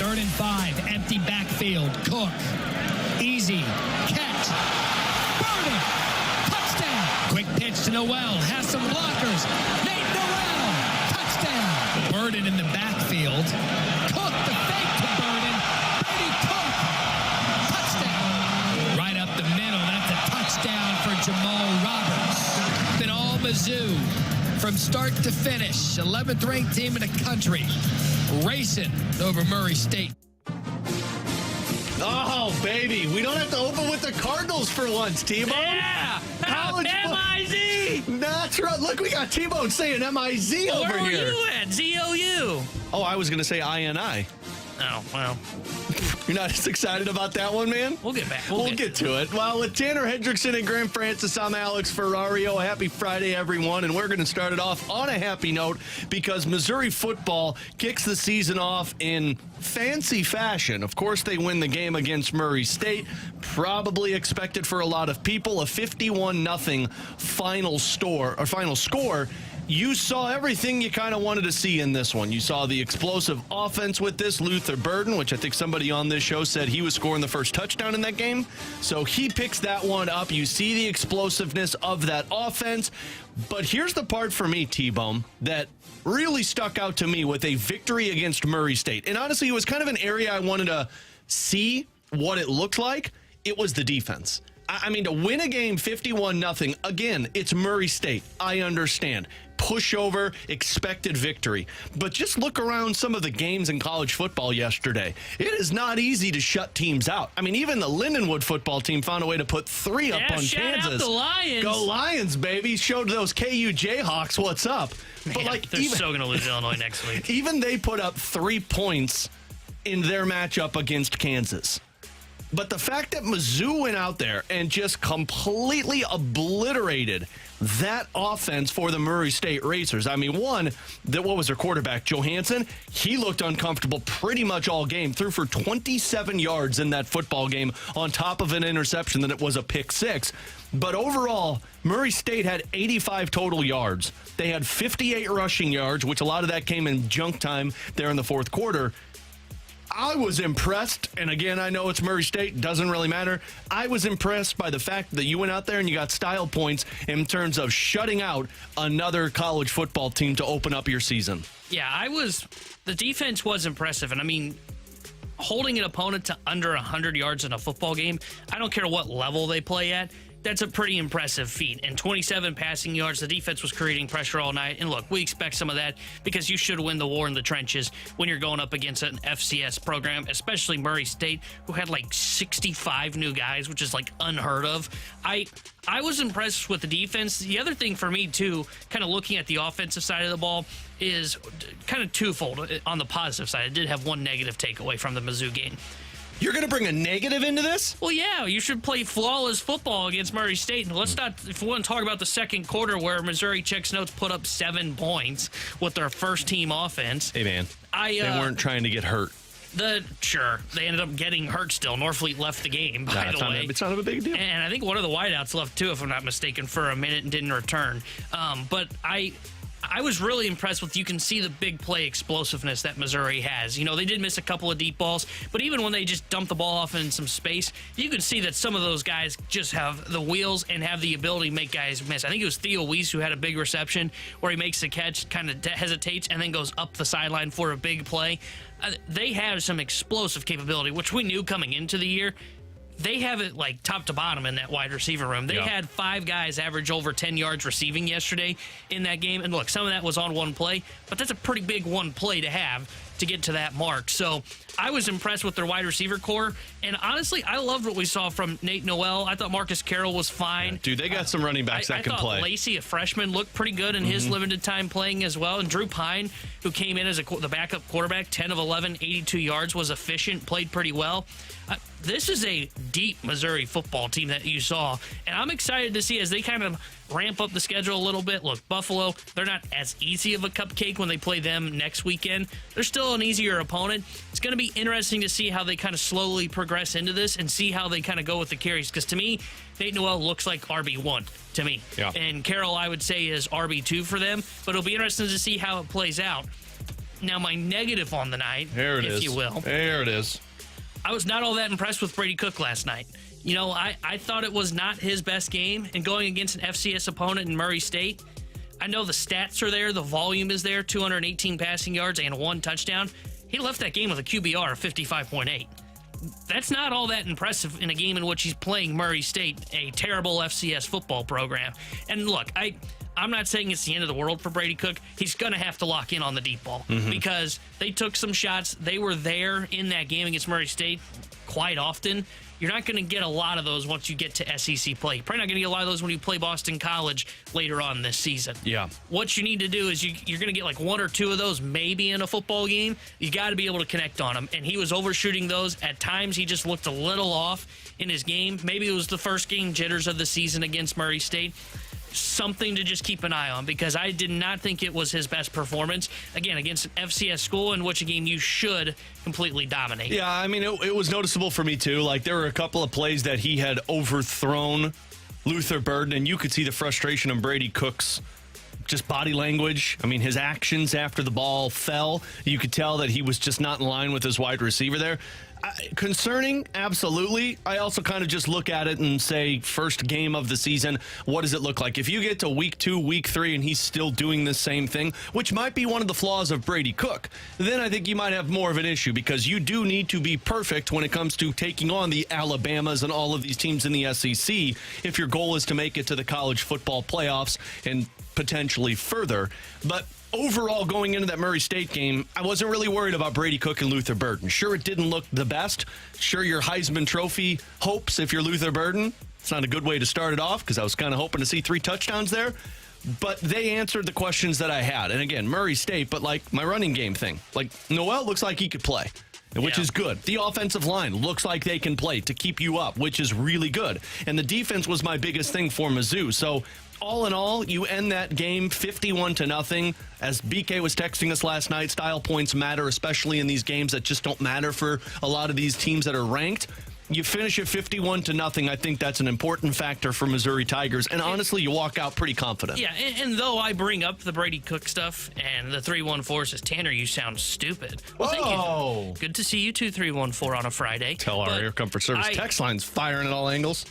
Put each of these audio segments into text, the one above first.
3rd and 5, empty backfield. Cook, easy, catch, Burden, touchdown. Quick pitch to Noel, has some blockers. Nate Noel, touchdown. Burden in the backfield. Cook, the fake to Burden. Brady Cook, touchdown. Right up the middle, that's a touchdown for Jamal Roberts. Been all Mizzou from start to finish. 11th ranked team in the country. Racing over Murray State. Oh, baby. We don't have to open with the Cardinals for once, T-Bone. Yeah. M-I-Z. That's right. Look, we got T-Bone saying M-I-Z over here. Where were you at? Z-O-U. Oh, I was going to say I-N-I. Oh, well. You're not as excited about that one, man? We'll get back. We'll get to it. Well, with Tanner Hendrickson and Graham Francis, I'm Alex Ferrario. Happy Friday, everyone. And we're going to start it off on a happy note because Missouri football kicks the season off in fancy fashion. Of course, they win the game against Murray State. Probably expected for a lot of people. A 51-0 final score. You saw everything you kind of wanted to see in this one. You saw the explosive offense with this. Luther Burden, which I think somebody on this show said he was scoring the first touchdown in that game. So he picks that one up. You see the explosiveness of that offense. But here's the part for me, T-Bone, that really stuck out to me with a victory against Murray State. And honestly, it was kind of an area I wanted to see what it looked like. It was the defense. I mean, to win a game 51-0, again, it's Murray State. I understand. Pushover, expected victory. But just look around some of the games in college football yesterday. It is not easy to shut teams out. I mean, even the Lindenwood football team found a way to put 3 up on shout Kansas. Out the Lions. Go Lions, baby. Showed those KU Jayhawks what's up. Man, but they're so going to lose Illinois next week. Even they put up 3 points in their matchup against Kansas. But the fact that Mizzou went out there and just completely obliterated that offense for the Murray State Racers. I mean, what was their quarterback, Johansson? He looked uncomfortable pretty much all game, threw for 27 yards in that football game on top of an interception that it was a pick 6. But overall, Murray State had 85 total yards. They had 58 rushing yards, which a lot of that came in junk time there in the fourth quarter. I was impressed, and again, I know it's Murray State, doesn't really matter. I was impressed by the fact that you went out there and you got style points in terms of shutting out another college football team to open up your season. Yeah, the defense was impressive, and I mean, holding an opponent to under 100 yards in a football game, I don't care what level they play at, that's a pretty impressive feat. And 27 passing yards, the defense was creating pressure all night. And look, we expect some of that because you should win the war in the trenches when you're going up against an FCS program, especially Murray State, who had like 65 new guys, which is like unheard of. I was impressed with the defense. The other thing for me, too, kind of looking at the offensive side of the ball, is kind of twofold. On the positive side, I did have one negative takeaway from the Mizzou game. You're going to bring a negative into this? Well, yeah, you should play flawless football against Murray State. And let's not, if we want to talk about the second quarter where Missouri Checks Notes put up 7 points with their first team offense. Hey, man, they weren't trying to get hurt. Sure, they ended up getting hurt still. Norfleet left the game, by the way. It's not a big deal. And I think one of the wideouts left, too, if I'm not mistaken, for a minute and didn't return. But I was really impressed with, you can see the big play explosiveness that Missouri has. You know, they did miss a couple of deep balls, but even when they just dump the ball off in some space, you can see that some of those guys just have the wheels and have the ability to make guys miss. I think it was Theo Weiss who had a big reception where he makes the catch, kind of hesitates, and then goes up the sideline for a big play. They have some explosive capability, which we knew coming into the year. They have it like top to bottom in that wide receiver room. They had 5 guys average over 10 yards receiving yesterday in that game. And look, some of that was on one play, but that's a pretty big one play to have to get to that mark. So I was impressed with their wide receiver core. And honestly, I loved what we saw from Nate Noel. I thought Marcus Carroll was fine. Yeah, dude, they got some running backs that can play. I thought Lacey, a freshman, looked pretty good in his limited time playing as well. And Drew Pine, who came in as the backup quarterback, 10 of 11, 82 yards, was efficient, played pretty well. This is a deep Missouri football team that you saw, and I'm excited to see as they kind of ramp up the schedule a little bit. Look, Buffalo, they're not as easy of a cupcake when they play them next weekend. They're still an easier opponent. It's going to be interesting to see how they kind of slowly progress into this and see how they kind of go with the carries, because to me, Nate Noel looks like RB1 to me. Yeah. And Carroll, I would say, is RB2 for them, but it'll be interesting to see how it plays out. Now, my negative on the night, if you will. There it is. I was not all that impressed with Brady Cook last night. You know, I thought it was not his best game, and going against an FCS opponent in Murray State, I know the stats are there, the volume is there, 218 passing yards and 1 touchdown. He left that game with a QBR of 55.8. That's not all that impressive in a game in which he's playing Murray State, a terrible FCS football program. And look, I'm not saying it's the end of the world for Brady Cook. He's going to have to lock in on the deep ball because they took some shots. They were there in that game against Murray State quite often. You're not going to get a lot of those once you get to SEC play. You're probably not going to get a lot of those when you play Boston College later on this season. Yeah. What you need to do is you're going to get like 1 or 2 of those maybe in a football game. You got to be able to connect on them. And he was overshooting those. At times, he just looked a little off in his game. Maybe it was the first game jitters of the season against Murray State. Something to just keep an eye on because I did not think it was his best performance. Again, against an FCS school in which a game you should completely dominate. Yeah, I mean, it was noticeable for me too. Like, there were a couple of plays that he had overthrown Luther Burden, and you could see the frustration in Brady Cook's just body language. I mean, his actions after the ball fell. You could tell that he was just not in line with his wide receiver there. Concerning, absolutely. I also kind of just look at it and say, first game of the season, what does it look like? If you get to week 2, week 3, and he's still doing the same thing, which might be one of the flaws of Brady Cook, then I think you might have more of an issue because you do need to be perfect when it comes to taking on the Alabamas and all of these teams in the SEC if your goal is to make it to the college football playoffs and potentially further. But overall, going into that Murray State game, I wasn't really worried about Brady Cook and Luther Burden. Sure, it didn't look the best. Sure, your Heisman Trophy hopes if you're Luther Burden. It's not a good way to start it off because I was kind of hoping to see 3 touchdowns there. But they answered the questions that I had. And again, Murray State, but like my running game thing. Like, Noel looks like he could play, which is good. The offensive line looks like they can play to keep you up, which is really good. And the defense was my biggest thing for Mizzou. So all in all, you end that game 51-0. As BK was texting us last night, style points matter, especially in these games that just don't matter for a lot of these teams that are ranked. You finish at 51-0. I think that's an important factor for Missouri Tigers. And honestly, you walk out pretty confident. Yeah, and though I bring up the Brady Cook stuff and the 314 says, Tanner, you sound stupid. Well, thank you. Good to see you two 314 on a Friday. Tell our Air Comfort Service text line's firing at all angles.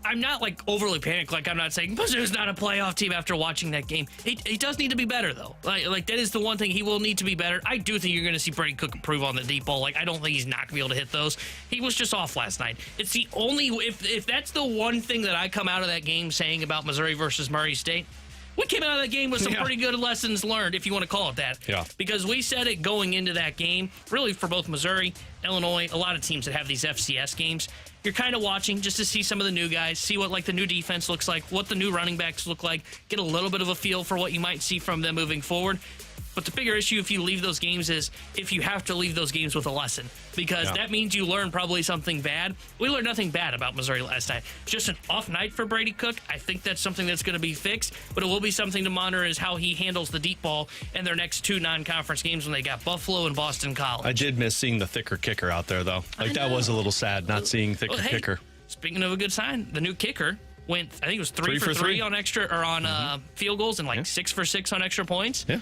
I'm not like overly panicked. Like, I'm not saying Mizzou's not a playoff team after watching that game. He does need to be better, though. Like that is the one thing he will need to be better. I do think you're going to see Brady Cook improve on the deep ball. Like, I don't think he's not going to be able to hit those. He was just off last night. It's the only if that's the one thing that I come out of that game saying about Missouri versus Murray State. We came out of that game with some pretty good lessons learned, if you want to call it that. Yeah. Because we said it going into that game, really for both Missouri, Illinois, a lot of teams that have these FCS games. You're kind of watching just to see some of the new guys, see what like the new defense looks like, what the new running backs look like, get a little bit of a feel for what you might see from them moving forward. But the bigger issue if you leave those games is if you have to leave those games with a lesson, because that means you learn probably something bad. We learned nothing bad about Missouri last night. Just an off night for Brady Cook. I think that's something that's going to be fixed, but it will be something to monitor is how he handles the deep ball in their next 2 non-conference games when they got Buffalo and Boston College. I did miss seeing the thicker kicker out there, though. Like, that was a little sad, not seeing thicker kicker. Speaking of a good sign, the new kicker went, I think it was 3 for 3 on extra or on field goals and like 6 for 6 on extra points. Yeah.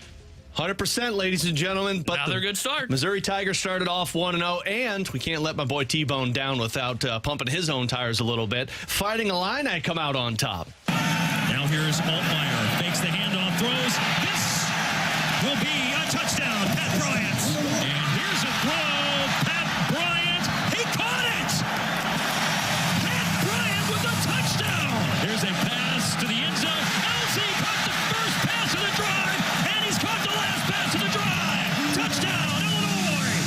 100%, ladies and gentlemen. But another good start. Missouri Tigers started off 1-0, and we can't let my boy T-Bone down without pumping his own tires a little bit. Fighting Illini come out on top. Now here's Altmaier. Fakes the handoff, throws. This will be a touchdown, Pat Bryant. And here's a throw, Pat Bryant. He caught it! Pat Bryant with a touchdown. Here's a pass to the end zone. Elsie caught the first pass of the drive, and he's caught the last pass of the drive. Touchdown, Illinois.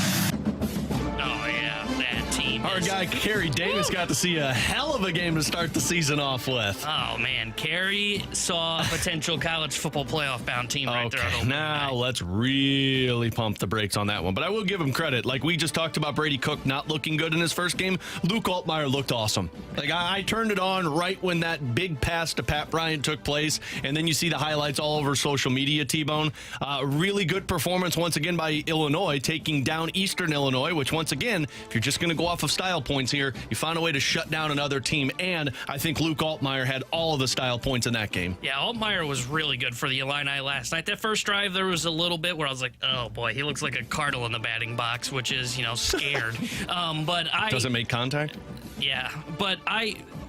Oh, yeah, that team. Our guy, Kerry Davis, got to see a hell of a game to start the season off with. Oh, man. Kerry saw a potential college football playoff bound team right there. Okay, now let's really pump the brakes on that one. But I will give him credit. Like we just talked about Brady Cook not looking good in his first game. Luke Altmaier looked awesome. Like I turned it on right when that big pass to Pat Bryant took place. And then you see the highlights all over social media, T-Bone. Really good performance once again by Illinois, taking down Eastern Illinois, which once again, if you're just going to go off of style style points here. You found a way to shut down another team, and I think Luke Altmaier had all of the style points in that game. Yeah, Altmaier was really good for the Illini last night. That first drive, there was a little bit where I was like, oh boy, he looks like a Cardinal in the batting box, which is, scared. Doesn't make contact? Yeah, but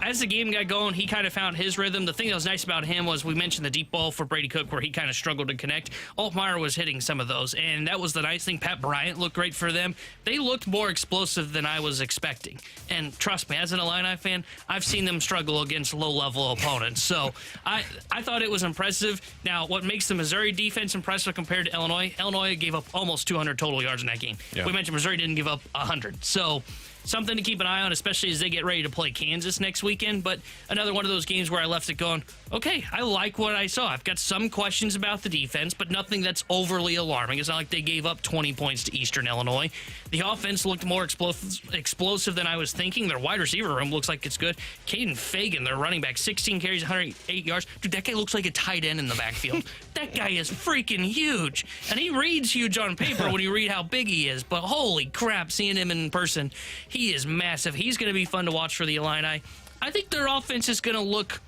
as the game got going, he kind of found his rhythm. The thing that was nice about him was we mentioned the deep ball for Brady Cook where he kind of struggled to connect. Altmaier was hitting some of those, and that was the nice thing. Pat Bryant looked great for them. They looked more explosive than I was expecting. And trust me, as an Illini fan, I've seen them struggle against low-level opponents. So I thought it was impressive. Now, what makes the Missouri defense impressive compared to Illinois? Illinois gave up almost 200 total yards in that game. Yeah. We mentioned Missouri didn't give up 100. So something to keep an eye on, especially as they get ready to play Kansas next weekend. But another one of those games where I left it going, okay, I like what I saw. I've got some questions about the defense, but nothing that's overly alarming. It's not like they gave up 20 points to Eastern Illinois. The offense looked more explosive than I was thinking. Their wide receiver room looks like it's good. Caden Fagan, their running back, 16 carries, 108 yards. Dude, that guy looks like a tight end in the backfield. That guy is freaking huge. And he reads huge on paper when you read how big he is. But holy crap, seeing him in person, he is massive. He's going to be fun to watch for the Illini. I think their offense is going to look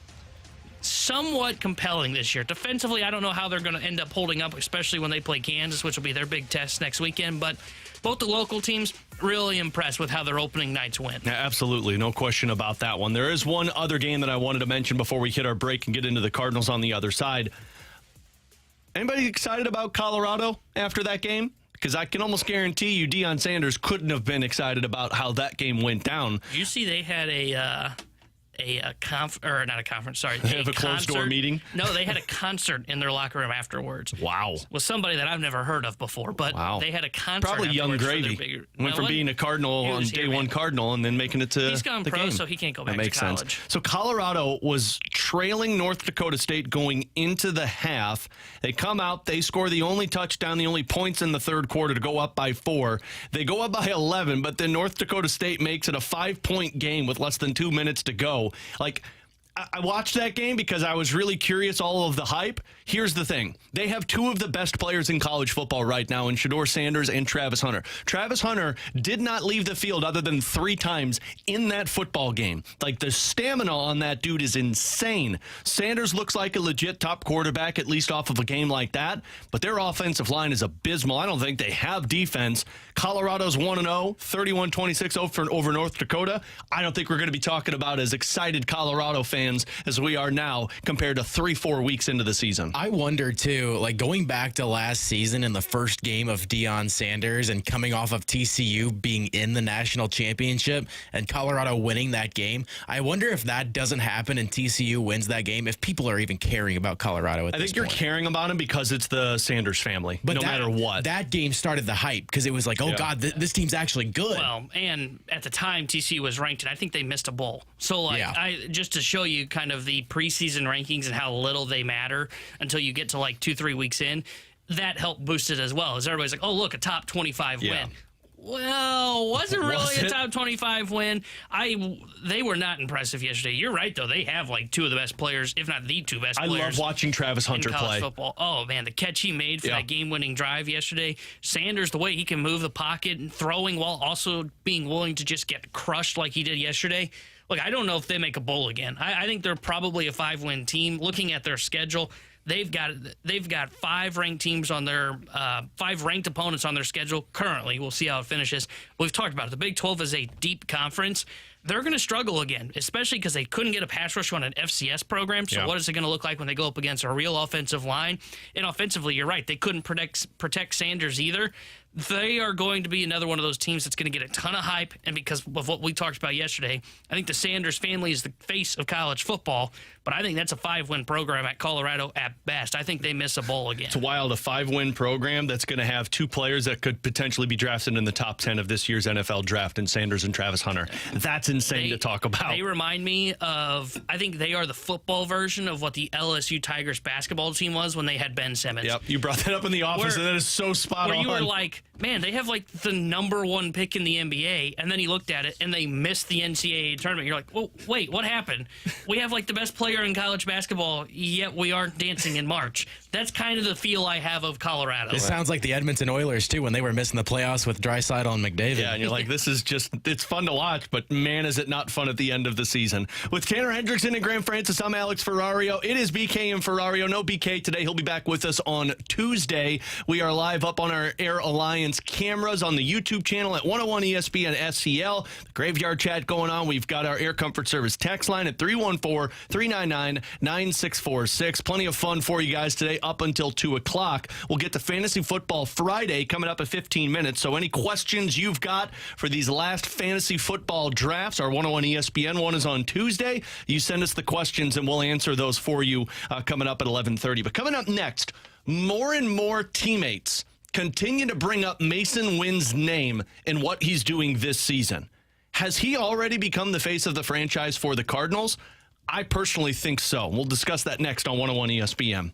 somewhat compelling this year. Defensively, I don't know how they're going to end up holding up, especially when they play Kansas, which will be their big test next weekend. But both the local teams really impressed with how their opening nights went. Yeah, absolutely. No question about that one. There is one other game that I wanted to mention before we hit our break and get into the Cardinals on the other side. Anybody excited about Colorado after that game? Because I can almost guarantee you Deion Sanders couldn't have been excited about how that game went down. You see they had they have a closed-door meeting? No, they had a concert in their locker room afterwards. Wow. With somebody that I've never heard of before, but they had a concert. Probably Young Gravy. Went from being a Cardinal on day one Cardinal and then making it to He's gone the pro, game. so he can't go back that makes to college. Sense. So Colorado was trailing North Dakota State going into the half. They come out, they score the only touchdown, the only points in the third quarter to go up by 4. They go up by 11, but then North Dakota State makes it a 5-point game with less than 2 minutes to go. Like, I watched that game because I was really curious, all of the hype. Here's the thing. They have 2 of the best players in college football right now in Shedeur Sanders and Travis Hunter. Travis Hunter did not leave the field other than 3 times in that football game. Like, the stamina on that dude is insane. Sanders looks like a legit top quarterback, at least off of a game like that, but their offensive line is abysmal. I don't think they have defense. Colorado's 1-0, 31-26 over North Dakota. I don't think we're going to be talking about as excited Colorado fans as we are now compared to 3-4 weeks into the season. I wonder, too, like going back to last season in the first game of Deion Sanders and coming off of TCU being in the national championship and Colorado winning that game, I wonder if that doesn't happen and TCU wins that game, if people are even caring about Colorado at this point. I think you're caring about him because it's the Sanders family, but no matter what. That game started the hype because it was like, oh, God, this team's actually good. Well, and at the time, TCU was ranked, and I think they missed a bowl. So, just to show you kind of the preseason rankings and how little they matter until you get to 2-3 weeks in, that helped boost it as well. As everybody's like, oh, look, a top 25 win. Well, wasn't really a top 25 win. They were not impressive yesterday. You're right, though. They have 2 of the best players, if not the 2 best players. I love watching Travis Hunter in college play. Football. Oh, man, the catch he made for that game-winning drive yesterday. Sanders, the way he can move the pocket and throwing while also being willing to just get crushed like he did yesterday. Look, I don't know if they make a bowl again. I think they're probably a 5-win team. Looking at their schedule, they've got 5 ranked teams on their 5 ranked opponents on their schedule currently. We'll see how it finishes. We've talked about it. The Big 12 is a deep conference. They're going to struggle again, especially because they couldn't get a pass rush on an FCS program. So what is it going to look like when they go up against a real offensive line? And offensively, you're right. They couldn't protect Sanders either. They are going to be another one of those teams that's going to get a ton of hype. And because of what we talked about yesterday, I think the Sanders family is the face of college football. But I think that's a 5-win program at Colorado at best. I think they miss a bowl again. It's wild, a 5-win program that's going to have 2 players that could potentially be drafted in the top 10 of this year's NFL draft, in Sanders and Travis Hunter. That's insane to talk about. They remind me of, I think they are the football version of what the LSU Tigers basketball team was when they had Ben Simmons. Yep, you brought that up in the office, and that is so spot on. Where you were like, man, they have the number 1 pick in the NBA, and then you looked at it, and they missed the NCAA tournament. You're like, well, wait, what happened? We have the best player in college basketball, yet we aren't dancing in March. That's kind of the feel I have of Colorado. It sounds like the Edmonton Oilers, too, when they were missing the playoffs with Draisaitl and McDavid. Yeah, and you're like, this is just, it's fun to watch, but man, is it not fun at the end of the season. With Tanner Hendrickson and Graham Francis, I'm Alex Ferrario. It is BK and Ferrario. No BK today. He'll be back with us on Tuesday. We are live up on our Air Alliance cameras on the YouTube channel at 101 ESPN SCL. The Graveyard Chat going on. We've got our Air Comfort Service text line at 314-399-9646. Plenty of fun for you guys today up until 2 o'clock. We'll get to Fantasy Football Friday coming up in 15 minutes. So any questions you've got for these last fantasy football drafts, our 101 ESPN one is on Tuesday. You send us the questions and we'll answer those for you coming up at 11:30. But coming up next, more and more teammates continue to bring up Masyn Winn's name and what he's doing this season. Has he already become the face of the franchise for the Cardinals? I personally think so. We'll discuss that next on 101 ESPN.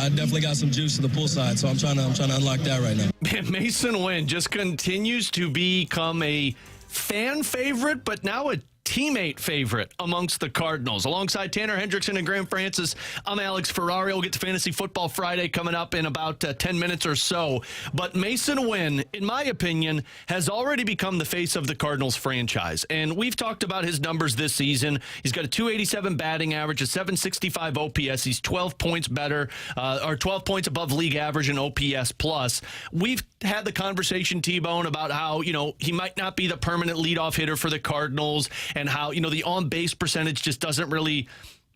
I definitely got some juice to the pull side, so I'm trying to unlock that right now. Man, Masyn Winn just continues to become a fan favorite, but now a teammate favorite amongst the Cardinals. Alongside Tanner Hendrickson and Graham Francis, I'm Alex Ferrario. We'll get to Fantasy Football Friday coming up in about 10 minutes or so. But Masyn Winn, in my opinion, has already become the face of the Cardinals franchise. And we've talked about his numbers this season. He's got a 287 batting average, a 765 OPS. He's 12 points better, or 12 points above league average in OPS plus. We've had the conversation, T-Bone, about how, he might not be the permanent leadoff hitter for the Cardinals, and how, the on-base percentage just doesn't really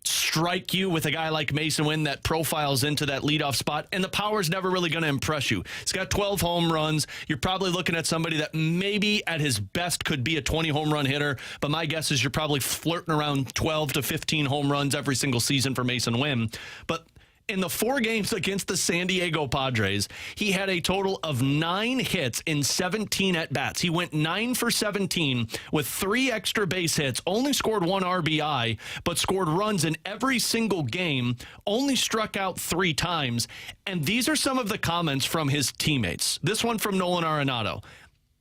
strike you with a guy like Masyn Winn that profiles into that leadoff spot, and the power's never really going to impress you. He's got 12 home runs. You're probably looking at somebody that maybe at his best could be a 20 home run hitter, but my guess is you're probably flirting around 12 to 15 home runs every single season for Masyn Winn. But in the 4 games against the San Diego Padres, he had a total of 9 hits in 17 at-bats. He went 9 for 17 with 3 extra base hits, only scored 1 RBI, but scored runs in every single game, only struck out 3 times. And these are some of the comments from his teammates. This one from Nolan Arenado.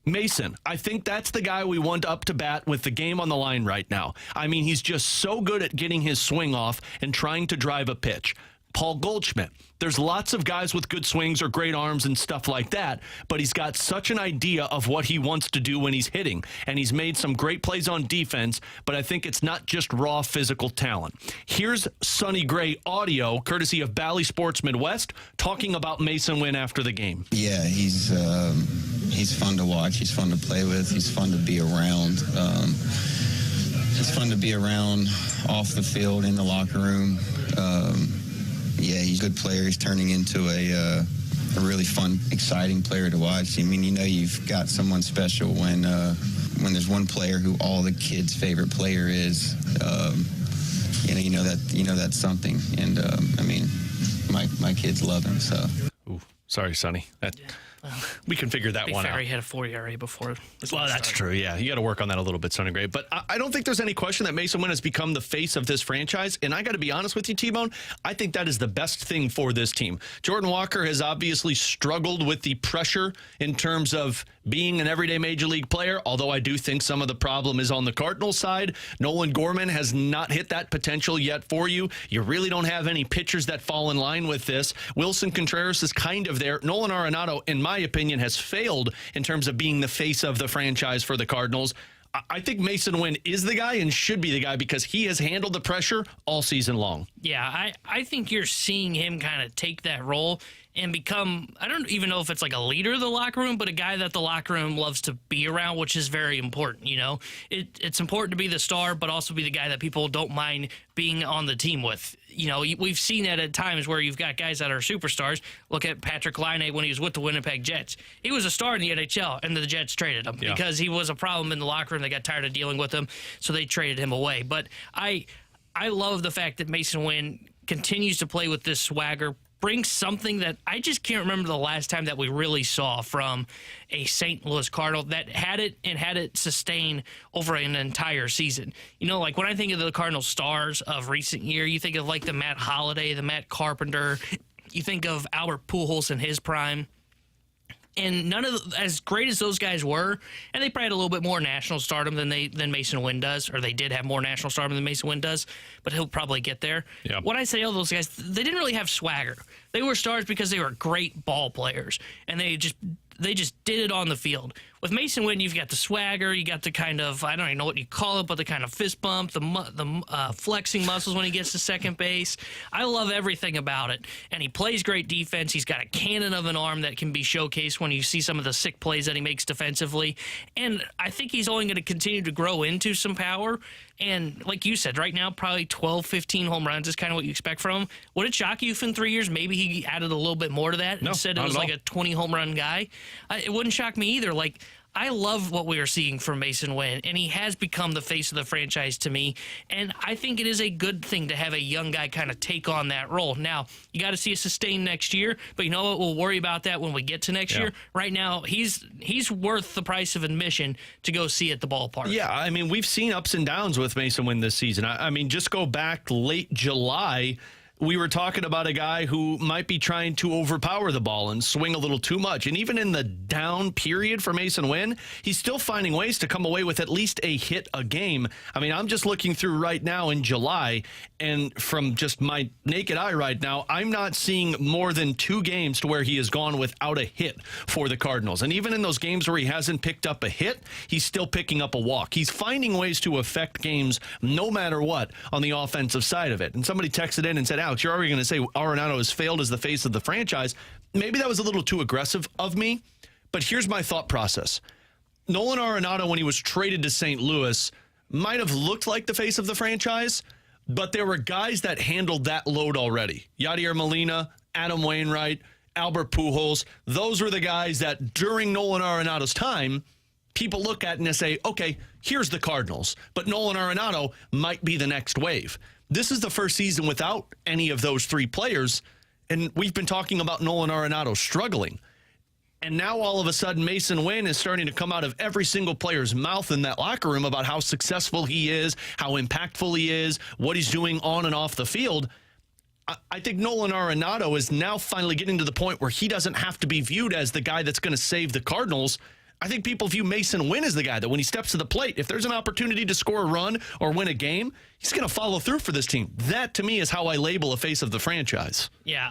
Masyn, I think that's the guy we want up to bat with the game on the line right now. I mean, he's just so good at getting his swing off and trying to drive a pitch. Paul Goldschmidt. There's lots of guys with good swings or great arms and stuff like that, but he's got such an idea of what he wants to do when he's hitting, and he's made some great plays on defense, but I think it's not just raw physical talent. Here's Sonny Gray audio, courtesy of Bally Sports Midwest, talking about Masyn Winn after the game. Yeah, he's fun to watch. He's fun to play with. He's fun to be around. He's fun to be around off the field, in the locker room. Yeah, he's a good player. He's turning into a really fun, exciting player to watch. I mean, you've got someone special when there's one player who all the kids' favorite player is. That's something. And I mean, my kids love him. So. Ooh, sorry, Sonny. We can figure that one out. He had a 4 ERA before. Well, that's true. Yeah, you got to work on that a little bit, Sonny Gray. But I don't think there's any question that Masyn Winn has become the face of this franchise. And I got to be honest with you, T-Bone, I think that is the best thing for this team. Jordan Walker has obviously struggled with the pressure in terms of being an everyday major league player, although I do think some of the problem is on the Cardinals side. Nolan Gorman has not hit that potential yet for you. You really don't have any pitchers that fall in line with this. Wilson Contreras is kind of there. Nolan Arenado, in my opinion, has failed in terms of being the face of the franchise for the Cardinals. I think Masyn Winn is the guy and should be the guy because he has handled the pressure all season long. Yeah, I think you're seeing him kind of take that role and become, I don't even know if it's like a leader of the locker room, but a guy that the locker room loves to be around, which is very important. It's important to be the star, but also be the guy that people don't mind being on the team with. We've seen that at times where you've got guys that are superstars. Look at Patrick Laine when he was with the Winnipeg Jets. He was a star in the NHL, and the Jets traded him because he was a problem in the locker room. They got tired of dealing with him, so they traded him away. But I love the fact that Masyn Winn continues to play with this swagger, brings something that I just can't remember the last time that we really saw from a St. Louis Cardinal that had it sustained over an entire season. Like when I think of the Cardinal stars of recent year, you think of like the Matt Holliday, the Matt Carpenter, you think of Albert Pujols in his prime. And none of as great as those guys were, and they probably had a little bit more national stardom than Masyn Winn does, or they did have more national stardom than Masyn Winn does, but he'll probably get there. Yeah. When I say all those guys, they didn't really have swagger. They were stars because they were great ball players, and they just did it on the field. With Masyn Winn, you've got the swagger, you got the kind of, I don't even know what you call it, but the kind of fist bump, the flexing muscles when he gets to second base. I love everything about it. And he plays great defense. He's got a cannon of an arm that can be showcased when you see some of the sick plays that he makes defensively. And I think he's only going to continue to grow into some power. And like you said, right now, probably 12, 15 home runs is kind of what you expect from him. Would it shock you if in 3 years maybe he added a little bit more to that and said it was like a 20 home run guy? It wouldn't shock me either. Like, I love what we are seeing from Masyn Winn, and he has become the face of the franchise to me. And I think it is a good thing to have a young guy kind of take on that role. Now, you got to see it sustained next year, but you know what? We'll worry about that when we get to next year. Right now, he's worth the price of admission to go see at the ballpark. Yeah, I mean, we've seen ups and downs with Masyn Winn this season. I mean, just go back late July. we were talking about a guy who might be trying to overpower the ball and swing a little too much. And even in the down period for Masyn Winn, he's still finding ways to come away with at least a hit a game. I mean, I'm just looking through right now in July, and from just my naked eye right now, I'm not seeing more than 2 games to where he has gone without a hit for the Cardinals. And even in those games where he hasn't picked up a hit, he's still picking up a walk. He's finding ways to affect games no matter what on the offensive side of it. And somebody texted in and said, Alex, you're already going to say Arenado has failed as the face of the franchise. Maybe that was a little too aggressive of me, but here's my thought process. Nolan Arenado, when he was traded to St. Louis, might have looked like the face of the franchise, but there were guys that handled that load already. Yadier Molina, Adam Wainwright, Albert Pujols. Those were the guys that during Nolan Arenado's time, people look at and they say, okay, here's the Cardinals, but Nolan Arenado might be the next wave. This is the first season without any of those 3 players, and we've been talking about Nolan Arenado struggling. And now all of a sudden, Masyn Winn is starting to come out of every single player's mouth in that locker room about how successful he is, how impactful he is, what he's doing on and off the field. I think Nolan Arenado is now finally getting to the point where he doesn't have to be viewed as the guy that's going to save the Cardinals. I think people view Masyn Winn as the guy that when he steps to the plate, if there's an opportunity to score a run or win a game, he's going to follow through for this team. That, to me, is how I label a face of the franchise. Yeah,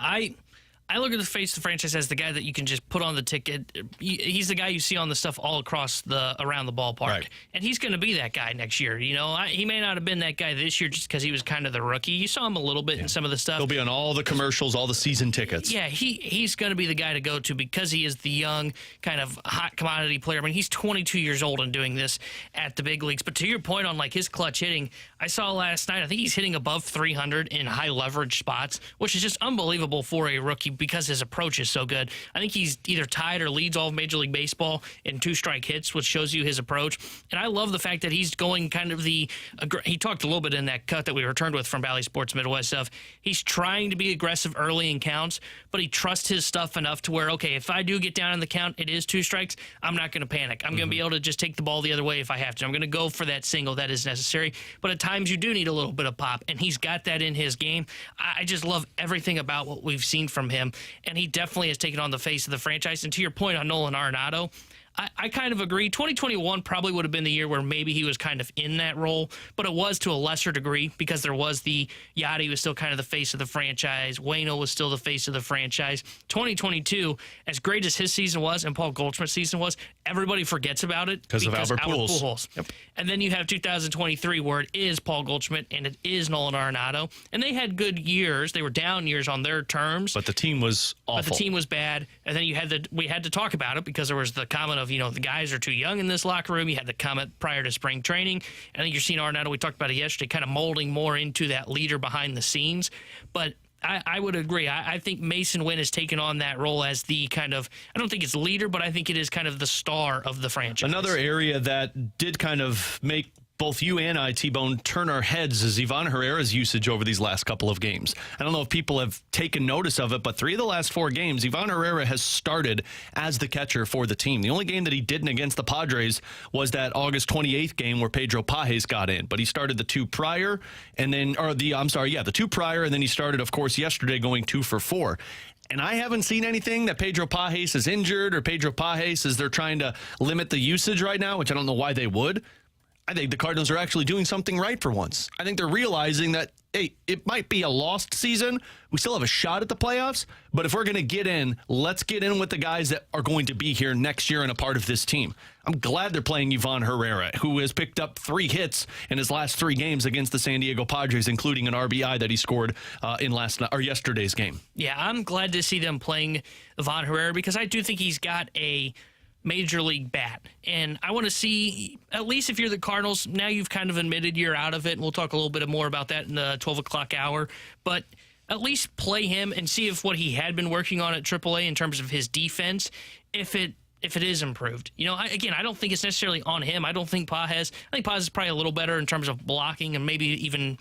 I look at the face of the franchise as the guy that you can just put on the ticket. He's the guy you see on the stuff all across around the ballpark. Right. And he's going to be that guy next year. You know, he may not have been that guy this year just because he was kind of the rookie. You saw him a little bit in some of the stuff. He'll be on all the commercials, all the season tickets. Yeah, he's going to be the guy to go to because he is the young, kind of hot commodity player. I mean, he's 22 years old and doing this at the big leagues. But to your point on, like, his clutch hitting, I saw last night, I think he's hitting above 300 in high leverage spots, which is just unbelievable for a rookie because his approach is so good. I think he's either tied or leads all of Major League Baseball in 2-strike hits, which shows you his approach. And I love the fact that he's going kind of he talked a little bit in that cut that we returned with from Valley Sports Midwest stuff. He's trying to be aggressive early in counts, but he trusts his stuff enough to where, okay, if I do get down in the count, it is 2 strikes, I'm not going to panic. I'm going to be able to just take the ball the other way if I have to. I'm going to go for that single that is necessary. But at times you do need a little bit of pop, and he's got that in his game. I just love everything about what we've seen from him, and he definitely has taken on the face of the franchise. And to your point on Nolan Arenado, I kind of agree. 2021 probably would have been the year where maybe he was kind of in that role, but it was to a lesser degree because there was Yachty was still kind of the face of the franchise. Waino was still the face of the franchise. 2022, as great as his season was and Paul Goldschmidt's season was, everybody forgets about it because of Albert Pujols. Yep. And then you have 2023 where it is Paul Goldschmidt and it is Nolan Arenado, and they had good years. They were down years on their terms, but the team was awful. But the team was bad, and then we had to talk about it because there was the comment of, the guys are too young in this locker room. You had the comment prior to spring training. I think you're seeing Arenado, we talked about it yesterday, kind of molding more into that leader behind the scenes. But I would agree. I think Masyn Winn has taken on that role as the kind of, I don't think it's leader, but I think it is kind of the star of the franchise. Another area that did kind of make both you and I, T-Bone, turn our heads is Ivan Herrera's usage over these last couple of games. I don't know if people have taken notice of it, but 3 of the last 4 games, Ivan Herrera has started as the catcher for the team. The only game that he didn't against the Padres was that August 28th game where Pedro Pages got in, but he started the 2 prior, and then, the 2 prior, and then he started, of course, yesterday going 2 for 4. And I haven't seen anything that Pedro Pages is injured or Pedro Pages is they're trying to limit the usage right now, which I don't know why they would. I think the Cardinals are actually doing something right for once. I think they're realizing that, hey, it might be a lost season. We still have a shot at the playoffs, but if we're going to get in, let's get in with the guys that are going to be here next year and a part of this team. I'm glad they're playing Ivan Herrera, who has picked up 3 hits in his last 3 games against the San Diego Padres, including an RBI that he scored in yesterday's game. Yeah, I'm glad to see them playing Ivan Herrera because I do think he's got a major league bat. And I want to see, at least if you're the Cardinals, now you've kind of admitted you're out of it, and we'll talk a little bit more about that in the 12 o'clock hour, but at least play him and see if what he had been working on at AAA in terms of his defense, if it is improved. I don't think it's necessarily on him. I think Pages is probably a little better in terms of blocking and maybe even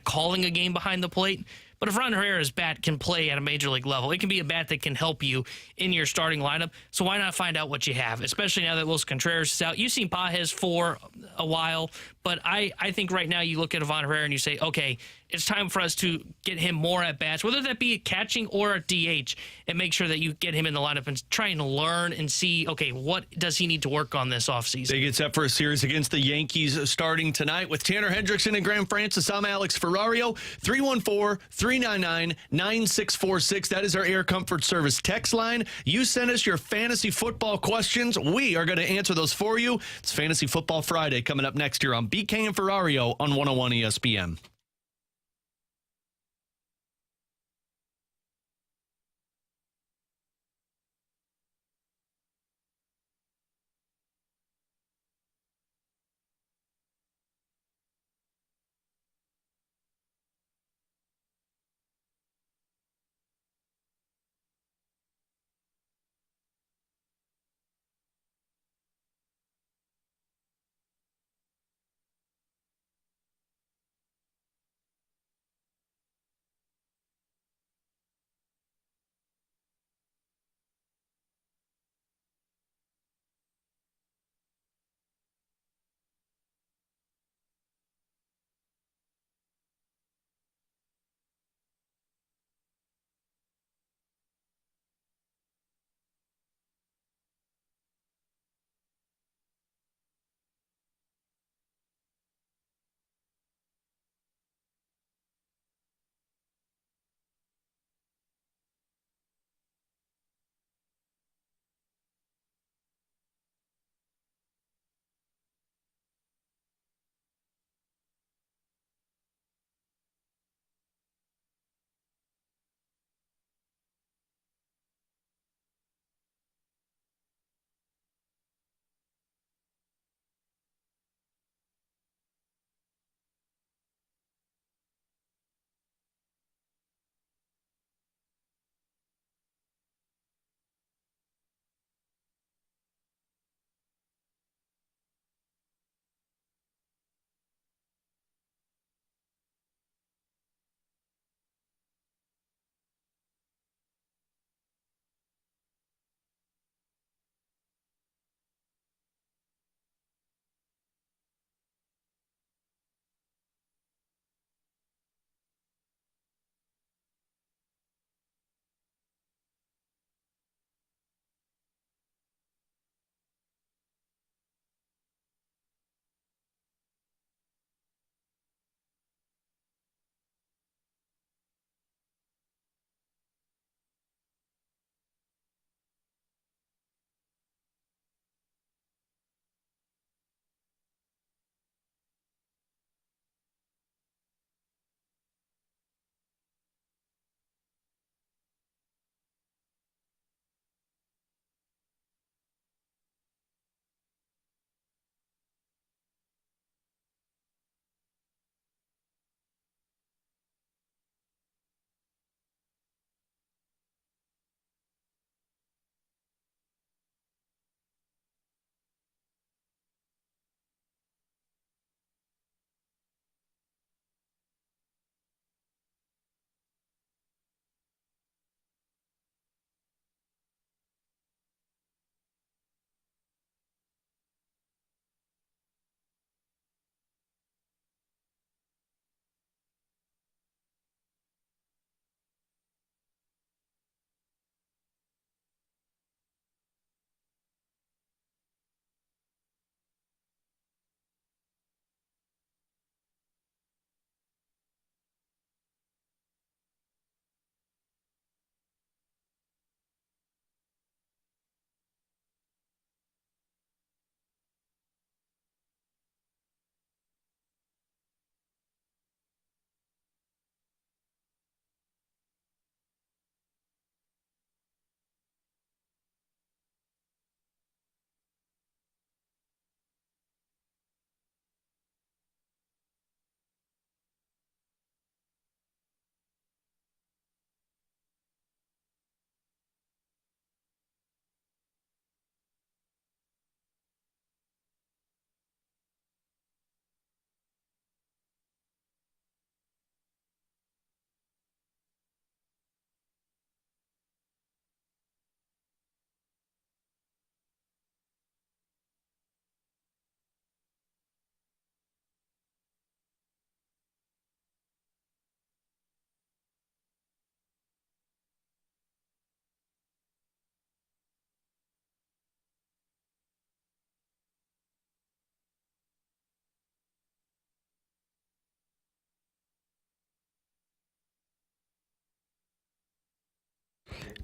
calling a game behind the plate. But if Ron Herrera's bat can play at a major league level, it can be a bat that can help you in your starting lineup. So why not find out what you have, especially now that Wilson Contreras is out. You've seen Pages for a while, but I think right now you look at Ivan Herrera and you say, okay, it's time for us to get him more at bats, whether that be catching or a DH, and make sure that you get him in the lineup and try and learn and see, okay, what does he need to work on this offseason? They get set for a series against the Yankees starting tonight with Tanner Hendrickson and Graham Francis. I'm Alex Ferrario. 314-399-9646. That is our Air Comfort Service text line. You send us your fantasy football questions. We are going to answer those for you. It's Fantasy Football Friday coming up next year on BK and Ferrario on 101 ESPN.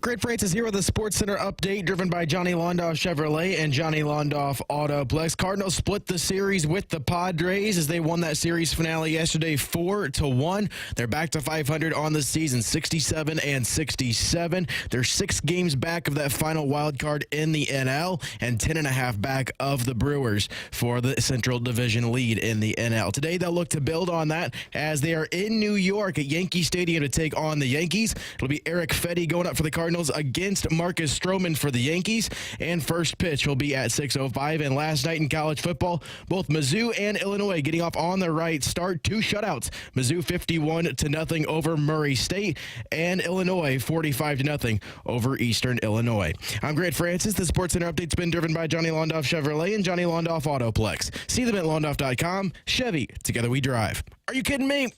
Greg Francis here with a Sports Center update driven by Johnny Londoff Chevrolet and Johnny Londoff Autoplex. Cardinals split the series with the Padres as they won that series finale yesterday 4-1. They're back to 500 on the season, 67-67. They're 6 games back of that final wild card in the NL and 10.5 back of the Brewers for the Central Division lead in the NL. Today they'll look to build on that as they are in New York at Yankee Stadium to take on the Yankees. It'll be Eric Fetty going up for the Cardinals against Marcus Stroman for the Yankees, and first pitch will be at 6:05. And last night in college football, both Mizzou and Illinois getting off on the right start. 2 shutouts. Mizzou 51-0 over Murray State, and Illinois 45-0 over Eastern Illinois. I'm Grant Francis. The Sports Center update's been driven by Johnny Londoff Chevrolet and Johnny Londoff Autoplex. See them at londoff.com. Chevy, together we drive. Are you kidding me?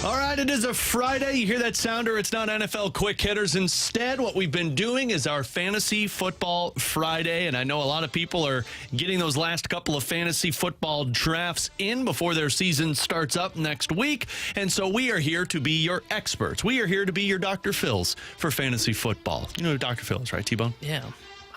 All right, it is a Friday. You hear that sounder? It's not NFL quick hitters. Instead, what we've been doing is our Fantasy Football Friday, and I know a lot of people are getting those last couple of fantasy football drafts in before their season starts up next week, and so we are here to be your experts. We are here to be your Dr. Phils for fantasy football. You know who Dr. Phil is, right, T-Bone? Yeah.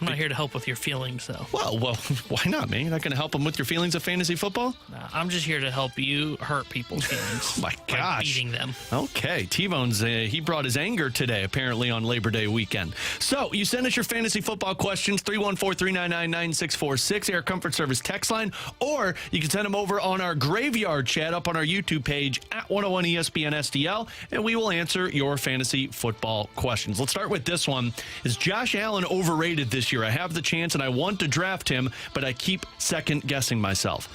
I'm not here to help with your feelings, though. Well, why not, man? You're not going to help them with your feelings of fantasy football? Nah, I'm just here to help you hurt people's feelings. My gosh. By beating them. Okay. T-Bone's, he brought his anger today, apparently, on Labor Day weekend. So, you send us your fantasy football questions, 314-399-9646, Air Comfort Service text line, or you can send them over on our Graveyard chat up on our YouTube page at 101 ESPN STL, and we will answer your fantasy football questions. Let's start with this one. Is Josh Allen overrated this year? I have the chance and I want to draft him, but I keep second guessing myself.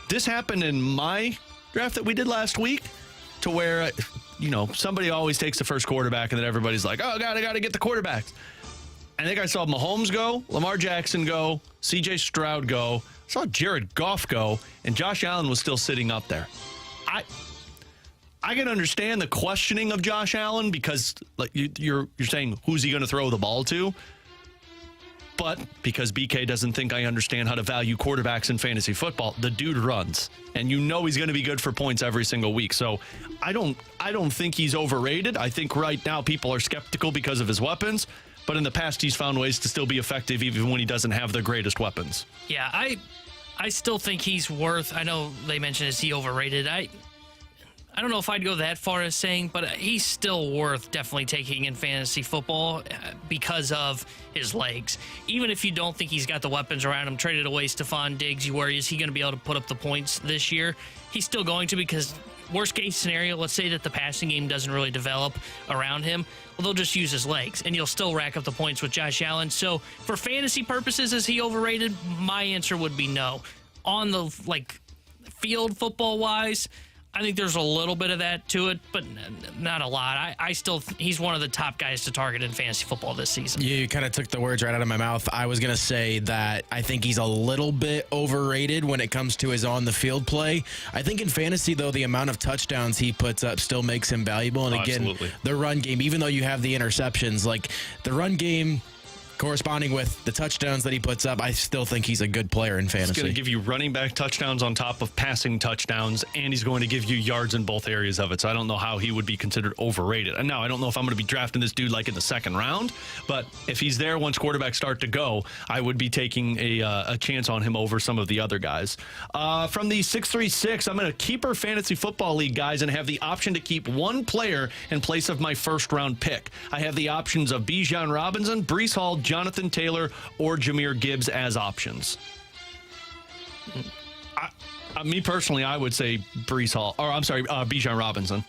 This happened in my draft that we did last week, to where, somebody always takes the first quarterback and then everybody's like, oh, God, I got to get the quarterbacks. I think I saw Mahomes go, Lamar Jackson go, CJ Stroud go, I saw Jared Goff go, and Josh Allen was still sitting up there. I can understand the questioning of Josh Allen because you're saying, who's he going to throw the ball to? But because BK doesn't think I understand how to value quarterbacks in fantasy football, the dude runs. And he's going to be good for points every single week. So I don't think he's overrated. I think right now people are skeptical because of his weapons. But in the past, he's found ways to still be effective even when he doesn't have the greatest weapons. Yeah, I still think he's worth, I know they mentioned, is he overrated? I don't know if I'd go that far as saying, but he's still worth definitely taking in fantasy football because of his legs. Even if you don't think he's got the weapons around him, traded away Stephon Diggs, you worry, is he going to be able to put up the points this year? He's still going to, because worst case scenario, let's say that the passing game doesn't really develop around him. Well, they'll just use his legs, and you'll still rack up the points with Josh Allen. So for fantasy purposes, is he overrated? My answer would be no. On the field football wise, I think there's a little bit of that to it, but not a lot. He's one of the top guys to target in fantasy football this season. You kind of took the words right out of my mouth. I was going to say that I think he's a little bit overrated when it comes to his on-the-field play. I think in fantasy, though, the amount of touchdowns he puts up still makes him valuable. And again, absolutely. The run game, even though you have the interceptions, the run game corresponding with the touchdowns that he puts up, I still think he's a good player in fantasy. He's going to give you running back touchdowns on top of passing touchdowns, and he's going to give you yards in both areas of it. So I don't know how he would be considered overrated. And now I don't know if I'm going to be drafting this dude in the second round, but if he's there once quarterbacks start to go, I would be taking a chance on him over some of the other guys. From the 636, I'm in a keeper fantasy football league, guys, and have the option to keep one player in place of my first round pick. I have the options of Bijan Robinson, Breece Hall, Jonathan Taylor, or Jahmyr Gibbs as options. Me personally, I would say Bijan Robinson.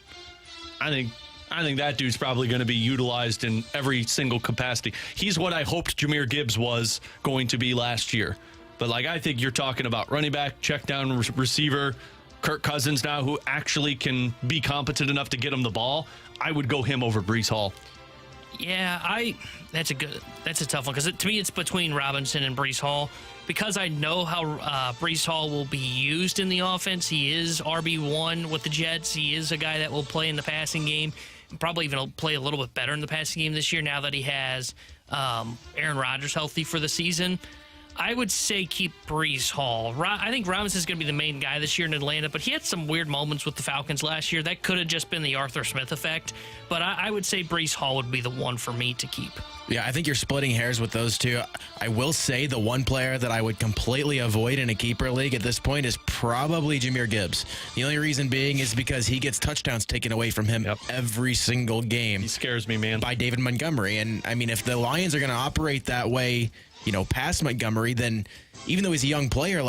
I think that dude's probably going to be utilized in every single capacity. He's what I hoped Jahmyr Gibbs was going to be last year. But I think you're talking about running back, check down receiver, Kirk Cousins now, who actually can be competent enough to get him the ball. I would go him over Breece Hall. Yeah, that's a tough one, because to me it's between Robinson and Breece Hall, because I know how Breece Hall will be used in the offense. He is RB1 with the Jets. He is a guy that will play in the passing game, probably even play a little bit better in the passing game this year now that he has Aaron Rodgers healthy for the season, I would say keep Breece Hall. I think Robinson's going to be the main guy this year in Atlanta, but he had some weird moments with the Falcons last year. That could have just been the Arthur Smith effect, but I would say Breece Hall would be the one for me to keep. Yeah, I think you're splitting hairs with those two. I will say the one player that I would completely avoid in a keeper league at this point is probably Jahmyr Gibbs. The only reason being is because he gets touchdowns taken away from him every single game. He scares me, man. By David Montgomery. And, I mean, if the Lions are going to operate that way, past Montgomery, then even though he's a young player,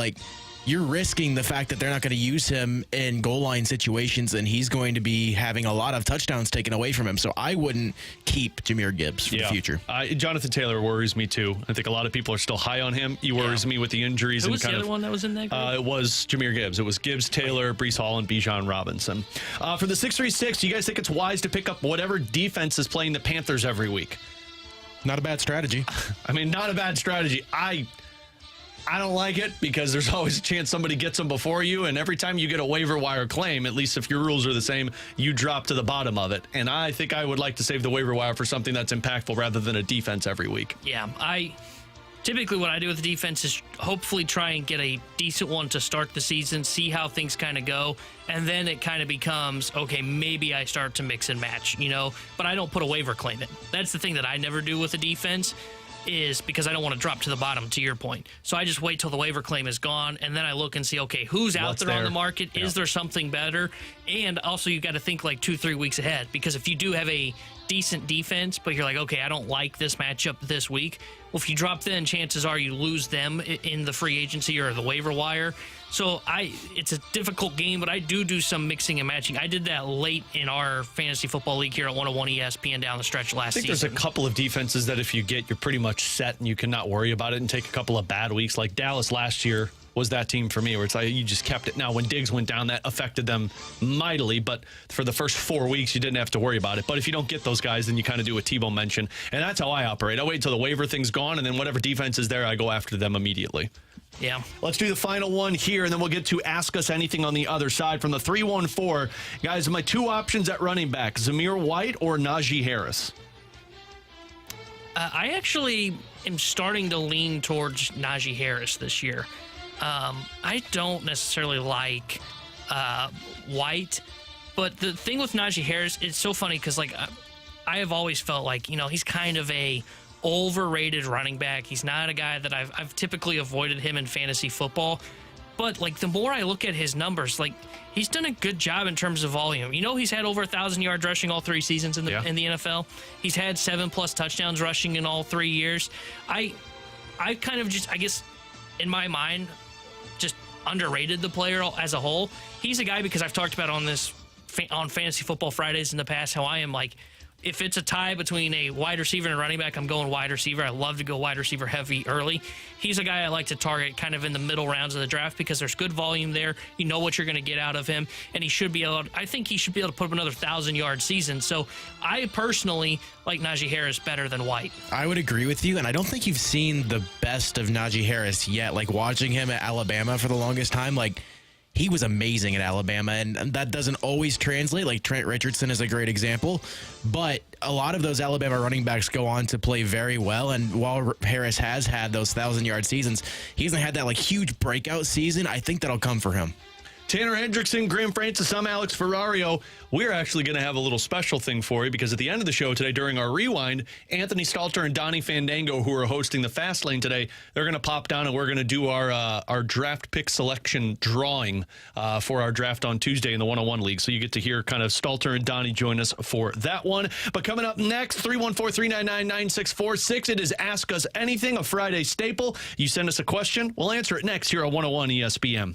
you're risking the fact that they're not going to use him in goal line situations, and he's going to be having a lot of touchdowns taken away from him. So I wouldn't keep Jahmyr Gibbs for the future. Jonathan Taylor worries me too. I think a lot of people are still high on him. He worries me with the injuries. Who was the other one that was in that group? It was Jahmyr Gibbs. It was Gibbs, Taylor, Breece Hall, and Bijan Robinson. For the 636, do you guys think it's wise to pick up whatever defense is playing the Panthers every week? Not a bad strategy. I mean, not a bad strategy. I don't like it because there's always a chance somebody gets them before you, and every time you get a waiver wire claim, at least if your rules are the same, you drop to the bottom of it. And I think I would like to save the waiver wire for something that's impactful rather than a defense every week. Yeah, typically what I do with the defense is hopefully try and get a decent one to start the season, see how things kind of go, and then it kind of becomes, okay, maybe I start to mix and match, but I don't put a waiver claim in. That's the thing that I never do with the defense, is because I don't want to drop to the bottom, to your point. So I just wait till the waiver claim is gone, and then I look and see, okay, who's out there on the market? Is there something better? And also you got to think 2-3 weeks ahead, because if you do have a decent defense, but you're like, okay, I don't like this matchup this week, well, if you drop then, chances are you lose them in the free agency or the waiver wire. So it's a difficult game, but I do some mixing and matching. I did that late in our fantasy football league here at 101 ESPN down the stretch last season. I think there's a couple of defenses that if you get, you're pretty much set and you cannot worry about it and take a couple of bad weeks. Like Dallas last year was that team for me, where it's like you just kept it. Now, when Diggs went down, that affected them mightily, but for the first 4 weeks, you didn't have to worry about it. But if you don't get those guys, then you kind of do what Tebow mentioned, and that's how I operate. I wait until the waiver thing's gone, and then whatever defense is there, I go after them immediately. Yeah. Let's do the final one here, and then we'll get to Ask Us Anything on the other side from the 314. Guys, my two options at running back, Zamir White or Najee Harris? I actually am starting to lean towards Najee Harris this year. I don't necessarily like White, but the thing with Najee Harris, it's so funny because I have always felt he's kind of a overrated running back. He's not a guy that I've typically avoided him in fantasy football, but the more I look at his numbers, he's done a good job in terms of volume. He's had over 1,000 yards rushing all 3 seasons in the NFL. He's had 7+ touchdowns rushing in all 3 years. I kind of just, I guess, in my mind, just underrated the player as a whole. He's a guy, because I've talked about on Fantasy Football Fridays in the past, how I am if it's a tie between a wide receiver and a running back, I'm going wide receiver. I love to go wide receiver heavy early. He's a guy I like to target kind of in the middle rounds of the draft because there's good volume there. You know what you're going to get out of him, and I think he should be able to put up another 1,000-yard season. So I personally like Najee Harris better than White. I would agree with you, and I don't think you've seen the best of Najee Harris yet. Watching him at Alabama for the longest time, he was amazing at Alabama, and that doesn't always translate. Trent Richardson is a great example, but a lot of those Alabama running backs go on to play very well, and while Harris has had those 1,000-yard seasons, he hasn't had that huge breakout season. I think that'll come for him. Tanner Hendrickson, Graham Francis, I'm Alex Ferrario. We're actually going to have a little special thing for you because at the end of the show today during our rewind, Anthony Stalter and Donnie Fandango, who are hosting the Fast Lane today, they're going to pop down and we're going to do our draft pick selection drawing for our draft on Tuesday in the 101 League. So you get to hear kind of Stalter and Donnie join us for that one. But coming up next, 314-399-9646. It is Ask Us Anything, a Friday staple. You send us a question, we'll answer it next here on 101 ESPN.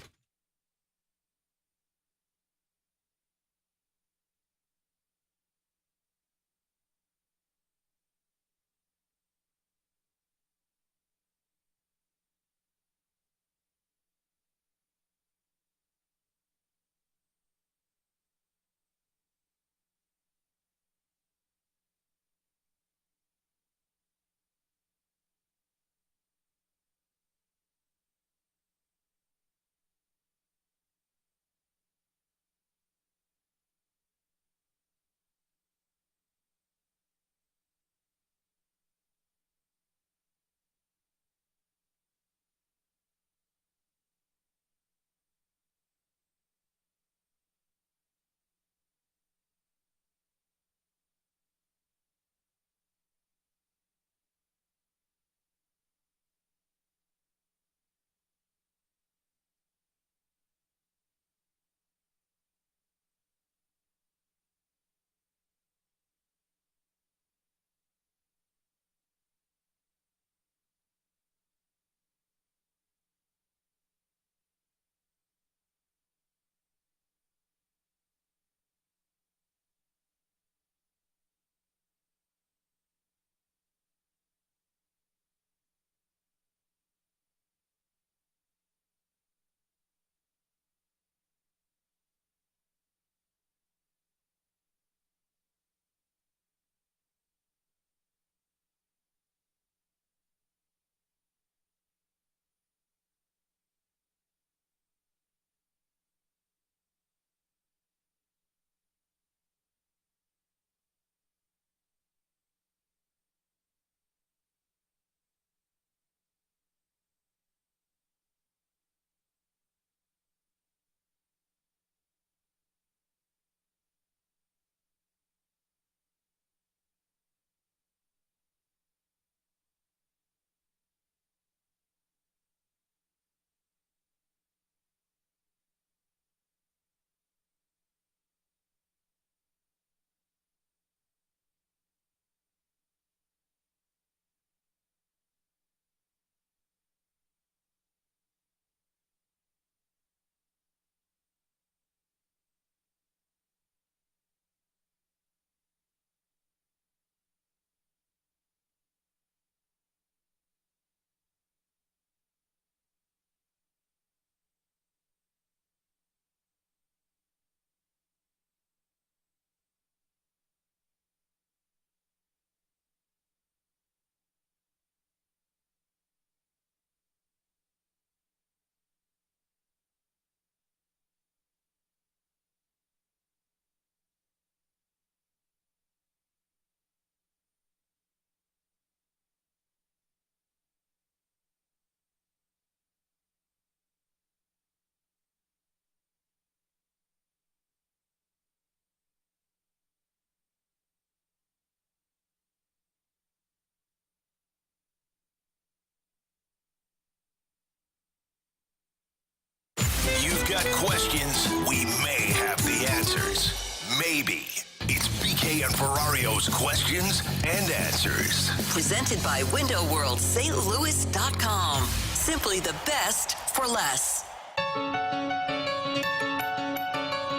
you've got questions, we may have the answers. Maybe. It's BK and Ferrario's Questions and Answers. Presented by Window World St. Louis.com. Simply the best for less.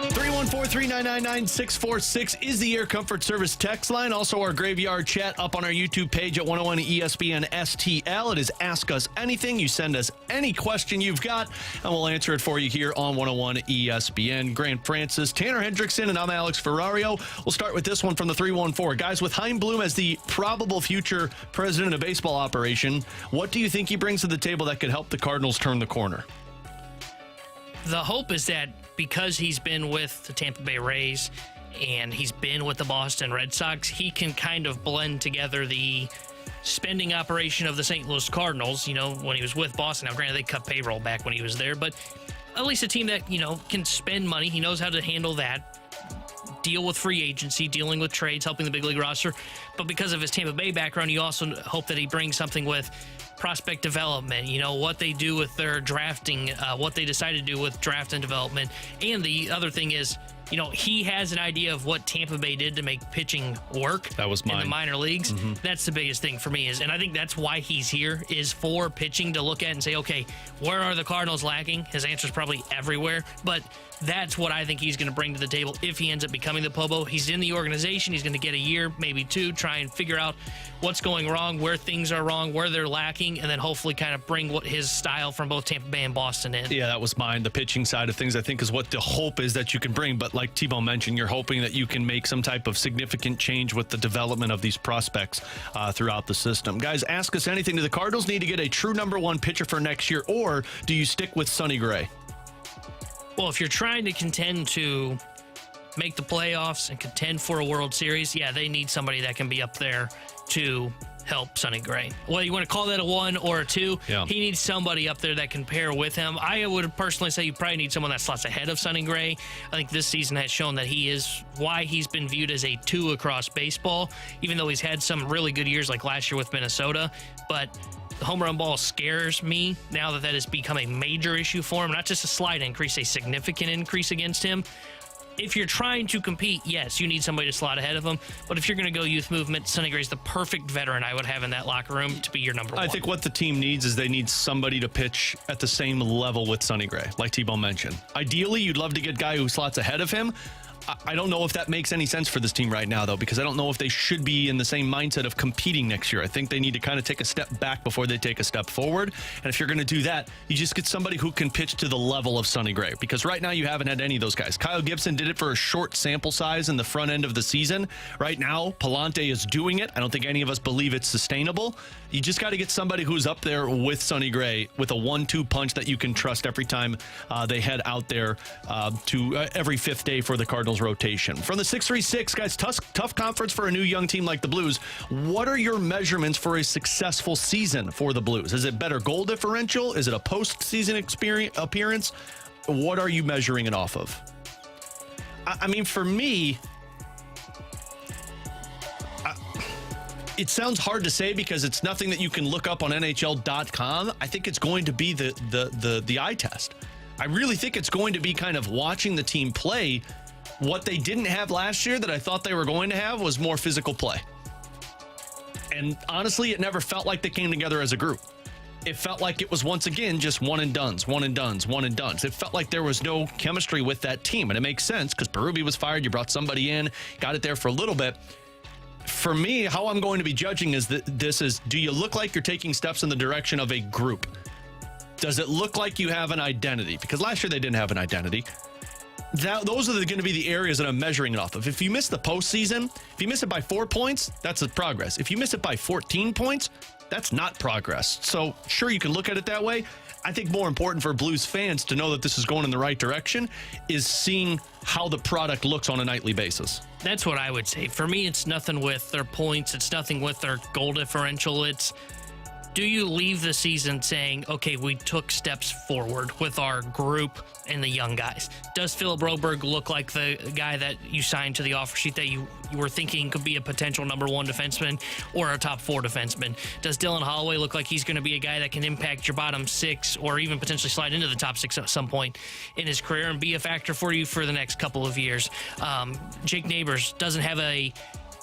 314-399-9646 is the Air Comfort Service text line. Also, our Graveyard chat up on our YouTube page at 101 ESPN STL. It is Ask Us Anything. You send us any question you've got, and we'll answer it for you here on 101 ESPN. Grant Francis, Tanner Hendrickson, and I'm Alex Ferrario. We'll start with this one from the 314. Guys, with Chaim Bloom as the probable future president of baseball operation, what do you think he brings to the table that could help the Cardinals turn the corner? The hope is that because he's been with the Tampa Bay Rays and he's been with the Boston Red Sox, he can kind of blend together the spending operation of the St. Louis Cardinals, when he was with Boston. Now, granted, they cut payroll back when he was there, but at least a team that, can spend money. He knows how to handle that, deal with free agency, dealing with trades, helping the big league roster. But because of his Tampa Bay background, you also hope that he brings something with prospect development, what they do with their drafting, what they decide to do with draft and development. And the other thing is, he has an idea of what Tampa Bay did to make pitching work. That was mine. In the minor leagues. Mm-hmm. That's the biggest thing for me and I think that's why he's here, is for pitching to look at and say, okay, where are the Cardinals lacking? His answer is probably everywhere, but that's what I think he's going to bring to the table if he ends up becoming the Pobo. He's in the organization. He's going to get a year, maybe two, try and figure out what's going wrong, where things are wrong, where they're lacking, and then hopefully kind of bring his style from both Tampa Bay and Boston in. Yeah, that was mine. The pitching side of things, I think, is what the hope is that you can bring. But like T-Bone mentioned, you're hoping that you can make some type of significant change with the development of these prospects throughout the system. Guys, ask us anything. Do the Cardinals need to get a true number one pitcher for next year, or do you stick with Sonny Gray? Well, if you're trying to contend to make the playoffs and contend for a World Series, yeah, they need somebody that can be up there to help Sonny Gray. Whether you want to call that a 1 or a 2, yeah. He needs somebody up there that can pair with him. I would personally say you probably need someone that slots ahead of Sonny Gray. I think this season has shown that he is why he's been viewed as a 2 across baseball, even though he's had some really good years like last year with Minnesota. But the home run ball scares me now that has become a major issue for him, not just a slight increase, a significant increase against him. If you're trying to compete, yes, you need somebody to slot ahead of him. But if you're going to go youth movement, Sonny Gray's the perfect veteran I would have in that locker room to be your number 1. I think what the team needs is they need somebody to pitch at the same level with Sonny Gray, like T-Bone mentioned. Ideally, you'd love to get a guy who slots ahead of him. I don't know if that makes any sense for this team right now, though, because I don't know if they should be in the same mindset of competing next year. I think they need to kind of take a step back before they take a step forward. And if you're going to do that, you just get somebody who can pitch to the level of Sonny Gray, because right now you haven't had any of those guys. Kyle Gibson did it for a short sample size in the front end of the season. Right now, Palante is doing it. I don't think any of us believe it's sustainable. You just got to get somebody who's up there with Sonny Gray with a 1-2 punch that you can trust every time they head out there to every fifth day for the Cardinals rotation. From the 636, guys, tough conference for a new young team like the Blues. What are your measurements for a successful season for the Blues? Is it better goal differential? Is it a postseason appearance? What are you measuring it off of? I mean, for me, it sounds hard to say because it's nothing that you can look up on NHL.com. I think it's going to be the eye test. I really think it's going to be kind of watching the team play. What they didn't have last year that I thought they were going to have was more physical play. And honestly, it never felt like they came together as a group. It felt like it was, once again, just one and dones. It felt like there was no chemistry with that team. And it makes sense because Berube was fired. You brought somebody in, got it there for a little bit. For me, how I'm going to be judging is do you look like you're taking steps in the direction of a group? Does it look like you have an identity? Because last year they didn't have an identity. Those are going to be the areas that I'm measuring it off of. If you miss the postseason, if you miss it by 4 points, that's a progress. If you miss it by 14 points, that's not progress. So sure, you can look at it that way. I think more important for Blues fans to know that this is going in the right direction is seeing how the product looks on a nightly basis. That's what I would say. For me, it's nothing with their points. It's nothing with their goal differential. It's do you leave the season saying, okay, we took steps forward with our group and the young guys? Does Philip Broberg look like the guy that you signed to the offer sheet that you were thinking could be a potential number 1 defenseman or a top 4 defenseman? Does Dylan Holloway look like he's going to be a guy that can impact your bottom 6 or even potentially slide into the top 6 at some point in his career and be a factor for you for the next couple of years? Jake Neighbors doesn't have a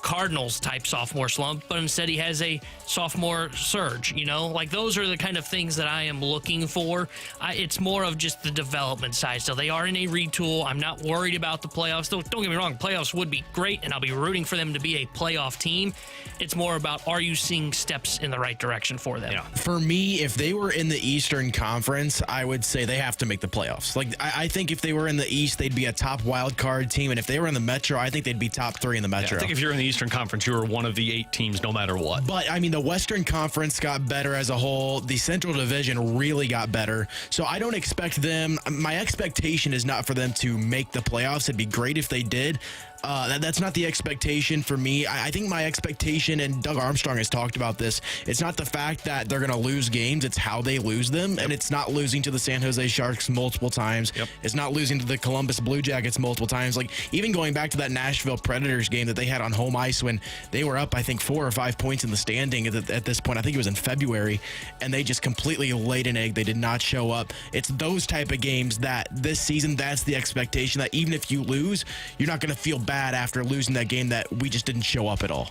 Cardinals type sophomore slump, but instead he has a sophomore surge, like those are the kind of things that I am looking for. It's more of just the development side. So they are in a retool. I'm not worried about the playoffs. Don't get me wrong. Playoffs would be great and I'll be rooting for them to be a playoff team. It's more about, are you seeing steps in the right direction for them? Yeah. For me, if they were in the Eastern Conference, I would say they have to make the playoffs. Like, I think if they were in the East, they'd be a top wild card team. And if they were in the Metro, I think they'd be top 3 in the Metro. I think if you're in the Eastern Conference, you were one of the 8 teams no matter what. But, I mean, the Western Conference got better as a whole. The Central Division really got better. So I don't expect them. My expectation is not for them to make the playoffs. It'd be great if they did. That's not the expectation for me. I think my expectation, and Doug Armstrong has talked about this, it's not the fact that they're going to lose games, it's how they lose them. And it's not losing to the San Jose Sharks multiple times. It's not losing to the Columbus Blue Jackets multiple times. Like, even going back to that Nashville Predators game that they had on home ice when they were up, I think, 4 or 5 points in the standing at this point. I think it was in February, and they just completely laid an egg. They did not show up. It's those type of games that this season, that's the expectation, that even if you lose, you're not going to feel bad after losing that game that we just didn't show up at all.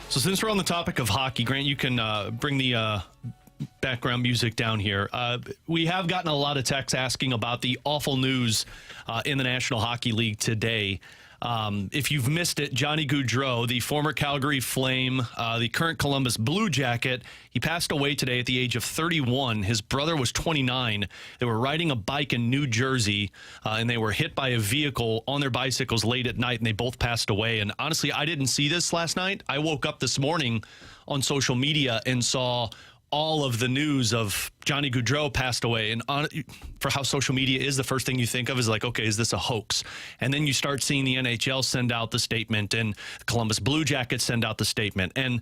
So since we're on the topic of hockey, Grant, you can bring the background music down here. We have gotten a lot of texts asking about the awful news in the National Hockey League today. If you've missed it, Johnny Gaudreau, the former Calgary Flame, the current Columbus Blue Jacket, he passed away today at the age of 31. His brother was 29. They were riding a bike in New Jersey, and they were hit by a vehicle on their bicycles late at night, and they both passed away. And honestly, I didn't see this last night. I woke up this morning on social media and saw all of the news of Johnny Gaudreau passed away. And for how social media is, the first thing you think of is like, okay, is this a hoax? And then you start seeing the NHL send out the statement and Columbus Blue Jackets send out the statement. And,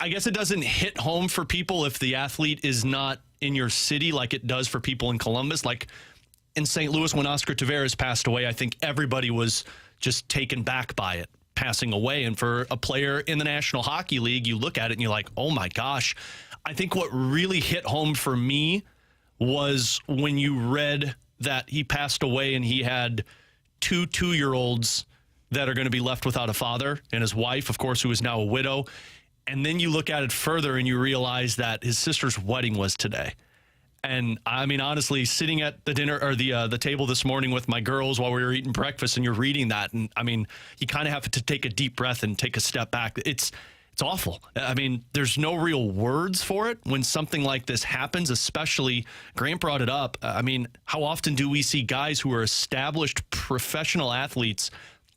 I guess it doesn't hit home for people if the athlete is not in your city like it does for people in Columbus. Like in St. Louis, when Oscar Taveras passed away, I think everybody was just taken back by it, passing away. And for a player in the National Hockey League, you look at it and you're like, oh my gosh. I think what really hit home for me was when you read that he passed away and he had 2 2-year-olds that are going to be left without a father, and his wife, of course, who is now a widow. And then you look at it further and you realize that his sister's wedding was today. And I mean, honestly, sitting at the dinner or the table this morning with my girls while we were eating breakfast, and you're reading that, and I mean, you kind of have to take a deep breath and take a step back. It's awful. I mean, there's no real words for it when something like this happens, especially, Grant brought it up. I mean, how often do we see guys who are established professional athletes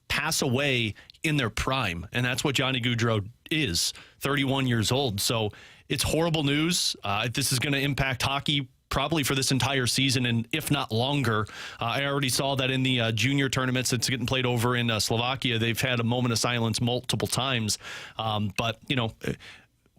pass away in their prime? And that's what Johnny Gaudreau is, 31 years old. So it's horrible news. This is going to impact hockey probably for this entire season, and if not longer. I already saw that in the junior tournaments that's getting played over in Slovakia, they've had a moment of silence multiple times. But,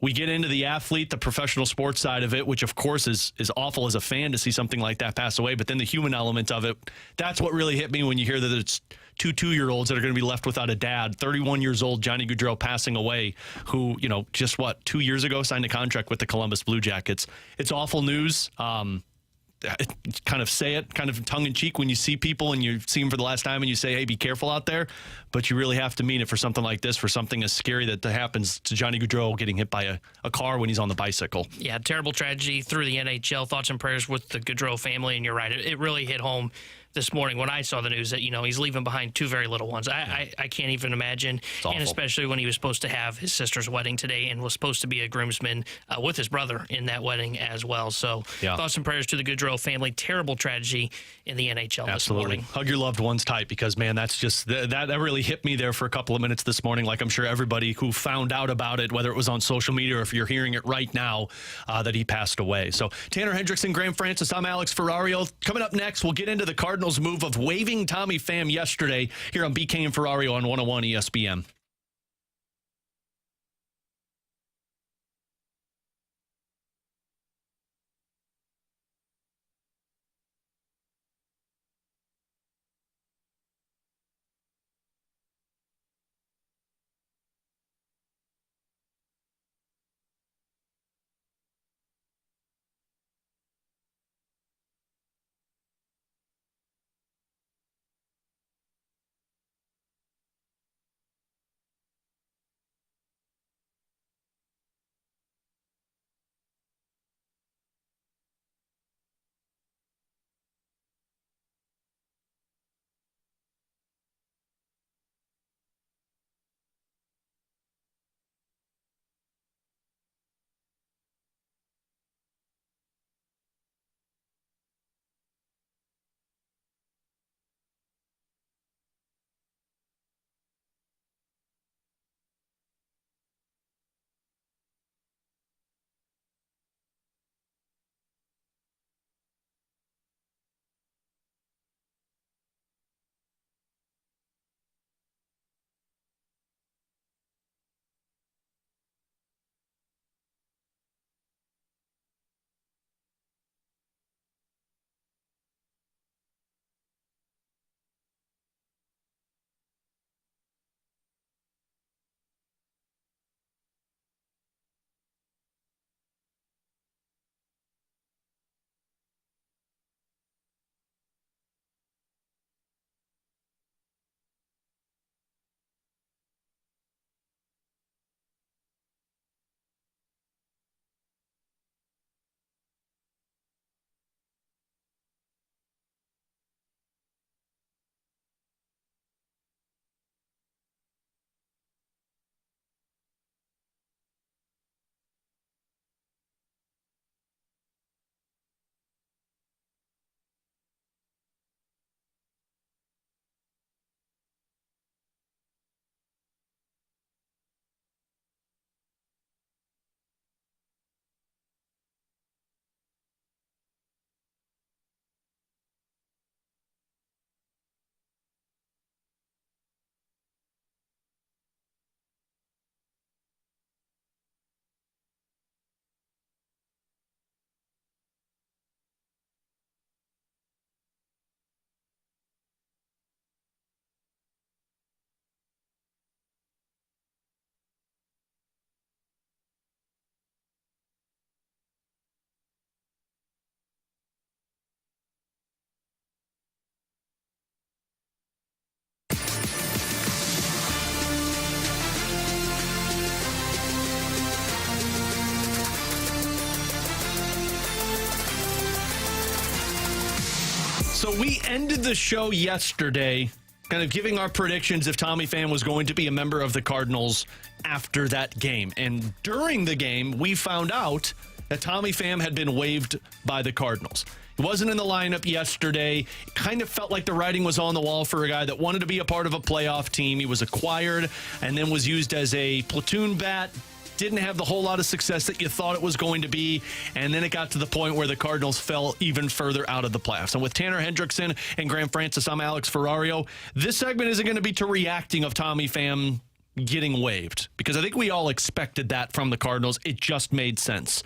we get into the athlete, the professional sports side of it, which of course is awful as a fan to see something like that pass away. But then the human element of it, that's what really hit me when you hear that it's 2 2-year-olds that are going to be left without a dad. 31 years old, Johnny Gaudreau passing away, who, just 2 years ago signed a contract with the Columbus Blue Jackets. It's awful news. Kind of say it kind of tongue in cheek when you see people and you see them for the last time and you say, hey, be careful out there. But you really have to mean it for something like this, for something as scary that happens to Johnny Gaudreau getting hit by a car when he's on the bicycle. Yeah, terrible tragedy through the NHL. Thoughts and prayers with the Gaudreau family. And you're right, it really hit home this morning when I saw the news that, he's leaving behind 2 very little ones. I can't even imagine. And especially when he was supposed to have his sister's wedding today and was supposed to be a groomsman with his brother in that wedding as well. So thoughts and prayers to the Gaudreau family. Terrible tragedy in the NHL this morning. Hug your loved ones tight, because, man, that's just, that really hit me there for a couple of minutes this morning. Like I'm sure everybody who found out about it, whether it was on social media or if you're hearing it right now, that he passed away. So Tanner Hendrickson, Graham Francis, I'm Alex Ferrario. Coming up next, we'll get into the Cardinals move of waiving Tommy Pham yesterday here on BK and Ferrario on 101 ESPN. So we ended the show yesterday kind of giving our predictions if Tommy Pham was going to be a member of the Cardinals after that game. And during the game, we found out that Tommy Pham had been waived by the Cardinals. He wasn't in the lineup yesterday. It kind of felt like the writing was on the wall for a guy that wanted to be a part of a playoff team. He was acquired and then was used as a platoon bat. Didn't have the whole lot of success that you thought it was going to be, and then it got to the point where the Cardinals fell even further out of the playoffs. And with Tanner Hendrickson and Graham Francis, I'm Alex Ferrario. This segment isn't going to be to reacting of Tommy Pham getting waived, because I think we all expected that from the Cardinals. It just made sense.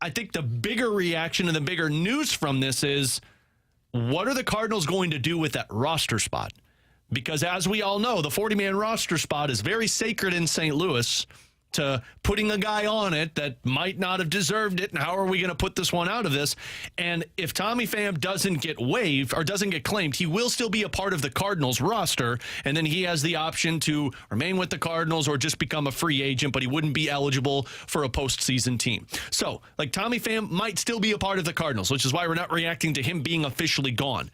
I think the bigger reaction and the bigger news from this is, what are the Cardinals going to do with that roster spot? Because as we all know, the 40-man roster spot is very sacred in St. Louis. To putting a guy on it that might not have deserved it, and how are we going to put this one out of this? And if Tommy Pham doesn't get waived or doesn't get claimed, he will still be a part of the Cardinals roster, and then he has the option to remain with the Cardinals or just become a free agent, but he wouldn't be eligible for a postseason team. So, like, Tommy Pham might still be a part of the Cardinals, which is why we're not reacting to him being officially gone.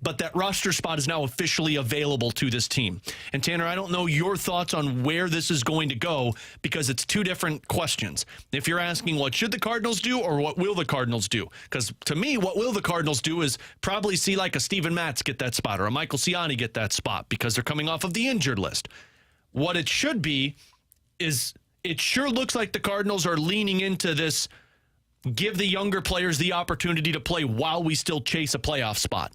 But that roster spot is now officially available to this team. And Tanner, I don't know your thoughts on where this is going to go, because it's two different questions. If you're asking what should the Cardinals do or what will the Cardinals do? Because to me, what will the Cardinals do is probably see like a Steven Matz get that spot or a Michael Ciani get that spot because they're coming off of the injured list. What it should be is, it sure looks like the Cardinals are leaning into this, give the younger players the opportunity to play while we still chase a playoff spot.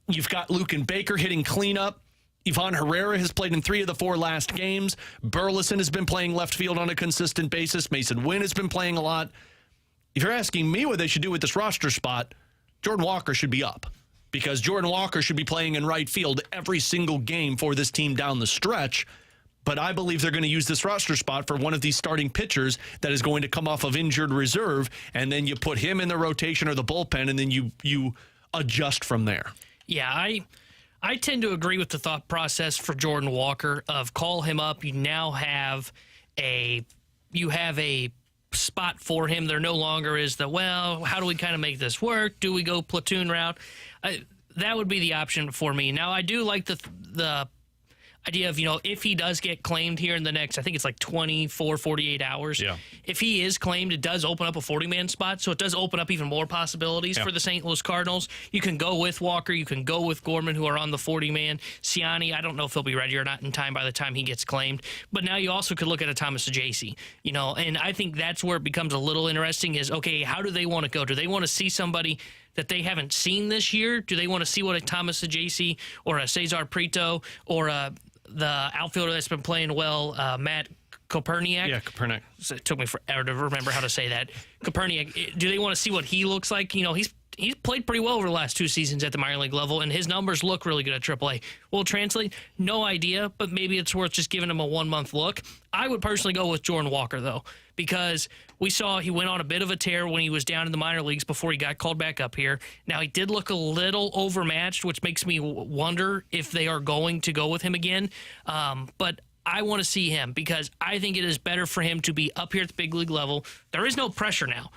You've got Luke and Baker hitting cleanup. Ivan Herrera has played in 3 of the 4 last games. Burleson has been playing left field on a consistent basis. Masyn Winn has been playing a lot. If you're asking me what they should do with this roster spot, Jordan Walker should be up, because Jordan Walker should be playing in right field every single game for this team down the stretch. But I believe they're going to use this roster spot for one of these starting pitchers that is going to come off of injured reserve, and then you put him in the rotation or the bullpen, and then you adjust from there. Yeah, I tend to agree with the thought process for Jordan Walker of call him up. You now have a spot for him. There no longer is the, well, how do we kind of make this work? Do we go platoon route? That would be the option for me. Now, I do like the idea of, if he does get claimed here in the next, I think it's like 24, 48 hours. Yeah. If he is claimed, it does open up a 40-man spot, so it does open up even more possibilities for the St. Louis Cardinals. You can go with Walker. You can go with Gorman, who are on the 40-man. Ciani, I don't know if he'll be ready or not in time by the time he gets claimed. But now you also could look at a Thomas Ajacey, and I think that's where it becomes a little interesting is, okay, how do they want to go? Do they want to see somebody that they haven't seen this year? Do they want to see what a Thomas Ajacey or a Cesar Prieto or the outfielder that's been playing well, Matt Koperniak? Yeah, Koperniak. So it took me forever to remember how to say that. Koperniak, do they want to see what he looks like? He's played pretty well over the last 2 seasons at the minor league level, and his numbers look really good at AAA. Will it translate? No idea, but maybe it's worth just giving him a 1-month look. I would personally go with Jordan Walker, though, because we saw he went on a bit of a tear when he was down in the minor leagues before he got called back up here. Now, he did look a little overmatched, which makes me wonder if they are going to go with him again. But I want to see him because I think it is better for him to be up here at the big league level. There is no pressure now.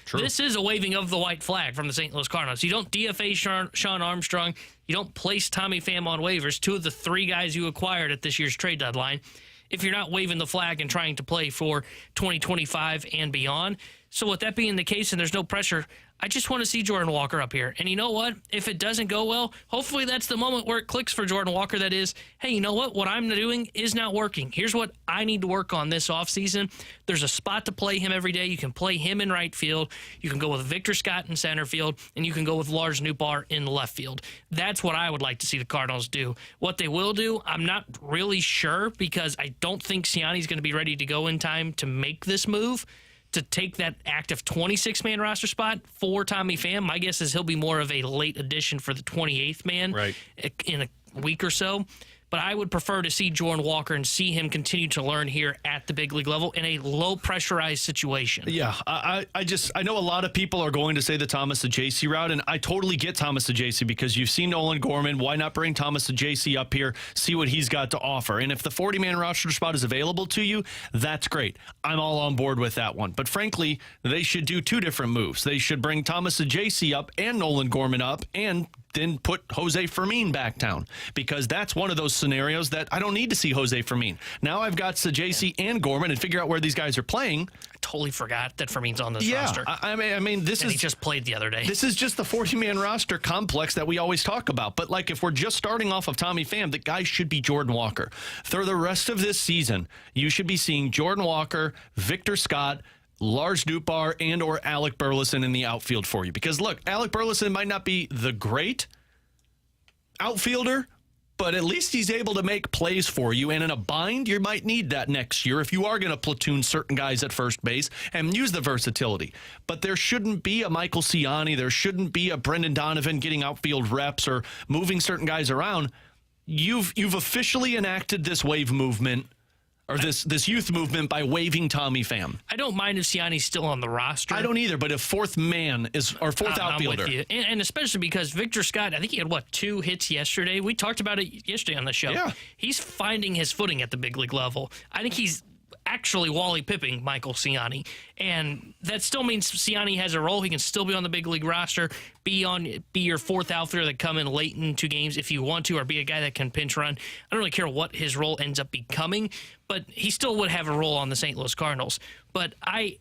True. This is a waving of the white flag from the St. Louis Cardinals. You don't DFA Sean Armstrong. You don't place Tommy Pham on waivers, 2 of the 3 guys you acquired at this year's trade deadline, if you're not waving the flag and trying to play for 2025 and beyond. So with that being the case and there's no pressure, I just want to see Jordan Walker up here. And you know what? If it doesn't go well, hopefully that's the moment where it clicks for Jordan Walker. That is, hey, you know what? What I'm doing is not working. Here's what I need to work on this offseason. There's a spot to play him every day. You can play him in right field. You can go with Victor Scott in center field, and you can go with Lars Nootbaar in left field. That's what I would like to see the Cardinals do. What they will do, I'm not really sure, because I don't think Ciani's going to be ready to go in time to make this move, to take that active 26-man roster spot for Tommy Pham. My guess is he'll be more of a late addition for the 28th man in a week or so. but I would prefer to see Jordan Walker and see him continue to learn here at the big league level in a low pressurized situation. Yeah, I know a lot of people are going to say the Thomas Ajayce route, and I totally get Thomas Ajayce because you've seen Nolan Gorman. Why not bring Thomas Ajayce up here, see what he's got to offer? And if the 40-man roster spot is available to you, that's great. I'm all on board with that one. But frankly, they should do two different moves. They should bring Thomas Ajayce up and Nolan Gorman up and then put Jose Fermin back down, because that's one of those scenarios that I don't need to see Jose Fermin. Now I've got Sajayce and Gorman and figure out where these guys are playing. I totally forgot that Fermin's on this roster. I mean, he just played the other day. This is just the 40-man roster complex that we always talk about. But like, if we're just starting off of Tommy Pham, the guy should be Jordan Walker. For the rest of this season, you should be seeing Jordan Walker, Victor Scott, Lars Nootbaar, and or Alec Burleson in the outfield for you. Because look, Alec Burleson might not be the great outfielder, but at least he's able to make plays for you. And in a bind, you might need that next year if you are going to platoon certain guys at first base and use the versatility. But there shouldn't be a Michael Ciani. There shouldn't be a Brendan Donovan getting outfield reps or moving certain guys around. You've officially enacted this wave movement, or this youth movement, by waiving Tommy Pham. I don't mind if Ciani's still on the roster. I don't either, but if fourth outfielder. I'm with you. And especially because Victor Scott, I think he had, 2 hits yesterday? We talked about it yesterday on the show. Yeah. He's finding his footing at the big league level. I think he's actually Wally Pipping Michael Ciani. And that still means Ciani has a role. He can still be on the big league roster, be your fourth outfielder that come in late into games if you want to, or be a guy that can pinch run. I don't really care what his role ends up becoming, but he still would have a role on the St. Louis Cardinals. But I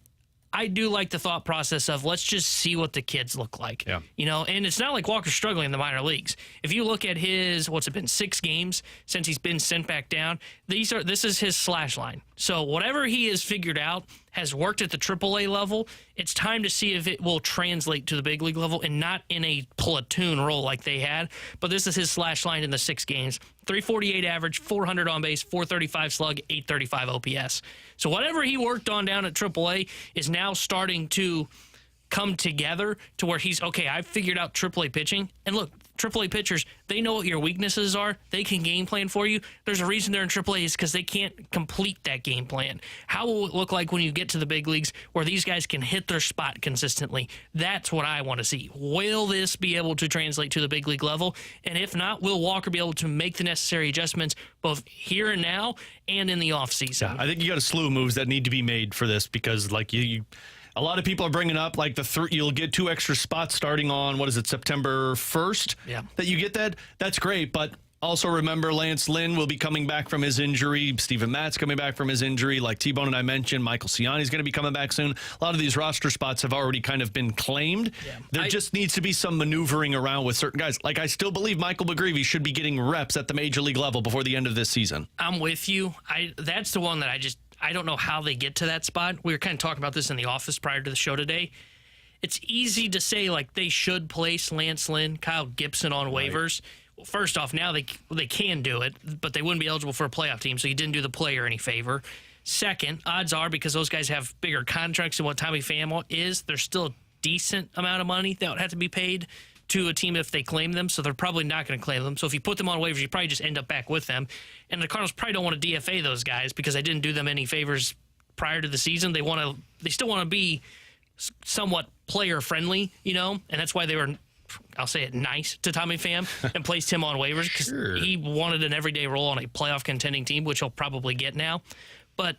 do like the thought process of let's just see what the kids look like. Yeah. And it's not like Walker's struggling in the minor leagues. If you look at his, 6 games since he's been sent back down, this is his slash line. So whatever he has figured out has worked at the AAA level. It's time to see if it will translate to the big league level and not in a platoon role like they had. But this is his slash line in the 6 games. 348 average, 400 on base, 435 slug, 835 OPS. So whatever he worked on down at AAA is now starting to come together to where he's, okay, I've figured out AAA pitching. And look, AAA pitchers, they know what your weaknesses are. They can game plan for you. There's a reason they're in AAA is because they can't complete that game plan. How will it look like when you get to the big leagues where these guys can hit their spot consistently? That's what I want to see. Will this be able to translate to the big league level? And if not, will Walker be able to make the necessary adjustments both here and now and in the offseason? Yeah, I think you got a slew of moves that need to be made for this, because like you a lot of people are bringing up like you'll get 2 extra spots starting on, September 1st? Yeah. That you get that. That's great. But also remember, Lance Lynn will be coming back from his injury. Steven Matt's coming back from his injury. Like T-Bone and I mentioned, Michael Ciani's going to be coming back soon. A lot of these roster spots have already kind of been claimed. Yeah. There just needs to be some maneuvering around with certain guys. Like, I still believe Michael McGreevy should be getting reps at the major league level before the end of this season. I'm with you. That's the one that I don't know how they get to that spot. We were kind of talking about this in the office prior to the show today. It's easy to say, like, they should place Lance Lynn, Kyle Gibson on waivers. Well, first off, now they can do it, but they wouldn't be eligible for a playoff team, so you didn't do the player any favor. Second, odds are, because those guys have bigger contracts than what Tommy Pham is, there's still a decent amount of money that would have to be paid to a team if they claim them, so they're probably not going to claim them. So if you put them on waivers, you probably just end up back with them. And the Cardinals probably don't want to DFA those guys because they didn't do them any favors prior to the season. They still want to be somewhat player friendly, and that's why they were, I'll say it, nice to Tommy Pham and placed him on waivers because he wanted an everyday role on a playoff contending team, which he'll probably get now. But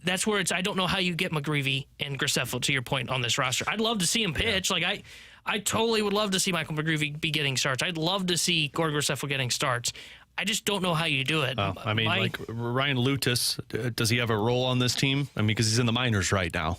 that's where I don't know how you get McGreevy and Graceffo, to your point, on this roster. I'd love to see him pitch. Yeah. Like I totally would love to see Michael McGreevy be getting starts. I'd love to see Gordon Graceffo getting starts. I just don't know how you do it. I mean, like Ryan Lutis, does he have a role on this team? I mean, because he's in the minors right now.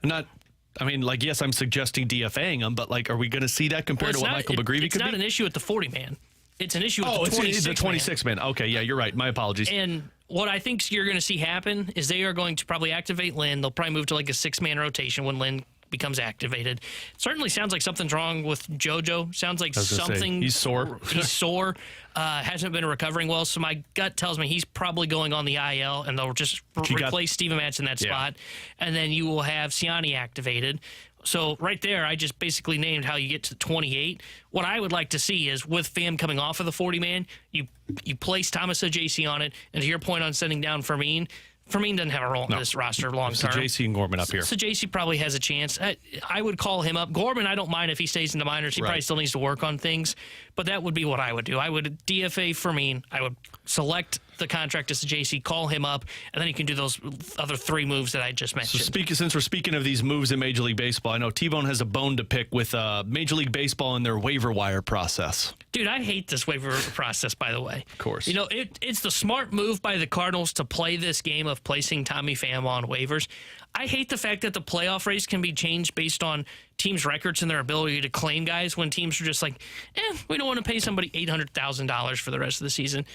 Yes, I'm suggesting DFAing him, but like, are we going to see that compared to what Michael McGreevy could be? It's not an issue with the 40-man. It's an issue with the 26-man. It's the 26-man. Okay, yeah, you're right. My apologies. And what I think you're going to see happen is they are going to probably activate Lynn. They'll probably move to like a 6-man rotation when Lynn becomes activated. It certainly sounds like something's wrong with JoJo. Sounds like something. He's sore. He's sore. Hasn't been recovering well. So my gut tells me he's probably going on the IL, and they'll just replace Steven Matz in that spot. And then you will have Ciani activated. So right there, I just basically named how you get to 28. What I would like to see is with Pham coming off of the 40-man, you place Thomas Ajacey on it, and to your point on sending down Fermin doesn't have a role in this roster long term. Ajacey and Gorman up here. So Ajacey probably has a chance. I would call him up. Gorman, I don't mind if he stays in the minors. He probably still needs to work on things, but that would be what I would do. I would DFA Fermin. I would select the contract as Ajacey, call him up, and then he can do those other 3 moves that I just mentioned. So since we're speaking of these moves in Major League Baseball, I know T-Bone has a bone to pick with Major League Baseball and their waiver wire process. Dude, I hate this waiver process, by the way. Of course. You know, it's the smart move by the Cardinals to play this game of placing Tommy Pham on waivers. I hate the fact that the playoff race can be changed based on teams' records and their ability to claim guys when teams are just like, we don't want to pay somebody $800,000 for the rest of the season.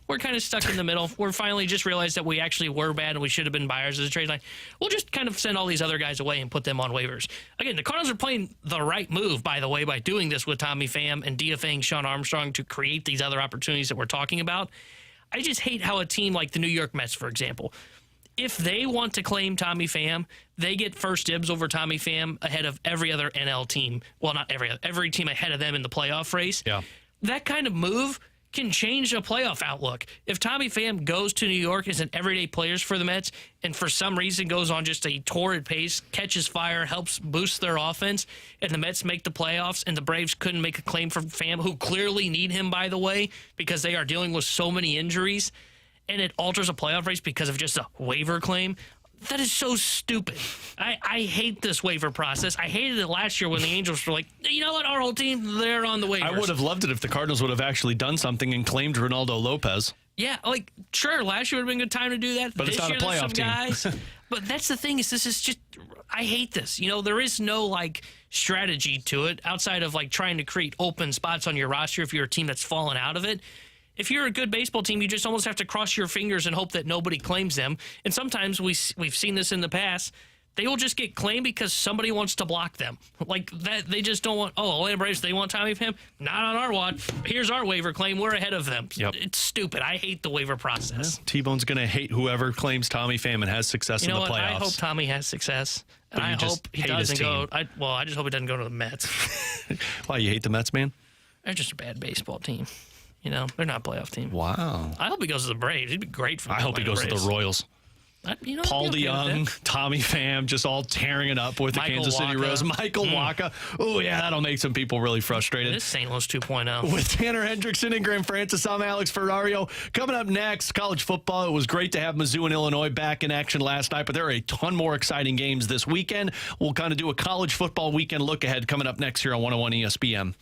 We're kind of stuck in the middle. We're finally just realized that we actually were bad and we should have been buyers as a trade line. We'll just kind of send all these other guys away and put them on waivers. Again, the Cardinals are playing the right move, by the way, by doing this with Tommy Pham and DFAing Sean Armstrong to create these other opportunities that we're talking about. I just hate how a team like the New York Mets, for example, if they want to claim Tommy Pham, they get first dibs over Tommy Pham ahead of every other NL team. Well, not every team ahead of them in the playoff race. Yeah. That kind of move can change a playoff outlook. If Tommy Pham goes to New York as an everyday player for the Mets and for some reason goes on just a torrid pace, catches fire, helps boost their offense, and the Mets make the playoffs and the Braves couldn't make a claim for Pham, who clearly need him, by the way, because they are dealing with so many injuries, and it alters a playoff race because of just a waiver claim, that is so stupid. I hate this waiver process. I hated it last year when the Angels were like, you know what, our whole team, they're on the waivers. I would have loved it if the Cardinals would have actually done something and claimed Ronaldo Lopez. Yeah, like, sure, last year would have been a good time to do that. But this it's not year, a playoff there's some team. guys. But that's the thing, is this is just, I hate this. You know, there is no, like, strategy to it outside of, like, trying to create open spots on your roster if you're a team that's fallen out of it. If you're a good baseball team, you just almost have to cross your fingers and hope that nobody claims them. And sometimes we've seen this in the past. They will just get claimed because somebody wants to block them. Like that, they just don't want, Atlanta Braves, they want Tommy Pham? Not on our watch. Here's our waiver claim. We're ahead of them. Yep. It's stupid. I hate the waiver process. Yeah. T-Bone's going to hate whoever claims Tommy Pham and has success in the playoffs. I hope Tommy has success. But I hope he doesn't go. I just hope he doesn't go to the Mets. Why, you hate the Mets, man? They're just a bad baseball team. You know, they're not a playoff team. Wow. I hope he goes to the Braves. It'd be great for I hope he goes to the Royals. Paul DeYoung, Tommy Pham, just all tearing it up with Michael the Kansas City Wacha. Royals. Michael Wacha. Oh, yeah, that'll make some people really frustrated. This is St. Louis 2.0. With Tanner Hendrickson and Graham Francis, I'm Alex Ferrario. Coming up next, college football. It was great to have Mizzou and Illinois back in action last night, but there are a ton more exciting games this weekend. We'll kind of do a college football weekend look ahead coming up next here on 101 ESPN.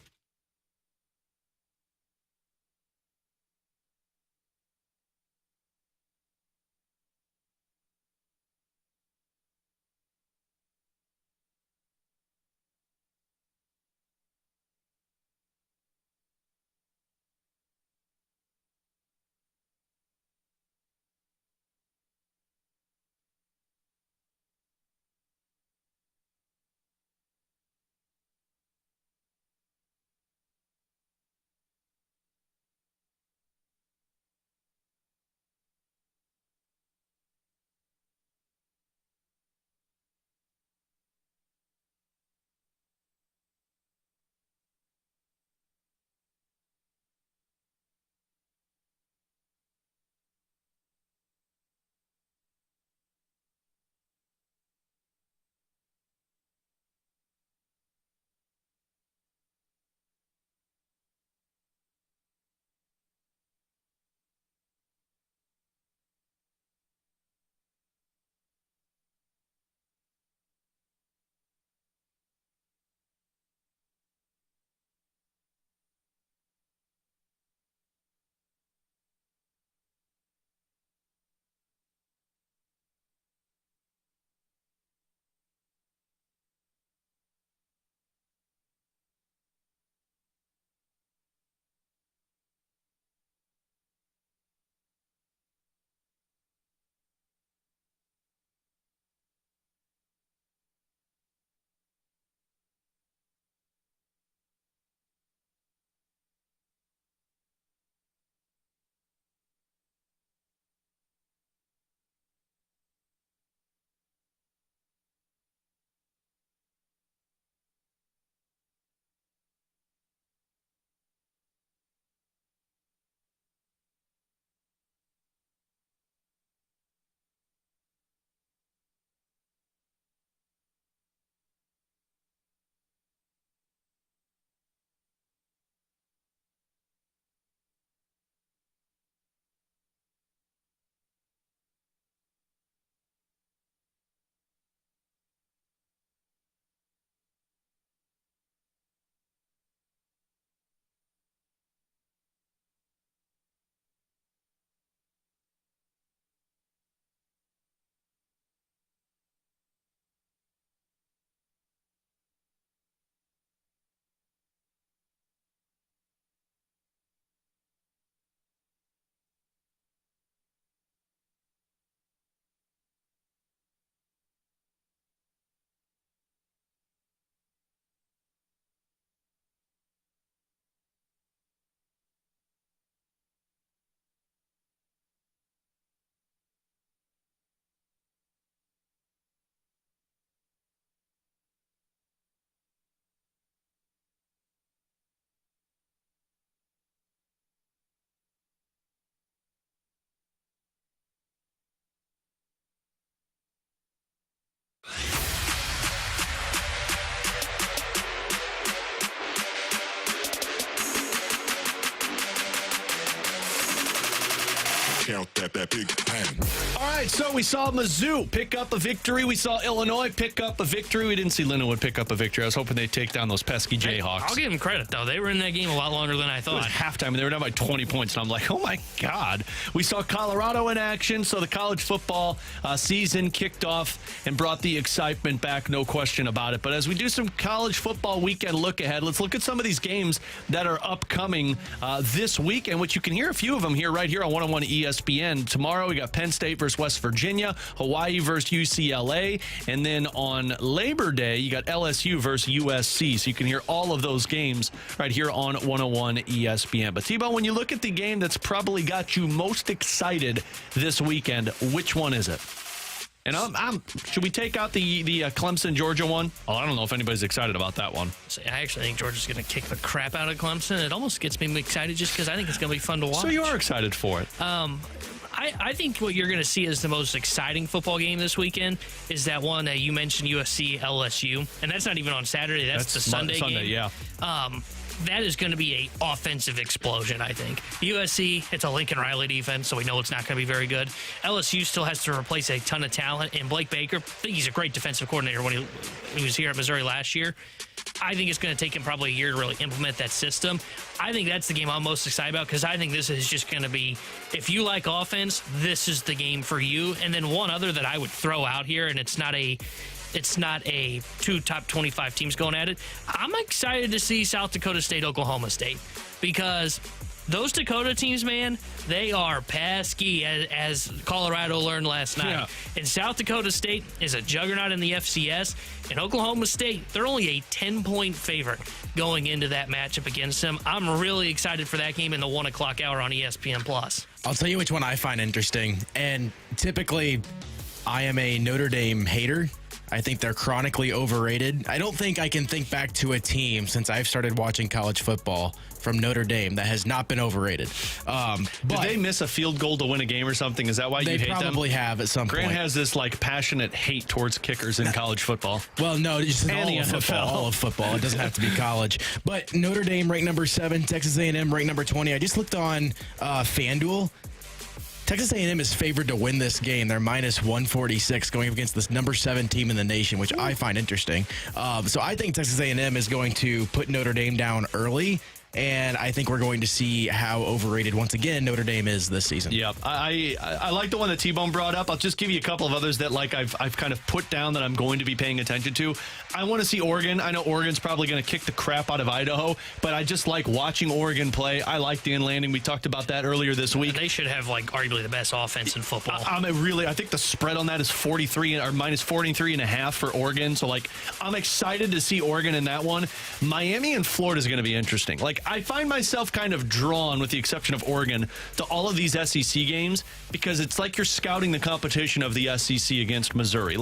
that big bang. All right, so we saw Mizzou pick up a victory. We saw Illinois pick up a victory. We didn't see Lindenwood pick up a victory. I was hoping they'd take down those pesky Jayhawks. I'll give them credit, though. They were in that game a lot longer than I It thought. was halftime, and they were down by 20 points, and I'm like, oh, my God. We saw Colorado in action, so the college football season kicked off and brought the excitement back, no question about it. But as we do some college football weekend look ahead, let's look at some of these games that are upcoming this weekend, which you can hear a few of them right here on 101 ESPN. Tomorrow, we got Penn State versus West Virginia, Hawaii versus UCLA, and then on Labor Day, you got LSU versus USC. So you can hear all of those games right here on 101 ESPN. But T-Bone, when you look at the game that's probably got you most excited this weekend, which one is it? And should we take out the Clemson-Georgia one? Oh, I don't know if anybody's excited about that one. I actually think Georgia's going to kick the crap out of Clemson. It almost gets me excited just because I think it's going to be fun to watch. So you are excited for it. I think what you're going to see as the most exciting football game this weekend is that one that you mentioned, USC LSU, and that's not even on Saturday. That's the Sunday game. Yeah. That is going to be a offensive explosion, I think. USC, it's a Lincoln Riley defense, so we know it's not going to be very good. LSU still has to replace a ton of talent, and Blake Baker, I think he's a great defensive coordinator when he was here at Missouri last year. I think it's going to take him probably a year to really implement that system. I think that's the game I'm most excited about because I think this is just going to be, if you like offense, this is the game for you. And then one other that I would throw out here, and it's not a two top 25 teams going at it. I'm excited to see South Dakota State, Oklahoma State, because those Dakota teams, man, they are pesky, as Colorado learned last night. Yeah. And South Dakota State is a juggernaut in the FCS. And Oklahoma State, they're only a 10-point favorite going into that matchup against them. I'm really excited for that game in the 1 o'clock hour on ESPN+. I'll tell you which one I find interesting. And typically, I am a Notre Dame hater. I think they're chronically overrated. I don't think I can think back to a team since I've started watching college football from Notre Dame that has not been overrated. Did they miss a field goal to win a game or something? Is that why you hate them? They probably have at some point. Grant has this passionate hate towards kickers in college football. Well, no, just And the NFL. All of football. It doesn't have to be college. But Notre Dame ranked number 7, Texas A&M ranked number 20. I just looked on FanDuel. Texas A&M is favored to win this game. They're minus 146 going up against this number 7 team in the nation, which I find interesting. So I think Texas A&M is going to put Notre Dame down early, and I think we're going to see how overrated, once again, Notre Dame is this season. Yeah, I like the one that T-Bone brought up. I'll just give you a couple of others that I've kind of put down that I'm going to be paying attention to. I want to see Oregon. I know Oregon's probably going to kick the crap out of Idaho, but I just like watching Oregon play. I like Dan Lanning. We talked about that earlier this week. They should have arguably the best offense in football. I think the spread on that is 43 or minus 43.5 for Oregon. So I'm excited to see Oregon in that one. Miami and Florida is going to be interesting. I find myself kind of drawn, with the exception of Oregon, to all of these SEC games because it's like you're scouting the competition of the SEC against Missouri.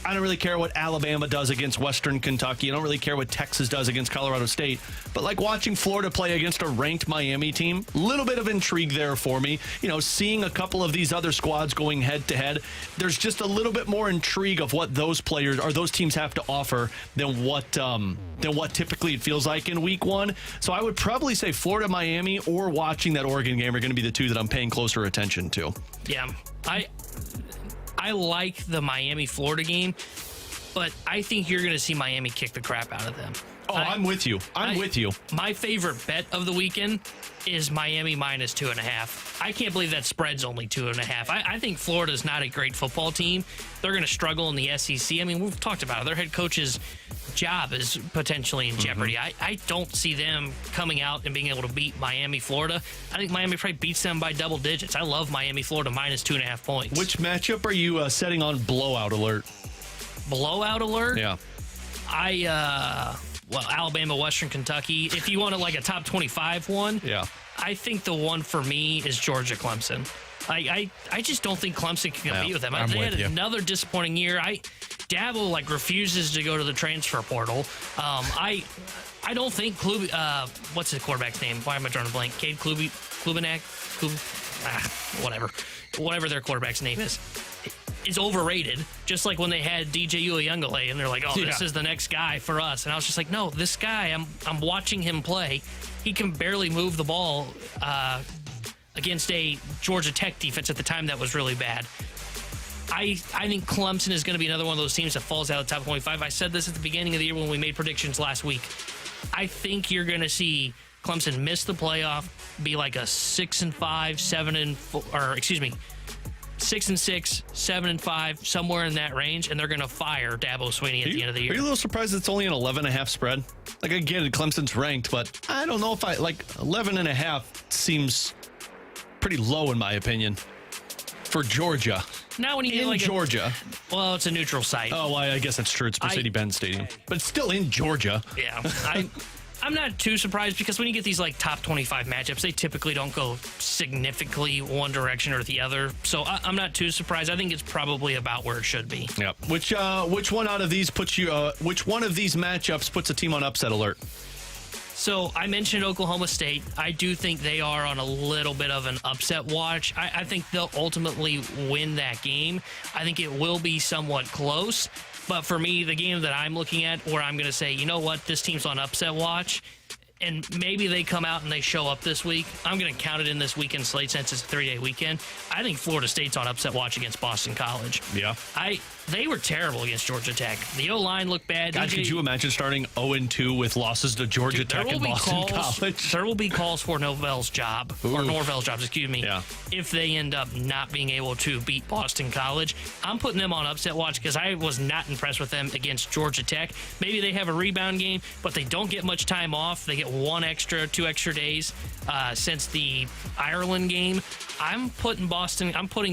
I don't really care what Alabama does against Western Kentucky. I don't really care what Texas does against Colorado State. But watching Florida play against a ranked Miami team, a little bit of intrigue there for me. Seeing a couple of these other squads going head to head, there's just a little bit more intrigue of what those players or those teams have to offer than what typically it feels like in week one. So I would probably say Florida, Miami, or watching that Oregon game are going to be the two that I'm paying closer attention to. Yeah, I like the Miami-Florida game, but I think you're going to see Miami kick the crap out of them. Oh, I'm with you. I'm with you. My favorite bet of the weekend is Miami minus 2.5. I can't believe that spread's only 2.5. I think Florida's not a great football team. They're going to struggle in the SEC. I mean, we've talked about it. Their head coach's job is potentially in jeopardy. I don't see them coming out and being able to beat Miami, Florida. I think Miami probably beats them by double digits. I love Miami, Florida minus 2.5 points. Which matchup are you setting on blowout alert? Blowout alert? Yeah. Alabama, Western Kentucky. If you want a top 25 one, yeah, I think the one for me is Georgia, Clemson. I just don't think Clemson can compete with them. They had another disappointing year. Dabo refuses to go to the transfer portal. I don't think what's his quarterback's name? Why am I drawing a blank? Cade Klubenak? Whatever their quarterback's name is overrated, just like when they had DJ Uiagalelei and they're like, this is the next guy for us. And I was just like, no, this guy, I'm watching him play. He can barely move the ball against a Georgia Tech defense at the time that was really bad. I think Clemson is going to be another one of those teams that falls out of the top 25. I said this at the beginning of the year when we made predictions last week. I think you're going to see Clemson miss the playoff, be like a 6-5, 6-6, 7-5, somewhere in that range, and they're going to fire Dabo Swinney at the end of the year. Are you a little surprised it's only an 11.5 spread? Like, I get it, Clemson's ranked, but I don't know if 11.5 seems pretty low in my opinion for Georgia. Now when you in Georgia. Well, it's a neutral site. Oh, well, I guess that's true. It's Mercedes-Benz Stadium. But it's still in Georgia. Yeah. I'm not too surprised because when you get these like top 25 matchups, they typically don't go significantly one direction or the other. So I'm not too surprised. I think it's probably about where it should be. Yep. Which one out of these which one of these matchups puts a team on upset alert? So I mentioned Oklahoma State. I do think they are on a little bit of an upset watch. I think they'll ultimately win that game. I think it will be somewhat close. But for me, the game that I'm looking at where I'm going to say, you know what, this team's on upset watch, and maybe they come out and they show up this week. I'm going to count it in this weekend slate since it's a 3-day weekend. I think Florida State's on upset watch against Boston College. Yeah. They were terrible against Georgia Tech. The O-line looked bad. God, could you imagine starting 0-2 with losses to Georgia Tech and Boston College? There will be calls for Norvell's job, excuse me, yeah. if they end up not being able to beat Boston College. I'm putting them on upset watch because I was not impressed with them against Georgia Tech. Maybe they have a rebound game, but they don't get much time off. They get 2 extra days since the Ireland game. I'm putting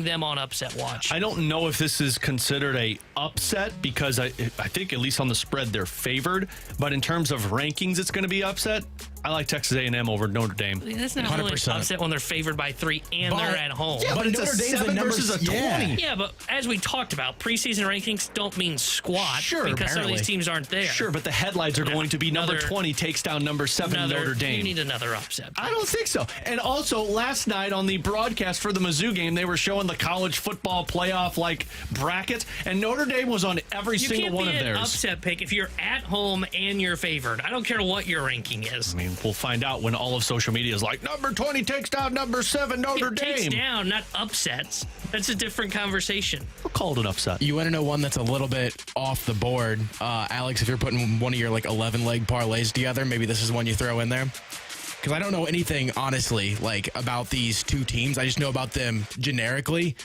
them on upset watch. I don't know if this is considered a upset because I think at least on the spread they're favored, but in terms of rankings it's going to be upset. I like Texas A&M over Notre Dame. That's not really an upset when they're favored by 3 and they're at home. Yeah, but it's a 7 versus a 20. Yeah, but as we talked about, preseason rankings don't mean squat because some of these teams aren't there. Sure, but the headlines are going to be number 20 takes down number 7 Notre Dame. You need another upset. I don't think so. And also, last night on the broadcast for the Mizzou game, they were showing the college football playoff brackets, and Notre Dame was on every single one of theirs. You can't be an upset pick if you're at home and you're favored. I don't care what your ranking is. I mean, we'll find out when all of social media is like, number 20 takes down number 7 Notre Dame. Takes down, not upsets. That's a different conversation. We'll call it an upset. You want to know one that's a little bit off the board? Alex, if you're putting one of your 11-leg parlays together, maybe this is one you throw in there. Because I don't know anything, honestly, about these two teams. I just know about them generically.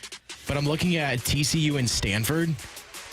But I'm looking at TCU and Stanford.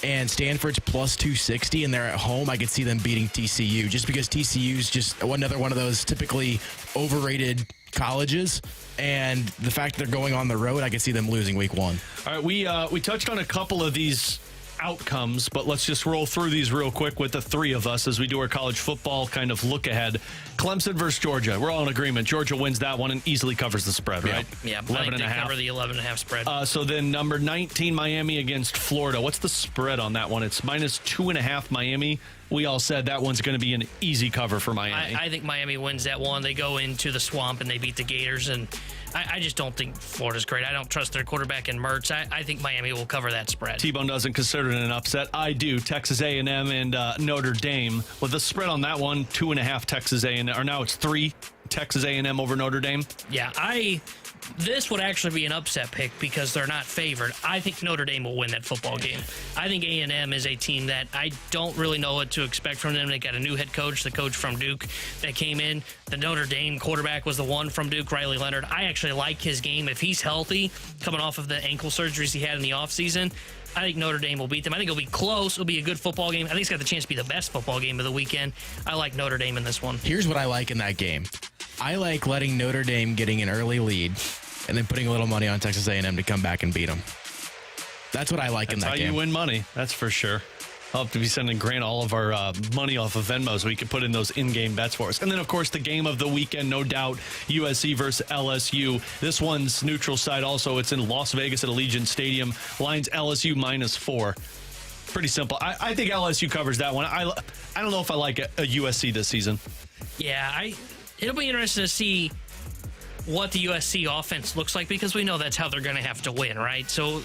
And Stanford's plus 260, and they're at home. I could see them beating TCU just because TCU's just another one of those typically overrated colleges. And the fact that they're going on the road, I could see them losing week 1. All right, we touched on a couple of these outcomes, but let's just roll through these real quick with the three of us as we do our college football kind of look ahead. Clemson versus Georgia. We're all in agreement. Georgia wins that one and easily covers the spread, right? Yeah, 11.5. Cover the 11.5 spread. So then number 19, Miami against Florida. What's the spread on that one? It's -2.5 Miami. We all said that one's going to be an easy cover for Miami. I think Miami wins that one. They go into the swamp and they beat the Gators, and I just don't think Florida's great. I don't trust their quarterback in Mertz. I think Miami will cover that spread. T-Bone doesn't consider it an upset. I do. Texas A&M and Notre Dame. With the spread on that one, 2.5 Texas A&M, or now it's 3 Texas A&M over Notre Dame. Yeah, this would actually be an upset pick because they're not favored. I think Notre Dame will win that football game. I think A&M is a team that I don't really know what to expect from them. They got a new head coach, the coach from Duke that came in. The Notre Dame quarterback was the one from Duke, Riley Leonard. I actually like his game. If he's healthy, coming off of the ankle surgeries he had in the offseason, I think Notre Dame will beat them. I think it'll be close. It'll be a good football game. I think it's got the chance to be the best football game of the weekend. I like Notre Dame in this one. Here's what I like in that game. I like letting Notre Dame getting an early lead and then putting a little money on Texas A&M to come back and beat them. That's what I like in that game. That's how you win money. That's for sure. I'll have to be sending Grant all of our money off of Venmo so we can put in those in-game bets for us. And then, of course, the game of the weekend, no doubt, USC versus LSU. This one's neutral side also. It's in Las Vegas at Allegiant Stadium. Line's LSU -4. Pretty simple. I think LSU covers that one. I don't know if I like a USC this season. Yeah, it'll be interesting to see what the USC offense looks like because we know that's how they're going to have to win, right? So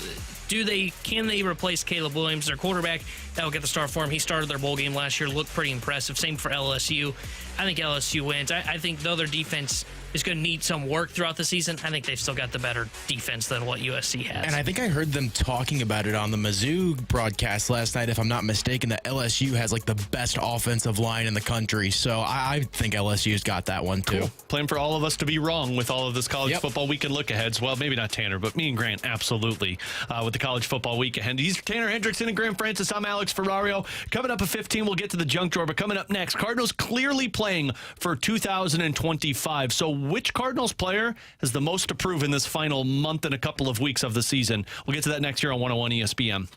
Can they replace Caleb Williams, their quarterback? That will get the start for him. He started their bowl game last year, looked pretty impressive. Same for LSU. I think LSU wins. I think though their defense is going to need some work throughout the season, I think they've still got the better defense than what USC has. And I think I heard them talking about it on the Mizzou broadcast last night, if I'm not mistaken, that LSU has like the best offensive line in the country. So I think LSU's got that one too. Cool. Plan for all of us to be wrong with all of this college football weekend look aheads. Well, maybe not Tanner, but me and Grant, absolutely, with the college football week ahead. He's Tanner Hendrickson and Grant Francis. I'm Alex Ferrario. Coming up at 15, we'll get to the junk drawer, but coming up next, Cardinals clearly playing for 2025. So which Cardinals player has the most to prove in this final month and a couple of weeks of the season? We'll get to that next year on 101 ESPN.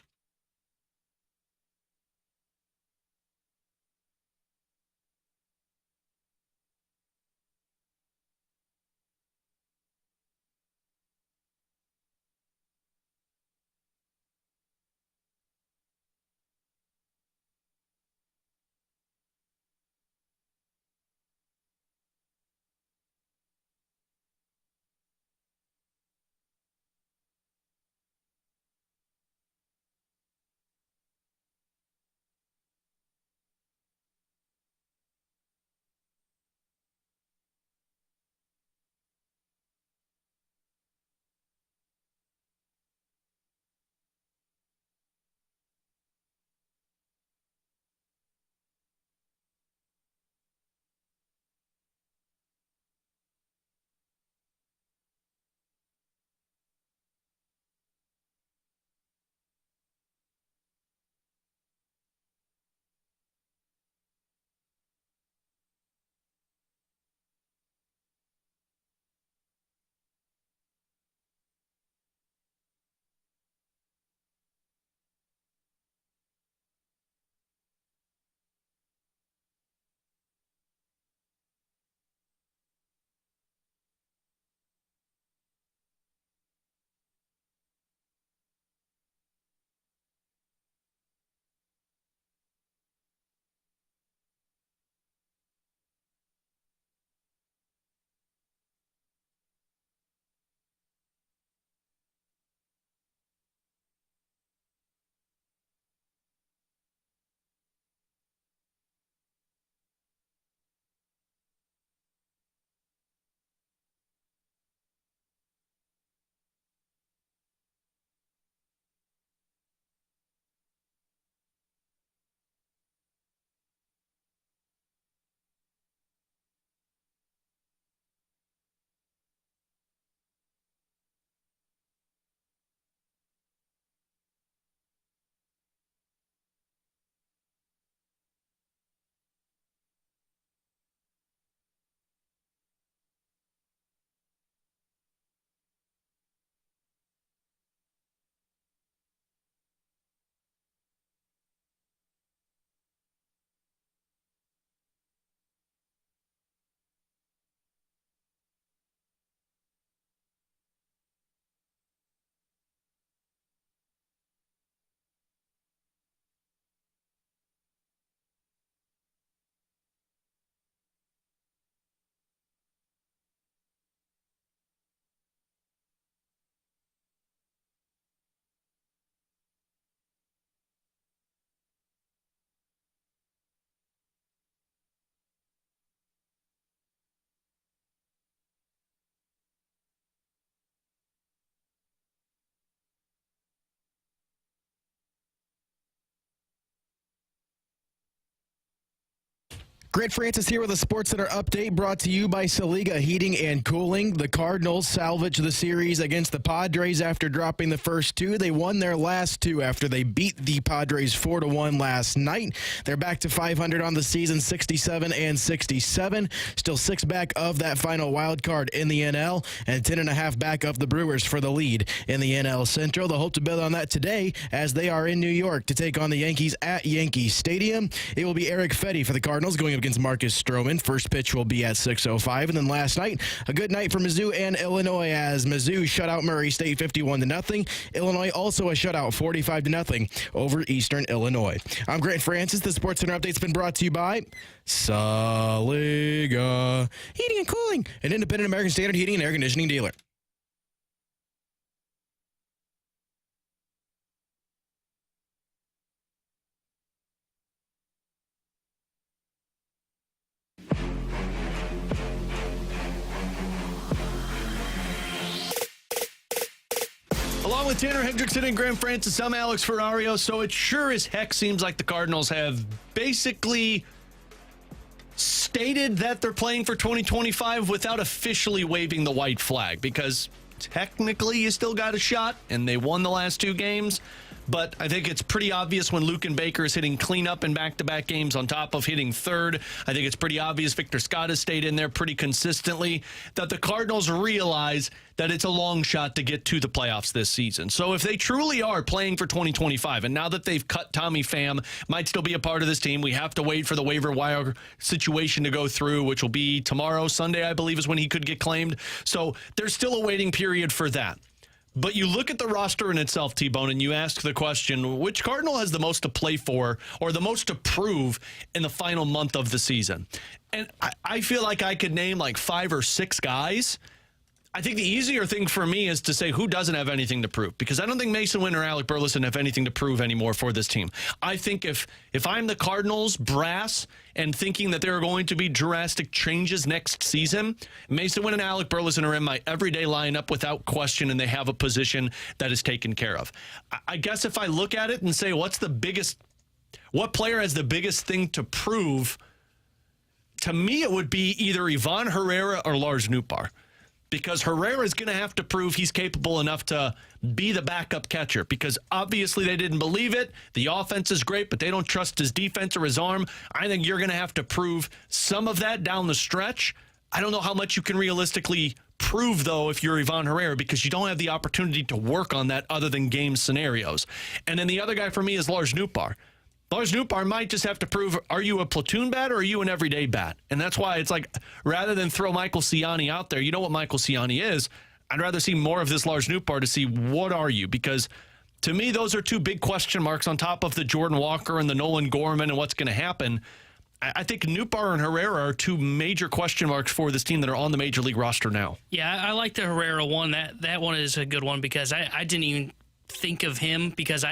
Grant Francis here with a SportsCenter update brought to you by Saliga Heating and Cooling. The Cardinals salvaged the series against the Padres after dropping the first two. They won their last two after they beat the Padres 4-1 last night. They're back to 500 on the season, 67-67. Still 6 back of that final wild card in the NL and 10.5 back of the Brewers for the lead in the NL Central. They'll hope to build on that today as they are in New York to take on the Yankees at Yankee Stadium. It will be Eric Fetty for the Cardinals going up against Marcus Stroman. First pitch will be at 6:05. And then last night, a good night for Mizzou and Illinois as Mizzou shut out Murray State 51-0. Illinois also a shutout 45-0 over Eastern Illinois. I'm Grant Francis. The SportsCenter update's been brought to you by Saliga Heating and Cooling, an independent American Standard heating and air conditioning dealer. Along with Tanner Hendrickson and Graham Francis, I'm Alex Ferrario. So it sure as heck seems like the Cardinals have basically stated that they're playing for 2025 without officially waving the white flag, because technically you still got a shot, and they won the last two games. But I think it's pretty obvious when Luke and Baker is hitting cleanup in back-to-back games on top of hitting third. I think it's pretty obvious Victor Scott has stayed in there pretty consistently, that the Cardinals realize that it's a long shot to get to the playoffs this season. So if they truly are playing for 2025, and now that they've cut Tommy Pham, might still be a part of this team, we have to wait for the waiver wire situation to go through, which will be tomorrow, Sunday, I believe, is when he could get claimed. So there's still a waiting period for that. But you look at the roster in itself, T-Bone, and you ask the question, which Cardinal has the most to play for or the most to prove in the final month of the season? And I feel like I could name like 5 or 6 guys. I think the easier thing for me is to say who doesn't have anything to prove, because I don't think Masyn Winn or Alec Burleson have anything to prove anymore for this team. I think if I'm the Cardinals brass and thinking that there are going to be drastic changes next season, Masyn Winn and Alec Burleson are in my everyday lineup without question, and they have a position that is taken care of. I guess if I look at it and say what player has the biggest thing to prove, to me it would be either Ivan Herrera or Lars Nootbaar. Because Herrera is going to have to prove he's capable enough to be the backup catcher, because obviously they didn't believe it. The offense is great, but they don't trust his defense or his arm. I think you're going to have to prove some of that down the stretch. I don't know how much you can realistically prove, though, if you're Ivan Herrera, because you don't have the opportunity to work on that other than game scenarios. And then the other guy for me is Lars Nootbaar. Lars Nootbaar might just have to prove, are you a platoon bat or are you an everyday bat? And that's why it's like, rather than throw Michael Ciani out there, you know what Michael Ciani is, I'd rather see more of this Lars Nootbaar to see what are you, because to me, those are two big question marks on top of the Jordan Walker and the Nolan Gorman and what's going to happen. I think Nootbaar and Herrera are two major question marks for this team that are on the Major League roster now. Yeah, I like the Herrera one. That one is a good one, because I didn't even think of him, because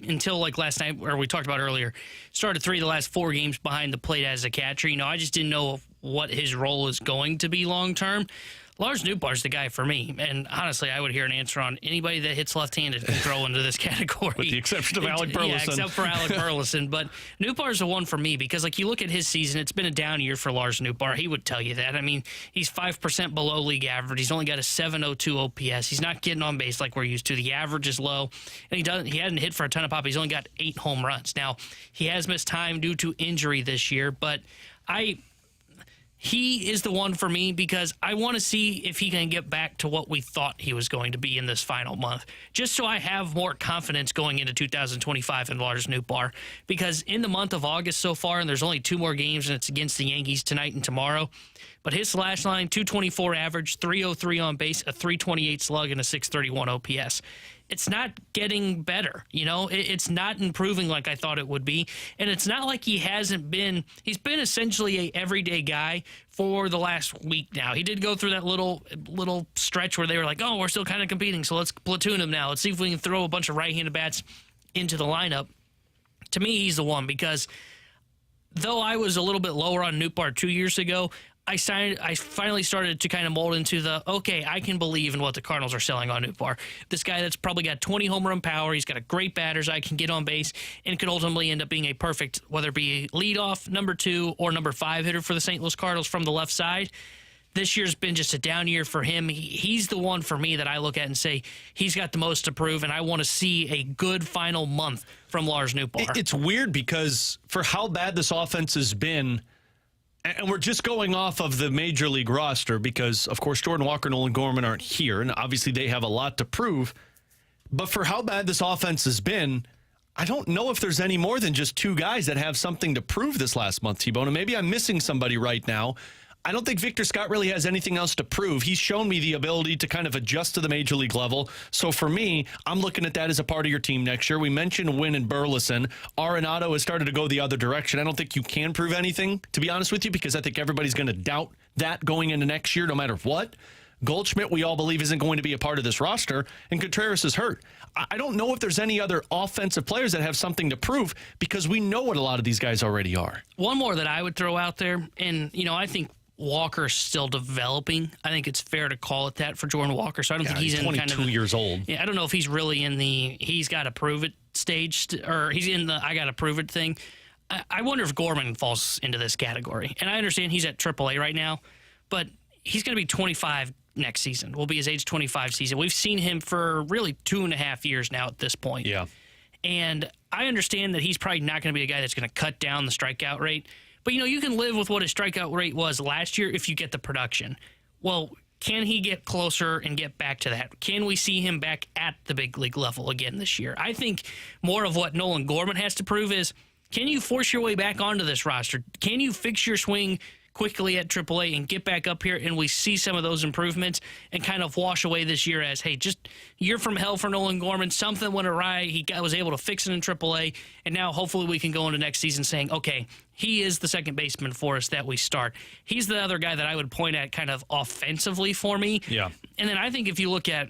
until like last night, where we talked about earlier, started 3 of the last 4 games behind the plate as a catcher. I just didn't know what his role is going to be long term. Lars Nootbaar's the guy for me, and honestly, I would hear an answer on anybody that hits left-handed can throw into this category. With the exception of Alec Burleson. Yeah, except for Alec Burleson. But Nootbaar's the one for me, because like you look at his season, it's been a down year for Lars Nootbaar. He would tell you that. I mean, he's 5% below league average. He's only got a 702 OPS. He's not getting on base like we're used to. The average is low, and he hadn't hit for a ton of pop. He's only got 8 home runs. Now, he has missed time due to injury this year, but he is the one for me, because I want to see if he can get back to what we thought he was going to be in this final month, just so I have more confidence going into 2025 in Lars Nootbaar. Because in the month of August so far, and there's only 2 more games, and it's against the Yankees tonight and tomorrow, but his slash line, 224 average, 303 on base, a 328 slug, and a 631 OPS. It's not getting better, It's not improving like I thought it would be, and it's not like he's been essentially a everyday guy for the last week now. He did go through that little stretch where they were like, oh, we're still kind of competing, so let's platoon him now. Let's see if we can throw a bunch of right-handed bats into the lineup. To me, he's the one, because though I was a little bit lower on Nootbaar 2 years ago, I finally started to kind of mold into okay, I can believe in what the Cardinals are selling on Nootbaar. This guy that's probably got 20 home run power, he's got a great batter's eye, can get on base, and could ultimately end up being a perfect, whether it be leadoff, number 2, or number 5 hitter for the St. Louis Cardinals from the left side. This year's been just a down year for him. He's the one for me that I look at and say he's got the most to prove, and I want to see a good final month from Lars Nootbaar. It's weird, because for how bad this offense has been, and we're just going off of the Major League roster, because, of course, Jordan Walker and Nolan Gorman aren't here, and obviously they have a lot to prove. But for how bad this offense has been, I don't know if there's any more than just 2 guys that have something to prove this last month, T-Bone. And maybe I'm missing somebody right now. I don't think Victor Scott really has anything else to prove. He's shown me the ability to kind of adjust to the Major League level. So for me, I'm looking at that as a part of your team next year. We mentioned Winn and Burleson. Arenado has started to go the other direction. I don't think you can prove anything, to be honest with you, because I think everybody's going to doubt that going into next year no matter what. Goldschmidt, we all believe, isn't going to be a part of this roster, and Contreras is hurt. I don't know if there's any other offensive players that have something to prove, because we know what a lot of these guys already are. One more that I would throw out there, and, I think Walker's still developing. I think it's fair to call it that for Jordan Walker. So I don't think he's in 22 kind of years old. Yeah, I don't know if he's really in the he's got to prove it stage, or he's in the I got to prove it thing. I wonder if Gorman falls into this category. And I understand he's at AAA right now, but he's going to be 25 next season. Will be his age 25 season. We've seen him for really 2.5 years now at this point. Yeah. And I understand that he's probably not going to be a guy that's going to cut down the strikeout rate. But, you can live with what his strikeout rate was last year if you get the production. Well, can he get closer and get back to that? Can we see him back at the big league level again this year? I think more of what Nolan Gorman has to prove is, can you force your way back onto this roster? Can you fix your swing quickly at AAA and get back up here, and we see some of those improvements and kind of wash away this year as, hey, just year from hell for Nolan Gorman. Something went awry. He was able to fix it in AAA, and now hopefully we can go into next season saying, okay, he is the second baseman for us that we start. He's the other guy that I would point at kind of offensively for me. Yeah. And then I think if you look at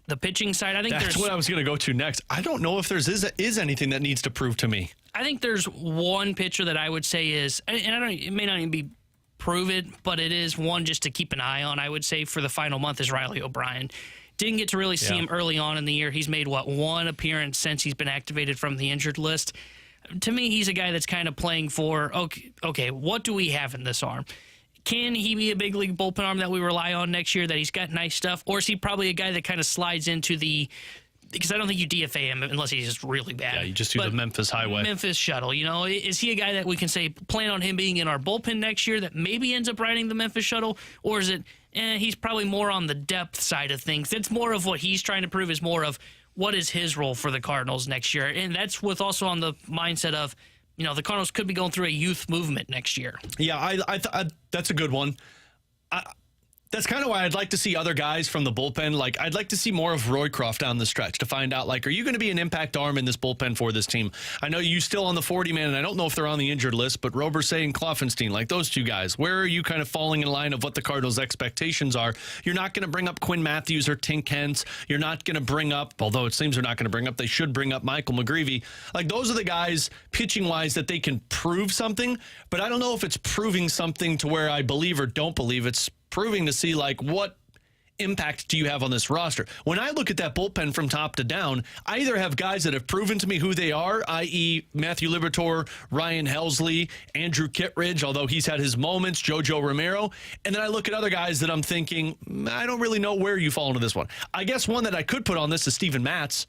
the pitching side, I think that's what I was going to go to next. I don't know if there is anything that needs to prove to me. I think there's one pitcher that I would say is, and it may not even be prove it, but it is one just to keep an eye on, I would say, for the final month is Riley O'Brien. Didn't get to really see him early on in the year. He's made, one appearance since he's been activated from the injured list. To me, he's a guy that's kind of playing for, okay, what do we have in this arm? Can he be a big league bullpen arm that we rely on next year, that he's got nice stuff? Or is he probably a guy that kind of slides into because I don't think you DFA him unless he's just really bad. Yeah, you just do the Memphis Highway. Memphis shuttle, Is he a guy that we can say, plan on him being in our bullpen next year that maybe ends up riding the Memphis shuttle? Or is it, he's probably more on the depth side of things? It's more of what he's trying to prove is more of what is his role for the Cardinals next year. And that's with also on the mindset of, the Cardinals could be going through a youth movement next year. Yeah, I that's a good one. That's kind of why I'd like to see other guys from the bullpen. Like, I'd like to see more of Roycroft down the stretch to find out, are you going to be an impact arm in this bullpen for this team? I know you still on the 40-man, and I don't know if they're on the injured list, but Roberse and Kloffenstein, those two guys, where are you kind of falling in line of what the Cardinals' expectations are? You're not going to bring up Quinn Matthews or Tink Hence. You're not going to bring up, although it seems they're not going to bring up, they should bring up Michael McGreevy. Those are the guys, pitching-wise, that they can prove something, but I don't know if it's proving something to where I believe or don't believe. It's proving to see what impact do you have on this roster. When I look at that bullpen from top to down, I either have guys that have proven to me who they are, i.e. Matthew Liberatore, Ryan Helsley, Andrew Kittredge, although he's had his moments, JoJo Romero, and then I look at other guys that I'm thinking, I don't really know where you fall into this one. I guess one that I could put on this is Steven Matz.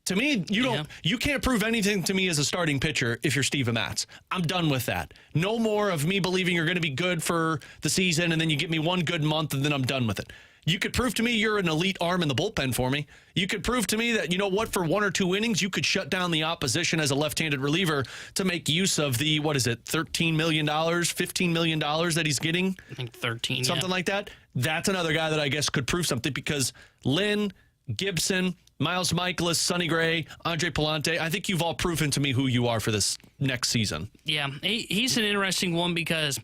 To me, you can't prove anything to me as a starting pitcher if you're Steven Matz. I'm done with that. No more of me believing you're going to be good for the season and then you give me one good month and then I'm done with it. You could prove to me you're an elite arm in the bullpen for me. You could prove to me that, for 1 or 2 innings, you could shut down the opposition as a left-handed reliever to make use of the, $13 million, $15 million that he's getting? I think 13, something like that. That's another guy that I guess could prove something because Lynn, Gibson, Miles Michaelis, Sonny Gray, Andre Palante, I think you've all proven to me who you are for this next season. Yeah, he's an interesting one because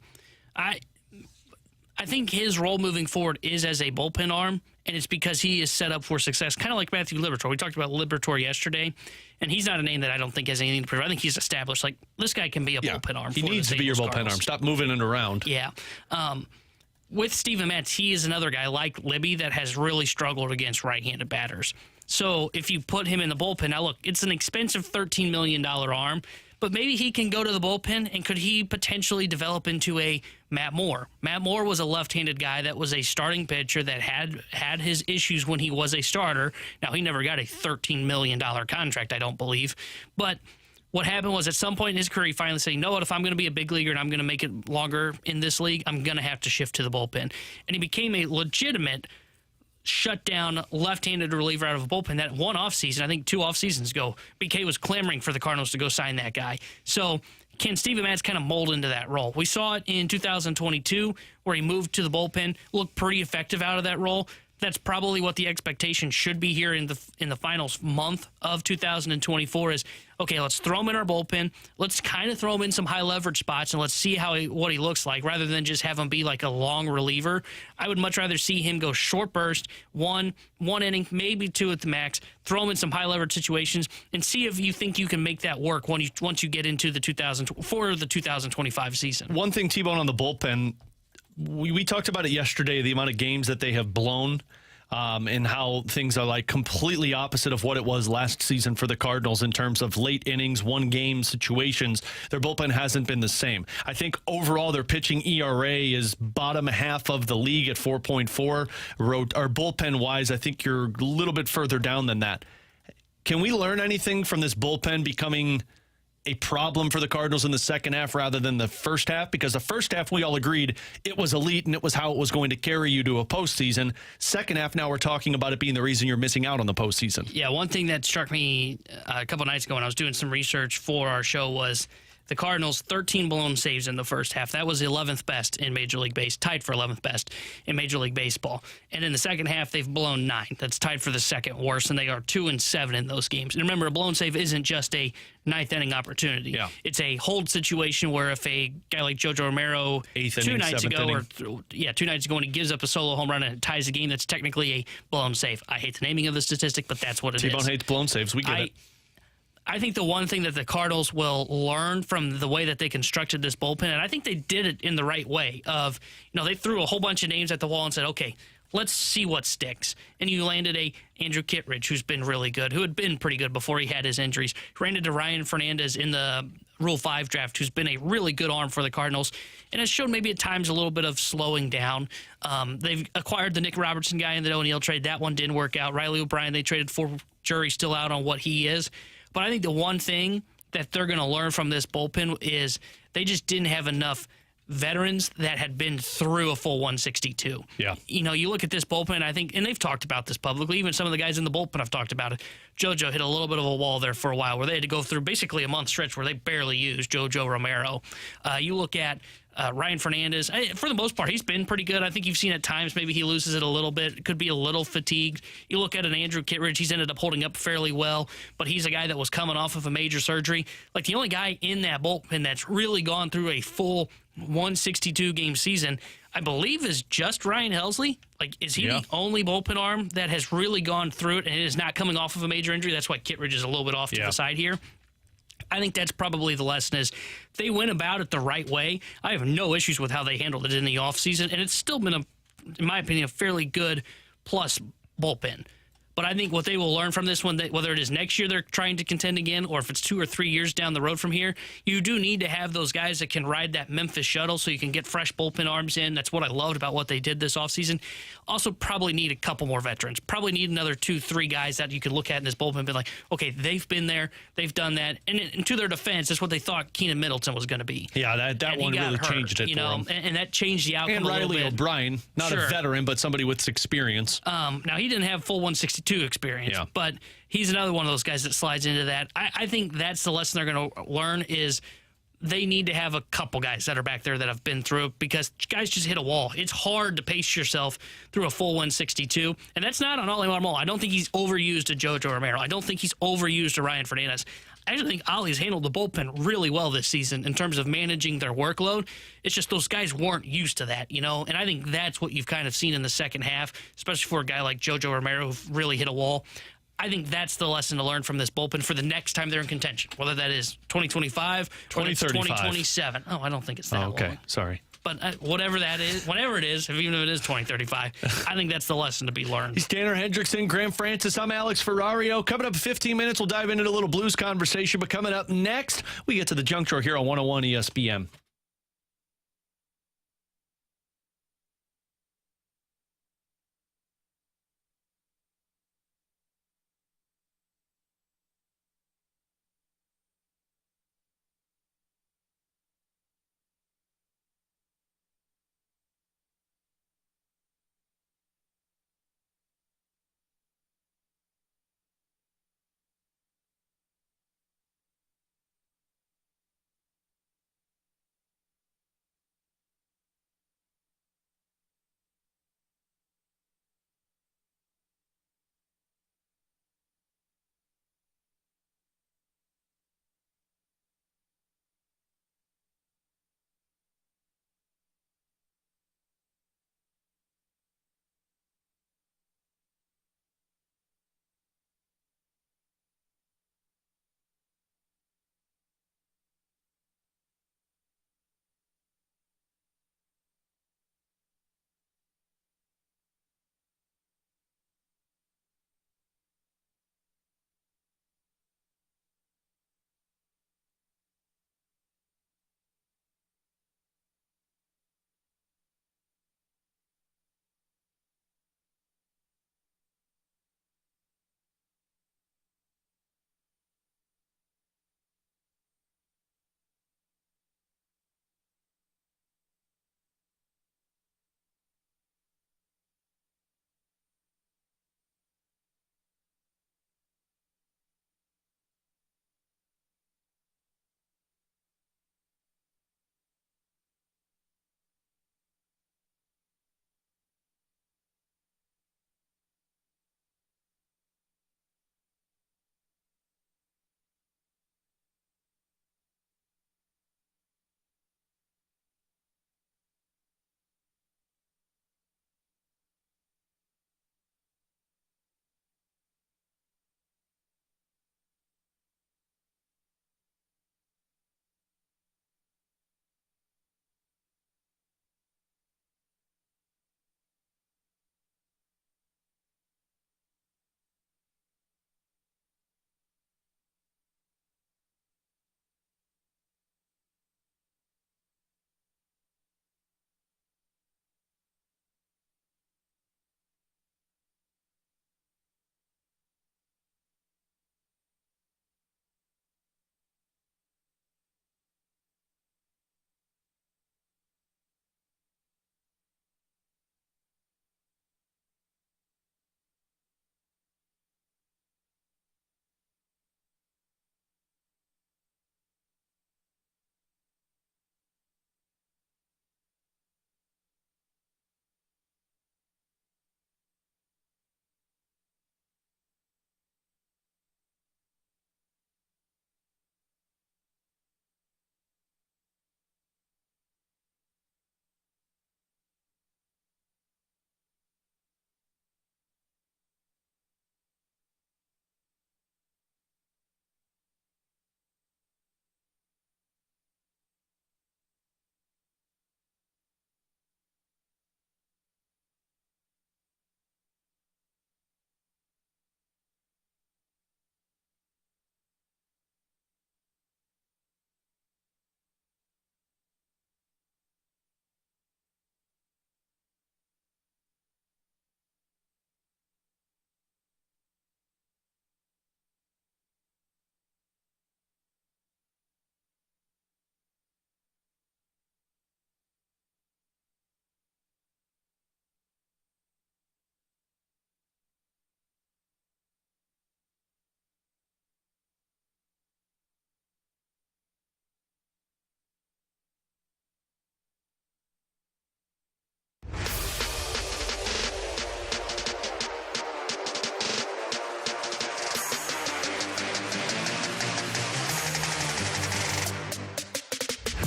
I think his role moving forward is as a bullpen arm, and it's because he is set up for success, kind of like Matthew Liberatore. We talked about Liberatore yesterday, and he's not a name that I don't think has anything to prove. I think he's established, this guy can be a bullpen arm. He needs to be your bullpen arm. Stop moving it around. Yeah. With Steven Matz, he is another guy like Libby that has really struggled against right-handed batters. So if you put him in the bullpen, now look, it's an expensive $13 million arm, but maybe he can go to the bullpen, and could he potentially develop into a Matt Moore? Matt Moore was a left-handed guy that was a starting pitcher that had his issues when he was a starter. Now, he never got a $13 million contract, I don't believe, but what happened was at some point in his career, he finally said, you know what, if I'm going to be a big leaguer and I'm going to make it longer in this league, I'm going to have to shift to the bullpen. And he became a legitimate shutdown left-handed reliever out of a bullpen that one offseason, I think 2 off seasons ago, BK was clamoring for the Cardinals to go sign that guy. So can Steven Matz kind of mold into that role? We saw it in 2022 where he moved to the bullpen, looked pretty effective out of that role. that's probably what the expectation should be here in the final month of 2024 is, okay, let's throw him in our bullpen. Let's kind of throw him in some high leverage spots and let's see what he looks like rather than just have him be like a long reliever. I would much rather see him go short burst, one inning, maybe two at the max, throw him in some high leverage situations and see if you think you can make that work once you get into the 2025 season. One thing, T-Bone, on the bullpen, we talked about it yesterday, the amount of games that they have blown and how things are like completely opposite of what it was last season for the Cardinals in terms of late innings, one-game situations. Their bullpen hasn't been the same. I think overall their pitching ERA is bottom half of the league at 4.4. Or bullpen-wise, I think you're a little bit further down than that. Can we learn anything from this bullpen becoming a problem for the Cardinals in the second half rather than the first half? Because the first half, we all agreed it was elite and it was how it was going to carry you to a postseason. Second half, now we're talking about it being the reason you're missing out on the postseason. Yeah, one thing that struck me a couple nights ago when I was doing some research for our show was the Cardinals, 13 blown saves in the first half. That was 11th best in Major League Baseball, tied for 11th best in Major League Baseball. And in the second half, they've blown 9. That's tied for the second worst, and they are 2-7 in those games. And remember, a blown save isn't just a ninth inning opportunity. Yeah. It's a hold situation where if a guy like JoJo Romero two nights ago when he gives up a solo home run and it ties the game, that's technically a blown save. I hate the naming of the statistic, but that's what it is. T-Bone hates blown saves. We get it. I think the one thing that the Cardinals will learn from the way that they constructed this bullpen, and I think they did it in the right way, of, they threw a whole bunch of names at the wall and said, okay, let's see what sticks. And you landed a Andrew Kittredge, who's been really good, who had been pretty good before he had his injuries. You ran into Ryan Fernandez in the Rule 5 draft, who's been a really good arm for the Cardinals, and has shown maybe at times a little bit of slowing down. They've acquired the Nick Robertson guy in the O'Neill trade. That one didn't work out. Riley O'Brien, they traded for. Jury's still out on what he is. But I think the one thing that they're going to learn from this bullpen is they just didn't have enough veterans that had been through a full 162. Yeah. You look at this bullpen, I think, and they've talked about this publicly, even some of the guys in the bullpen have talked about it. JoJo hit a little bit of a wall there for a while where they had to go through basically a month stretch where they barely used JoJo Romero. You look at Ryan Fernandez, for the most part, he's been pretty good. I think you've seen at times maybe he loses it a little bit. Could be a little fatigued. You look at an Andrew Kittredge, he's ended up holding up fairly well, but he's a guy that was coming off of a major surgery. Like, the only guy in that bullpen that's really gone through a full 162-game season, I believe, is just Ryan Helsley. Like, is he the only bullpen arm that has really gone through it and is not coming off of a major injury? That's why Kittredge is a little bit off to the side here. I think that's probably the lesson is they went about it the right way. I have no issues with how they handled it in the offseason, and it's still been, in my opinion, a fairly good plus bullpen. But I think what they will learn from this one, whether it is next year they're trying to contend again or if it's 2 or 3 years down the road from here, you do need to have those guys that can ride that Memphis shuttle so you can get fresh bullpen arms in. That's what I loved about what they did this offseason. Also, probably need a couple more veterans. Probably need another 2-3 guys that you can look at in this bullpen and be like, okay, they've been there, they've done that. And to their defense, that's what they thought Keenan Middleton was going to be. Yeah, that one really changed it for him. And that changed the outcome a little bit. And Riley O'Brien, not a veteran, but somebody with experience. Now, he didn't have full 162 experience, but he's another one of those guys that slides into that. I think that's the lesson they're going to learn is they need to have a couple guys that are back there that have been through it because guys just hit a wall. It's hard to pace yourself through a full 162, and that's not on Ollie Marmol. I don't think he's overused a JoJo Romero. I don't think he's overused a Ryan Fernandez. I actually think Ollie's handled the bullpen really well this season in terms of managing their workload. It's just those guys weren't used to that, and I think that's what you've kind of seen in the second half, especially for a guy like JoJo Romero who really hit a wall. I think that's the lesson to learn from this bullpen for the next time they're in contention, whether that is 2025 or it's 2027. Oh, I don't think it's that long. Okay, sorry. But whatever that is, whatever it is, even if it is 2035, I think that's the lesson to be learned. He's Tanner Hendrickson, Graham Francis. I'm Alex Ferrario. Coming up in 15 minutes, we'll dive into a little Blues conversation. But coming up next, we get to the Junk Drawer here on 101 ESPN.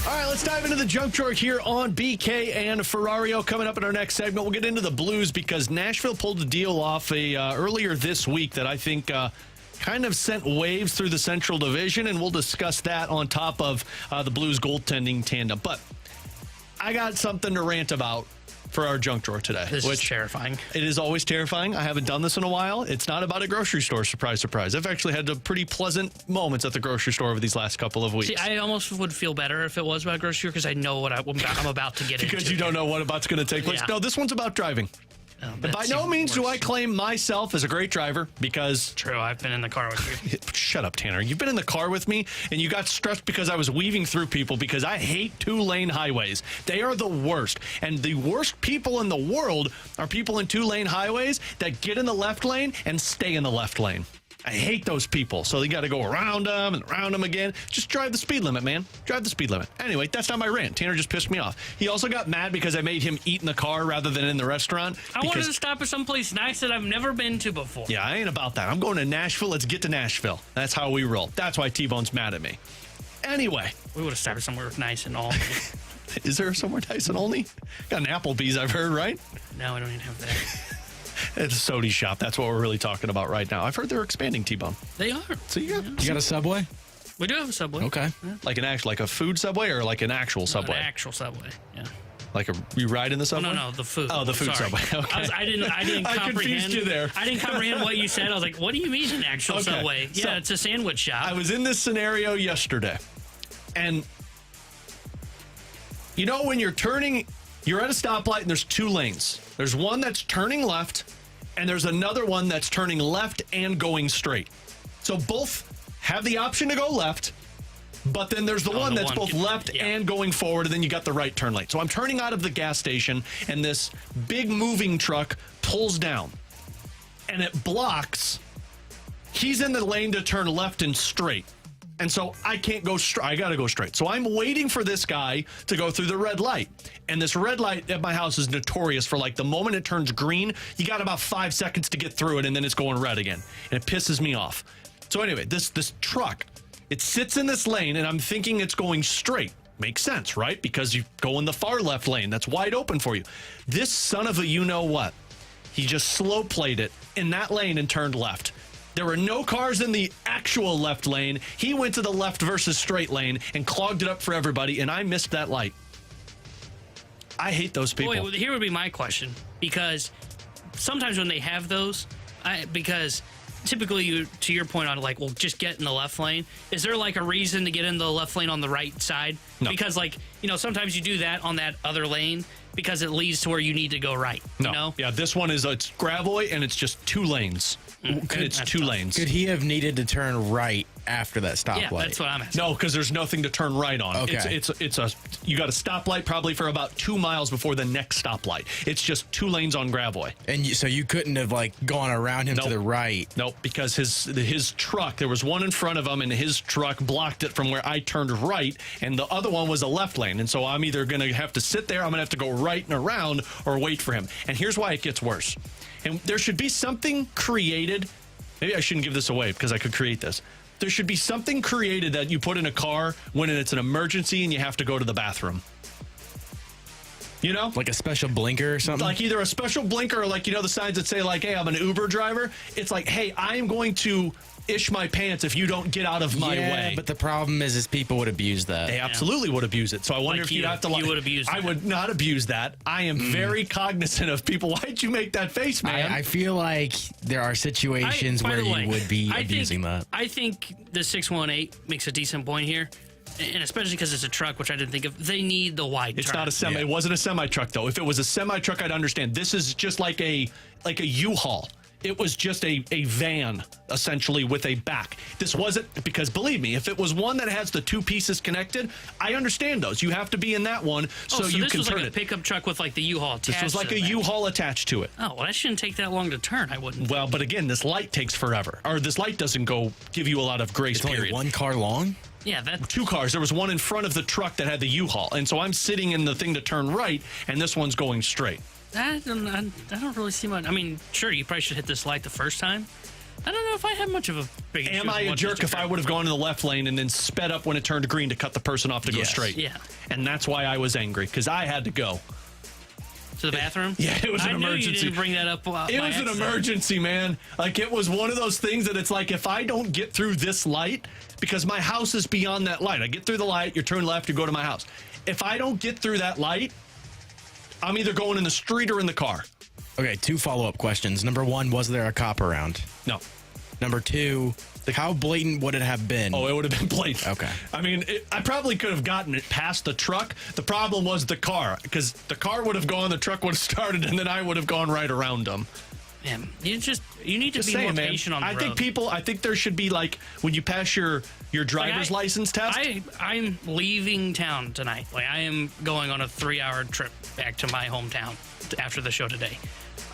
All right, let's dive into the junk drawer here on BK and Ferrario. Coming up in our next segment, we'll get into the Blues because Nashville pulled a deal off earlier this week that I think kind of sent waves through the Central Division, and we'll discuss that on top of the Blues goaltending tandem. But I got something to rant about for our junk drawer today. This is terrifying. It is always terrifying. I haven't done this in a while. It's not about a grocery store. Surprise, surprise. I've actually had pretty pleasant moments at the grocery store over these last couple of weeks. See, I almost would feel better if it was about a grocery store because I know what I'm about to get into. Because you don't know what about's going to take place. Yeah. No, this one's about driving. And by no means do I claim myself as a great driver because... True, I've been in the car with you. Shut up, Tanner. You've been in the car with me, and you got stressed because I was weaving through people because I hate two-lane highways. They are the worst. And the worst people in the world are people in two-lane highways that get in the left lane and stay in the left lane. I hate those people. So you got to go around them and around them again. Just drive the speed limit, man. Drive the speed limit. Anyway, that's not my rant. Tanner just pissed me off. He also got mad because I made him eat in the car rather than in the restaurant. I wanted to stop at someplace nice that I've never been to before. Yeah, I ain't about that. I'm going to Nashville. Let's get to Nashville. That's how we roll. That's why T-Bone's mad at me. Anyway. We would have stopped somewhere nice and all. Is there somewhere nice and only? Got an Applebee's, I've heard, right? No, I don't even have that. It's a soda shop. That's what we're really talking about right now. I've heard they're expanding T-Bone. They are. So you got a Subway? We do have a Subway. Okay. Yeah. Like a food Subway or like an actual Subway? An actual Subway, yeah. You ride in the Subway? No, the food. Oh, the food Sorry. Subway. Okay. I didn't I comprehend. confused you there. I didn't comprehend what you said. I was like, what do you mean an actual Okay. Subway? Yeah, So, it's a sandwich shop. I was in this scenario yesterday, and you know when you're at a stoplight and there's two lanes. There's one that's turning left, and there's another one that's turning left and going straight. So both have the option to go left, but then there's the one that's both left and going forward, and then you got the right turn lane. So I'm turning out of the gas station, and this big moving truck pulls down, and it blocks. He's in the lane to turn left and straight. And so I can't go straight. I got to go straight. So I'm waiting for this guy to go through the red light. And this red light at my house is notorious for the moment it turns green, you got about 5 seconds to get through it, and then it's going red again. And it pisses me off. So anyway, this truck, it sits in this lane, and I'm thinking it's going straight. Makes sense, right? Because you go in the far left lane. That's wide open for you. This son of a you-know-what, he just slow played it in that lane and turned left. There were no cars in the actual left lane. He went to the left versus straight lane and clogged it up for everybody, and I missed that light. I hate those people. Wait, here would be my question, because sometimes when they have those, because typically, to your point on just get in the left lane, is there a reason to get in the left lane on the right side? No. Because sometimes you do that on that other lane because it leads to where you need to go right. No. You know? Yeah, this one it's gravelly, and it's just two lanes. And it's two lanes. Could he have needed to turn right after that stoplight? Yeah, that's what I'm asking. No, because there's nothing to turn right on. Okay. You got a stoplight probably for about 2 miles before the next stoplight. It's just two lanes on gravelway. And so you couldn't have gone around him to the right. Nope, because his truck, there was one in front of him, and his truck blocked it from where I turned right, and the other one was a left lane. And so I'm either going to have to sit there, I'm going to have to go right and around, or wait for him. And here's why it gets worse. And there should be something created. Maybe I shouldn't give this away because I could create this. There should be something created that you put in a car when it's an emergency and you have to go to the bathroom. You know? Like a special blinker or something? Like either a special blinker or the signs that say hey, I'm an Uber driver. It's hey, I am going to ish my pants if you don't get out of my way. But the problem is people would abuse that. They absolutely would abuse it. So I wonder if you'd have to you would abuse I would not abuse that. I am very cognizant of people. Why'd you make that face, man? I feel like there are situations where you would be abusing that. I think the 618 makes a decent point here. And especially because it's a truck, which I didn't think of. They need the wide turn. It's not a semi. Yeah. It wasn't a semi truck though. If it was a semi truck, I'd understand. This is just like a U-Haul. It was just a van, essentially, with a back. This wasn't, because believe me, if it was one that has the two pieces connected, I understand those. You have to be in that one so you can turn it. This was like a pickup truck with the U-Haul attached. This was like a U-Haul attached to it. Oh, well, that shouldn't take that long to turn, I wouldn't. Well, but again, this light takes forever. Or this light doesn't give you a lot of grace period. Only one car long? Yeah, that's 2 cars. There was one in front of the truck that had the U-Haul. And so I'm sitting in the thing to turn right, and this one's going straight. I don't really see much. I mean, sure, you probably should hit this light the first time, I don't know if I have much of a big issue. Am I a jerk if I would have gone in the left lane and then sped up when it turned green to cut the person off to go straight? Yeah. And that's why I was angry, because I had to go. To the bathroom? Yeah, it was an emergency. You didn't bring that up. It was an emergency, man. Like, it was one of those things that it's like, if I don't get through this light, because my house is beyond that light. I get through the light, you turn left, you go to my house. If I don't get through that light, I'm either going in the street or in the car. Okay, 2 follow-up questions. Number 1, was there a cop around? No. Number 2, how blatant would it have been? Oh, it would have been blatant. Okay. I mean, I probably could have gotten it past the truck. The problem was the car, because the car would have gone, the truck would have started, and then I would have gone right around them. Man, you need to be more patient on the road. I think there should be, like, when you pass your driver's license test. I'm leaving town tonight. Like, I am going on a 3-hour trip back to my hometown after the show today.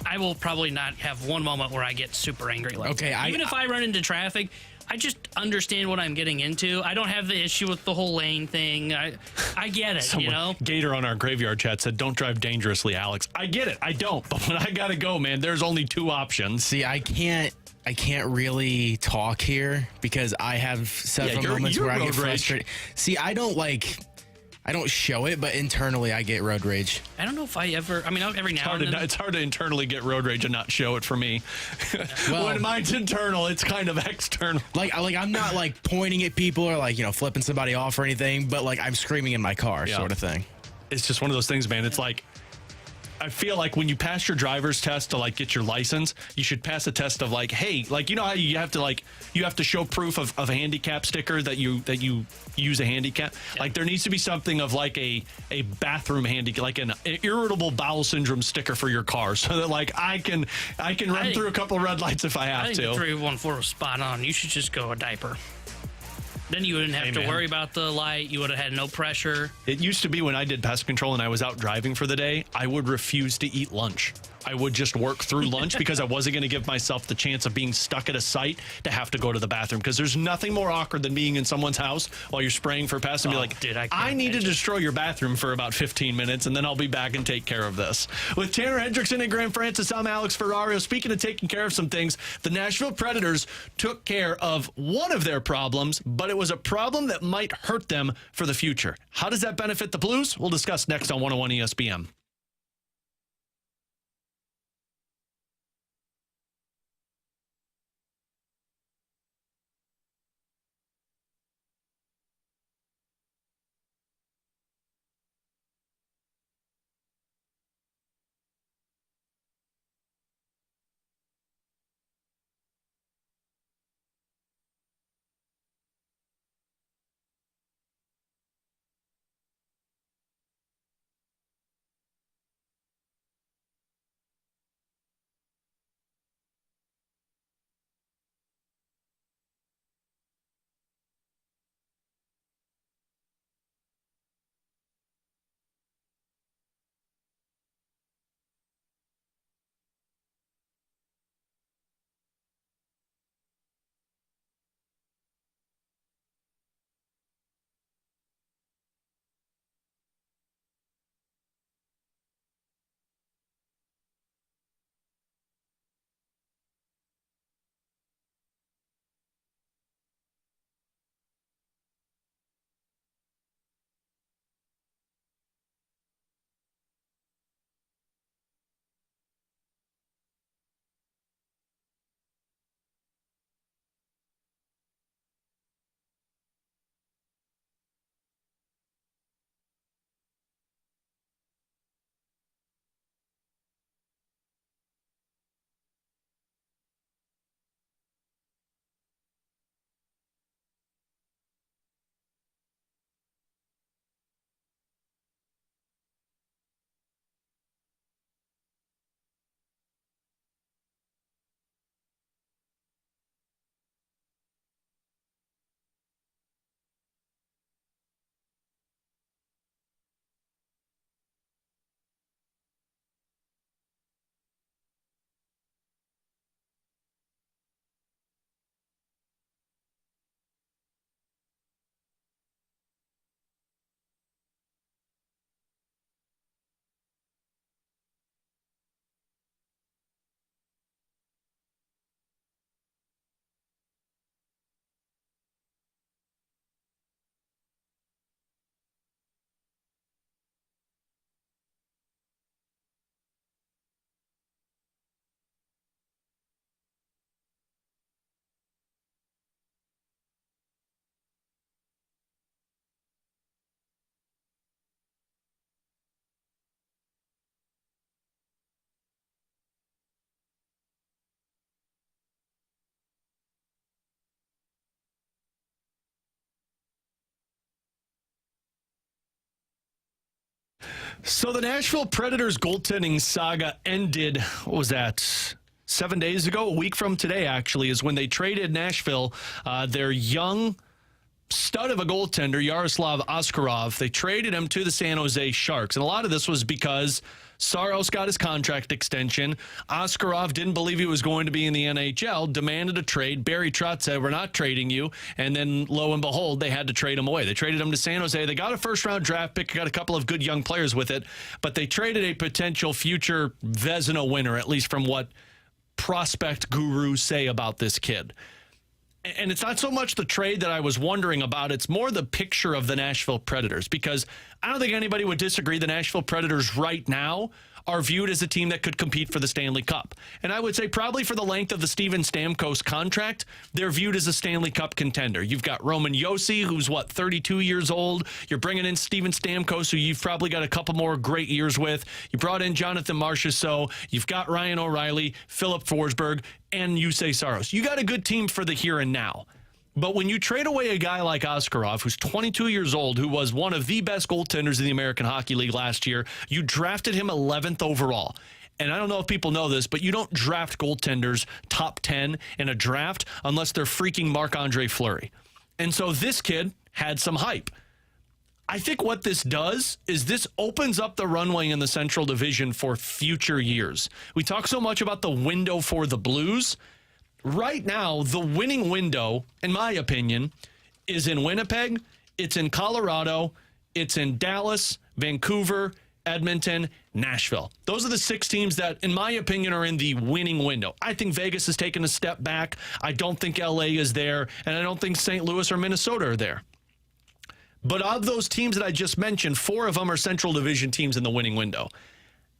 I will probably not have one moment where I get super angry. Even if I run into traffic, I just understand what I'm getting into. I don't have the issue with the whole lane thing. I get it, you know? Gator on our graveyard chat said, "Don't drive dangerously, Alex." I get it. I don't. But when I got to go, man, there's only 2 options. See, I can't really talk here because I have several moments where I get frustrated. See, I don't show it, but internally I get road rage. I don't know if I ever. I mean, every now and then. It's hard to internally get road rage and not show it for me. Well, when mine's internal, it's kind of external. Like I'm not like pointing at people or like, flipping somebody off or anything, but like I'm screaming in my car, sort of thing. It's just one of those things, man. It's like, I feel like when you pass your driver's test to like get your license, you should pass a test of like, hey, like, you know how you have to show proof of a handicap sticker that you use a handicap. Yeah. Like, there needs to be something of like a bathroom handicap, like an irritable bowel syndrome sticker for your car, so that like I can run through a couple of red lights if I have to. 314 was spot on. You should just go a diaper. Then you wouldn't have to worry about the light. You would have had no pressure. It used to be when I did pest control and I was out driving for the day, I would refuse to eat lunch. I would just work through lunch because I wasn't going to give myself the chance of being stuck at a site to have to go to the bathroom, because there's nothing more awkward than being in someone's house while you're spraying for pests and be like, dude, I need to destroy your bathroom for about 15 minutes and then I'll be back and take care of this. With Tanner Hendrickson and Graham Francis, I'm Alex Ferrario. Speaking of taking care of some things, the Nashville Predators took care of one of their problems, but it was a problem that might hurt them for the future. How does that benefit the Blues? We'll discuss next on 101 ESPN. So the Nashville Predators goaltending saga ended, what was that, 7 days ago? A week from today, actually, is when they traded Nashville their young stud of a goaltender, Yaroslav Askarov. They traded him to the San Jose Sharks. And a lot of this was because Saros got his contract extension. Askarov didn't believe he was going to be in the NHL, demanded a trade. Barry Trotz said, we're not trading you. And then, lo and behold, they had to trade him away. They traded him to San Jose. They got a first-round draft pick, got a couple of good young players with it, but they traded a potential future Vezina winner, at least from what prospect gurus say about this kid. And it's not so much the trade that I was wondering about. It's more the picture of the Nashville Predators, because I don't think anybody would disagree the Nashville Predators right now are viewed as a team that could compete for the Stanley Cup. And I would say probably for the length of the Steven Stamkos contract, they're viewed as a Stanley Cup contender. You've got Roman Josi, who's, 32 years old. You're bringing in Steven Stamkos, who you've probably got a couple more great years with. You brought in Jonathan Marchessault. You've got Ryan O'Reilly, Philip Forsberg, and Yusei Saros. You got a good team for the here and now. But when you trade away a guy like Askarov, who's 22 years old, who was one of the best goaltenders in the American Hockey League last year, you drafted him 11th overall. And I don't know if people know this, but you don't draft goaltenders top 10 in a draft unless they're freaking Marc-Andre Fleury. And so this kid had some hype. I think what this does is this opens up the runway in the Central Division for future years. We talk so much about the window for the Blues. Right now, the winning window, in my opinion, is in Winnipeg, it's in Colorado, it's in Dallas, Vancouver, Edmonton, Nashville. Those are the 6 teams that, in my opinion, are in the winning window. I think Vegas has taken a step back. I don't think LA is there, and I don't think St. Louis or Minnesota are there. But of those teams that I just mentioned, 4 of them are Central Division teams in the winning window.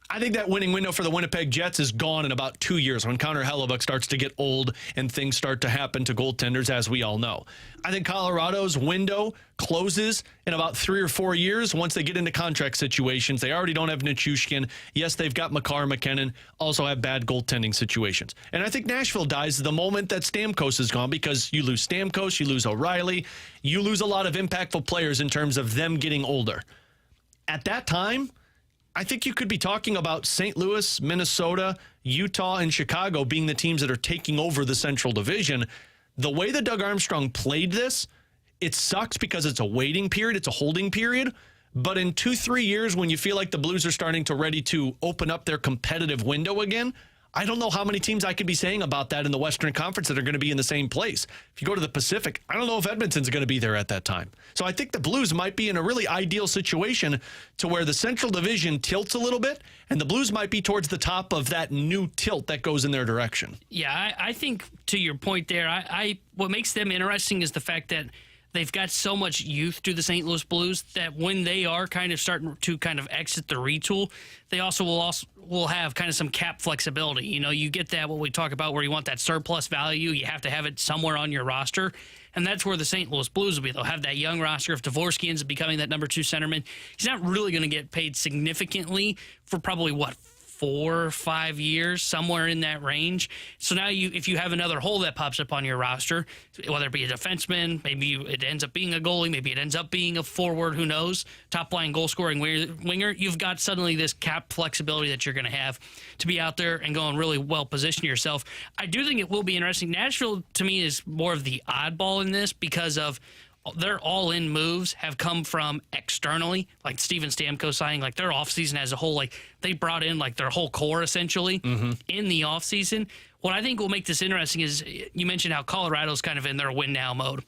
I think that winning window for the Winnipeg Jets is gone in about 2 years when Connor Hellebuck starts to get old and things start to happen to goaltenders, as we all know. I think Colorado's window closes in about 3 or 4 years once they get into contract situations. They already don't have Nichushkin. Yes, they've got Makar McKinnon, also have bad goaltending situations. And I think Nashville dies the moment that Stamkos is gone, because you lose Stamkos, you lose O'Reilly, you lose a lot of impactful players in terms of them getting older. At that time, I think you could be talking about St. Louis, Minnesota, Utah, and Chicago being the teams that are taking over the Central Division. The way that Doug Armstrong played this, it sucks because it's a waiting period, it's a holding period. But in 2-3 years, when you feel like the Blues are starting to ready to open up their competitive window again, I don't know how many teams I could be saying about that in the Western Conference that are going to be in the same place. If you go to the Pacific, I don't know if Edmonton's going to be there at that time. So I think the Blues might be in a really ideal situation to where the Central Division tilts a little bit, and the Blues might be towards the top of that new tilt that goes in their direction. Yeah, I think to your point there, what makes them interesting is the fact that they've got so much youth to the St. Louis Blues that when they are kind of starting to kind of exit the retool, they will have kind of some cap flexibility. You know, you get that, what we talk about, where you want that surplus value, you have to have it somewhere on your roster. And that's where the St. Louis Blues will be. They'll have that young roster. If Dvorsky ends up becoming that number 2 centerman, he's not really going to get paid significantly for probably, 4 or 5 years, somewhere in that range. So now if you have another hole that pops up on your roster, whether it be a defenseman, maybe it ends up being a goalie, maybe it ends up being a forward, who knows, top-line goal-scoring winger, you've got suddenly this cap flexibility that you're going to have to be out there and go and really well-position yourself. I do think it will be interesting. Nashville, to me, is more of the oddball in this because of their all-in moves have come from externally, like Steven Stamkos signing, like their offseason as a whole, like they brought in like their whole core essentially in the offseason. What I think will make this interesting is you mentioned how Colorado's kind of in their win-now mode.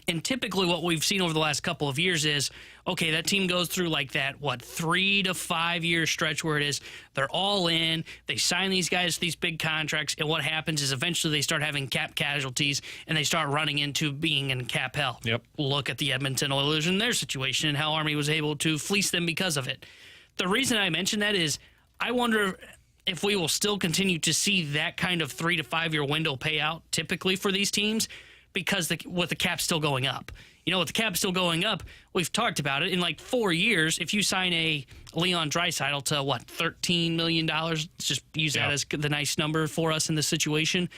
And typically what we've seen over the last couple of years is, okay, that team goes through like that, 3 to 5 year stretch where it is they're all in, they sign these guys to these big contracts, and what happens is eventually they start having cap casualties and they start running into being in cap hell. Yep. Look at the Edmonton Oilers and their situation and how Army was able to fleece them because of it. The reason I mention that is I wonder if we will still continue to see that kind of 3 to 5 year window payout typically for these teams, because with the cap still going up. You know, with the cap still going up, we've talked about it. In like 4 years, if you sign a Leon Draisaitl to, $13 million? Let's just use that as the nice number for us in this situation.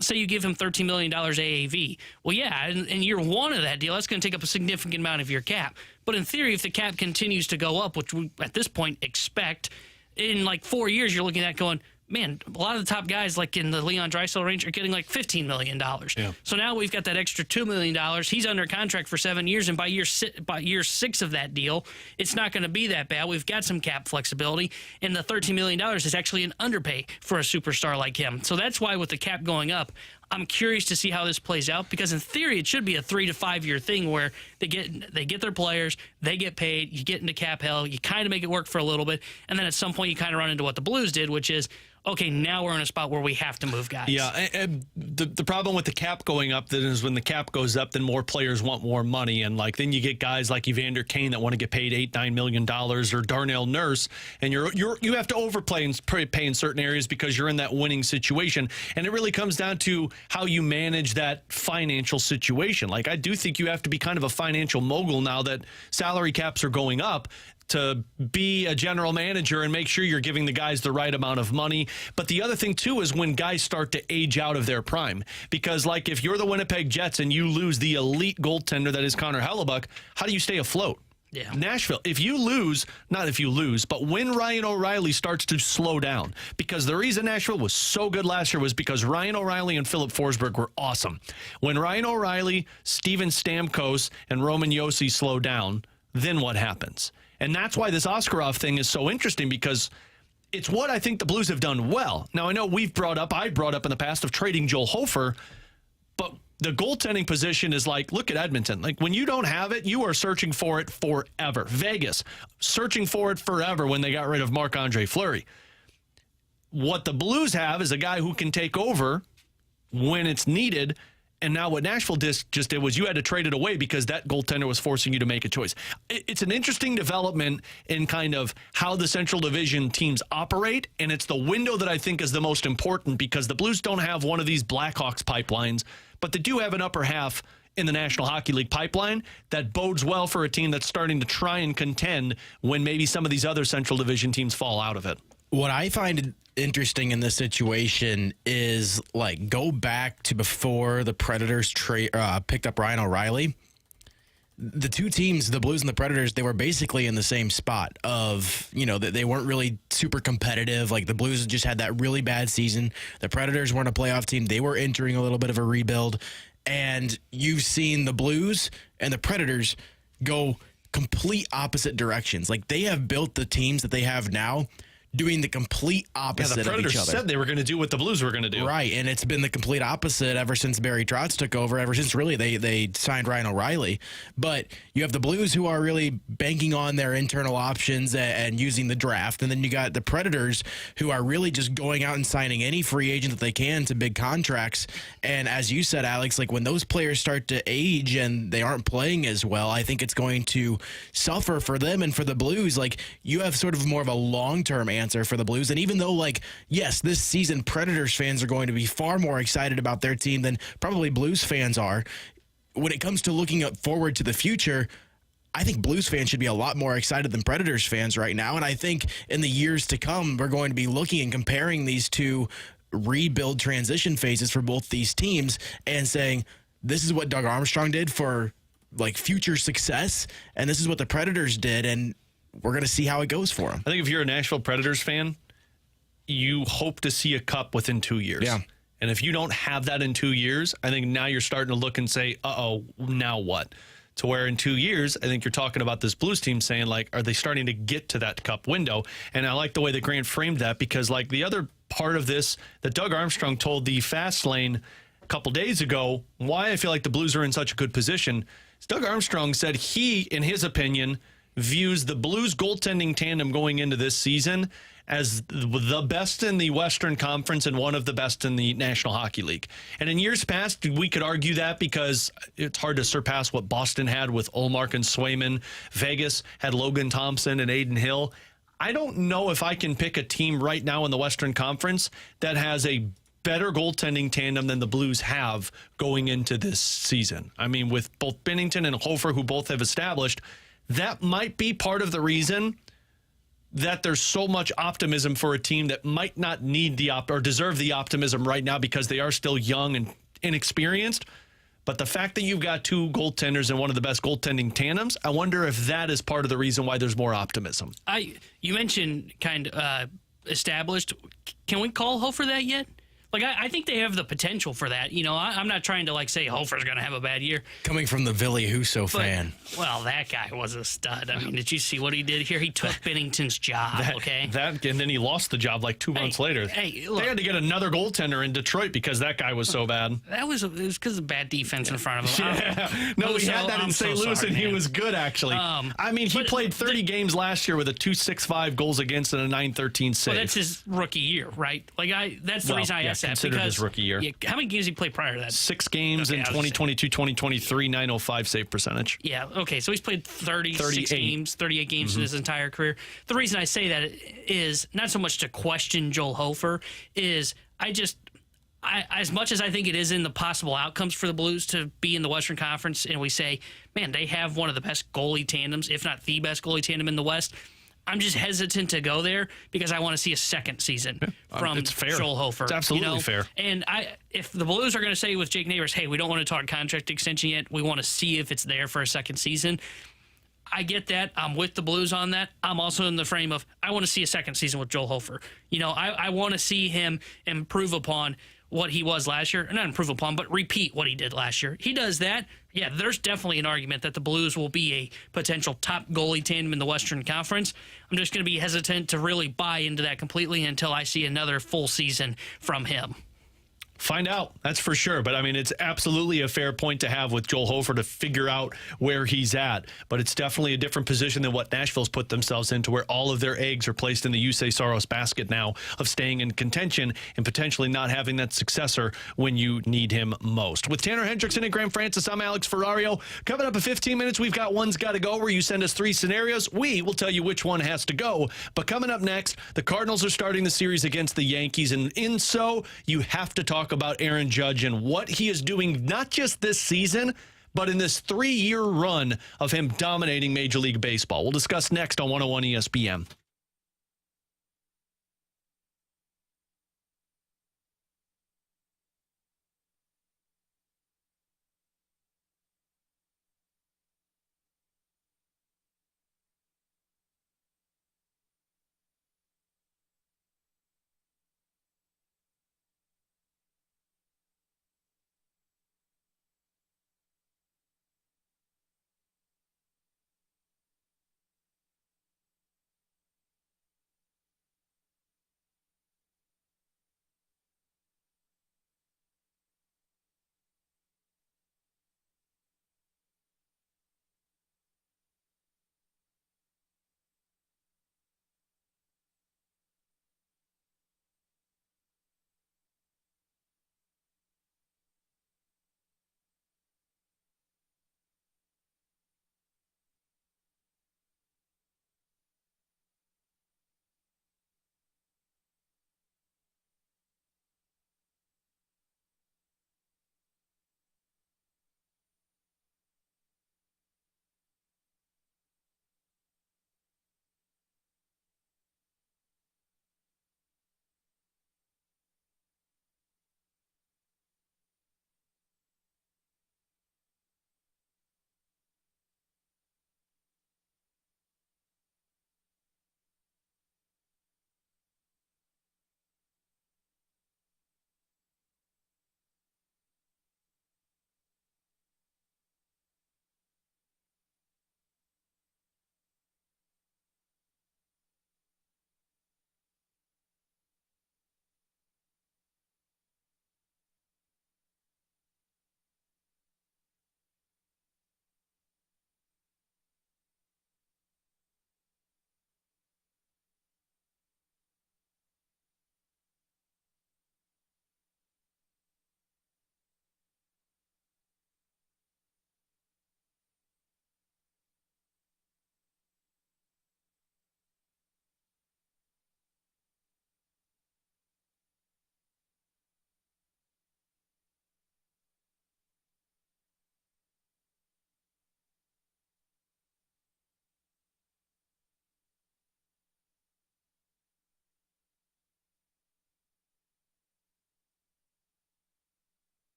say you give him $13 million AAV. Well, yeah, in year one of that deal, that's going to take up a significant amount of your cap. But in theory, if the cap continues to go up, which we at this point expect, in like 4 years, you're looking at going, man, a lot of the top guys, like in the Leon Draisaitl range, are getting like $15 million. Yeah. So now we've got that extra $2 million. He's under contract for 7 years, and by year 6 of that deal, it's not going to be that bad. We've got some cap flexibility, and the $13 million is actually an underpay for a superstar like him. So that's why with the cap going up, I'm curious to see how this plays out, because in theory it should be a 3 to 5 year thing where they get their players, they get paid, you get into cap hell, you kind of make it work for a little bit, and then at some point you kind of run into what the Blues did, which is, okay, now we're in a spot where we have to move guys. Yeah, and the problem with the cap going up then is when the cap goes up, then more players want more money, and like then you get guys like Evander Kane that want to get paid $8-9 million, or Darnell Nurse, and you have to overplay and pay in certain areas because you're in that winning situation, and it really comes down to how you manage that financial situation. Like, I do think you have to be kind of a financial mogul now that salary caps are going up, to be a general manager and make sure you're giving the guys the right amount of money. But the other thing, too, is when guys start to age out of their prime. Because, like, if you're the Winnipeg Jets and you lose the elite goaltender that is Connor Hellebuck, how do you stay afloat? Yeah. Nashville, but when Ryan O'Reilly starts to slow down, because the reason Nashville was so good last year was because Ryan O'Reilly and Philip Forsberg were awesome. When Ryan O'Reilly, Steven Stamkos, and Roman Josi slow down, then what happens? And that's why this Oskarov thing is so interesting, because it's what I think the Blues have done well. Now, I know I brought up in the past of trading Joel Hofer, but the goaltending position is like, look at Edmonton. Like, when you don't have it, you are searching for it forever. Vegas, searching for it forever when they got rid of Marc-Andre Fleury. What the Blues have is a guy who can take over when it's needed. And now what Nashville just did was you had to trade it away because that goaltender was forcing you to make a choice. It's an interesting development in kind of how the Central Division teams operate, and it's the window that I think is the most important, because the Blues don't have one of these Blackhawks pipelines, but they do have an upper half in the National Hockey League pipeline that bodes well for a team that's starting to try and contend when maybe some of these other Central Division teams fall out of it. What I find interesting in this situation is, like, go back to before the Predators picked up Ryan O'Reilly. The two teams, the Blues and the Predators, they were basically in the same spot of, that they weren't really super competitive. Like, the Blues just had that really bad season. The Predators weren't a playoff team. They were entering a little bit of a rebuild. And you've seen the Blues and the Predators go complete opposite directions. Like, they have built the teams that they have now doing the complete opposite of each other. The Predators said they were going to do what the Blues were going to do. Right, and it's been the complete opposite ever since Barry Trotz took over, ever since really they signed Ryan O'Reilly. But you have the Blues who are really banking on their internal options and using the draft, and then you got the Predators who are really just going out and signing any free agent that they can to big contracts. And as you said, Alex, like, when those players start to age and they aren't playing as well, I think it's going to suffer for them. And for the Blues, like, you have sort of more of a long-term answer for the Blues. And even though, like, yes, this season Predators fans are going to be far more excited about their team than probably Blues fans are, when it comes to looking forward to the future, I think Blues fans should be a lot more excited than Predators fans right now. And I think in the years to come, we're going to be looking and comparing these two rebuild transition phases for both these teams and saying, this is what Doug Armstrong did for, like, future success, and this is what the Predators did, and we're going to see how it goes for them. I think if you're a Nashville Predators fan, you hope to see a cup within 2 years. Yeah. And if you don't have that in 2 years, I think now you're starting to look and say, uh-oh, now what? To where in 2 years, I think you're talking about this Blues team saying, like, are they starting to get to that cup window? And I like the way that Grant framed that, because, like, the other part of this that Doug Armstrong told the Fast Lane a couple days ago, why I feel like the Blues are in such a good position, is Doug Armstrong said he, in his opinion, views the Blues goaltending tandem going into this season as the best in the Western Conference and one of the best in the National Hockey League. And in years past, we could argue that because it's hard to surpass what Boston had with Ullmark and Swayman. Vegas had Logan Thompson and Aiden Hill. I don't know if I can pick a team right now in the Western Conference that has a better goaltending tandem than the Blues have going into this season. I mean, with both Binnington and Hofer, who both have established, that might be part of the reason that there's so much optimism for a team that might not need or deserve the optimism right now because they are still young and inexperienced. But the fact that you've got two goaltenders and one of the best goaltending tandems, I wonder if that is part of the reason why there's more optimism. You mentioned kind of established. Can we call Hofer that yet? Like, I think they have the potential for that. You know, I'm not trying to, say Hofer's going to have a bad year. Coming from the Ville Husso fan. Well, that guy was a stud. I mean, did you see what he did here? He took Bennington's job, okay? And then he lost the job 2 months later. Hey, look, they had to get another goaltender in Detroit because that guy was so bad. It was because of bad defense in front of him. Yeah. No, he had that in St. Louis, and he was good, actually. He played 30 games last year with a 2.65 goals against and a 9.13 save. Well, that's his rookie year, right? That's the reason I asked that. Considered his rookie year. Yeah, how many games did he play prior to that? 6 games in 2022, 2023, 905 save percentage. Yeah, okay, so he's played 38 games in his entire career. The reason I say that is not so much to question Joel Hofer, is as much as I think it is in the possible outcomes for the Blues to be in the Western Conference, and we say, man, they have one of the best goalie tandems, if not the best goalie tandem in the West, I'm just hesitant to go there because I want to see a second season from Joel Hofer. It's absolutely fair. And if the Blues are going to say with Jake Neighbors, hey, we don't want to talk contract extension yet, we want to see if it's there for a second season, I get that. I'm with the Blues on that. I'm also in the frame of I want to see a second season with Joel Hofer. I want to see him improve upon what he was last year. Not improve upon, but repeat what he did last year. He does that. Yeah, there's definitely an argument that the Blues will be a potential top goalie tandem in the Western Conference. I'm just going to be hesitant to really buy into that completely until I see another full season from him. Find out, that's for sure. But, it's absolutely a fair point to have with Joel Hofer to figure out where he's at. But it's definitely a different position than what Nashville's put themselves into, where all of their eggs are placed in the Jussi Saros basket now of staying in contention and potentially not having that successor when you need him most. With Tanner Hendrickson and Graham Francis, I'm Alex Ferrario. Coming up in 15 minutes, we've got One's Gotta Go, where you send us 3 scenarios. We will tell you which one has to go. But coming up next, the Cardinals are starting the series against the Yankees. And in so, you have to talk about Aaron Judge and what he is doing, not just this season, but in this 3-year run of him dominating Major League Baseball. We'll discuss next on 101 ESPN.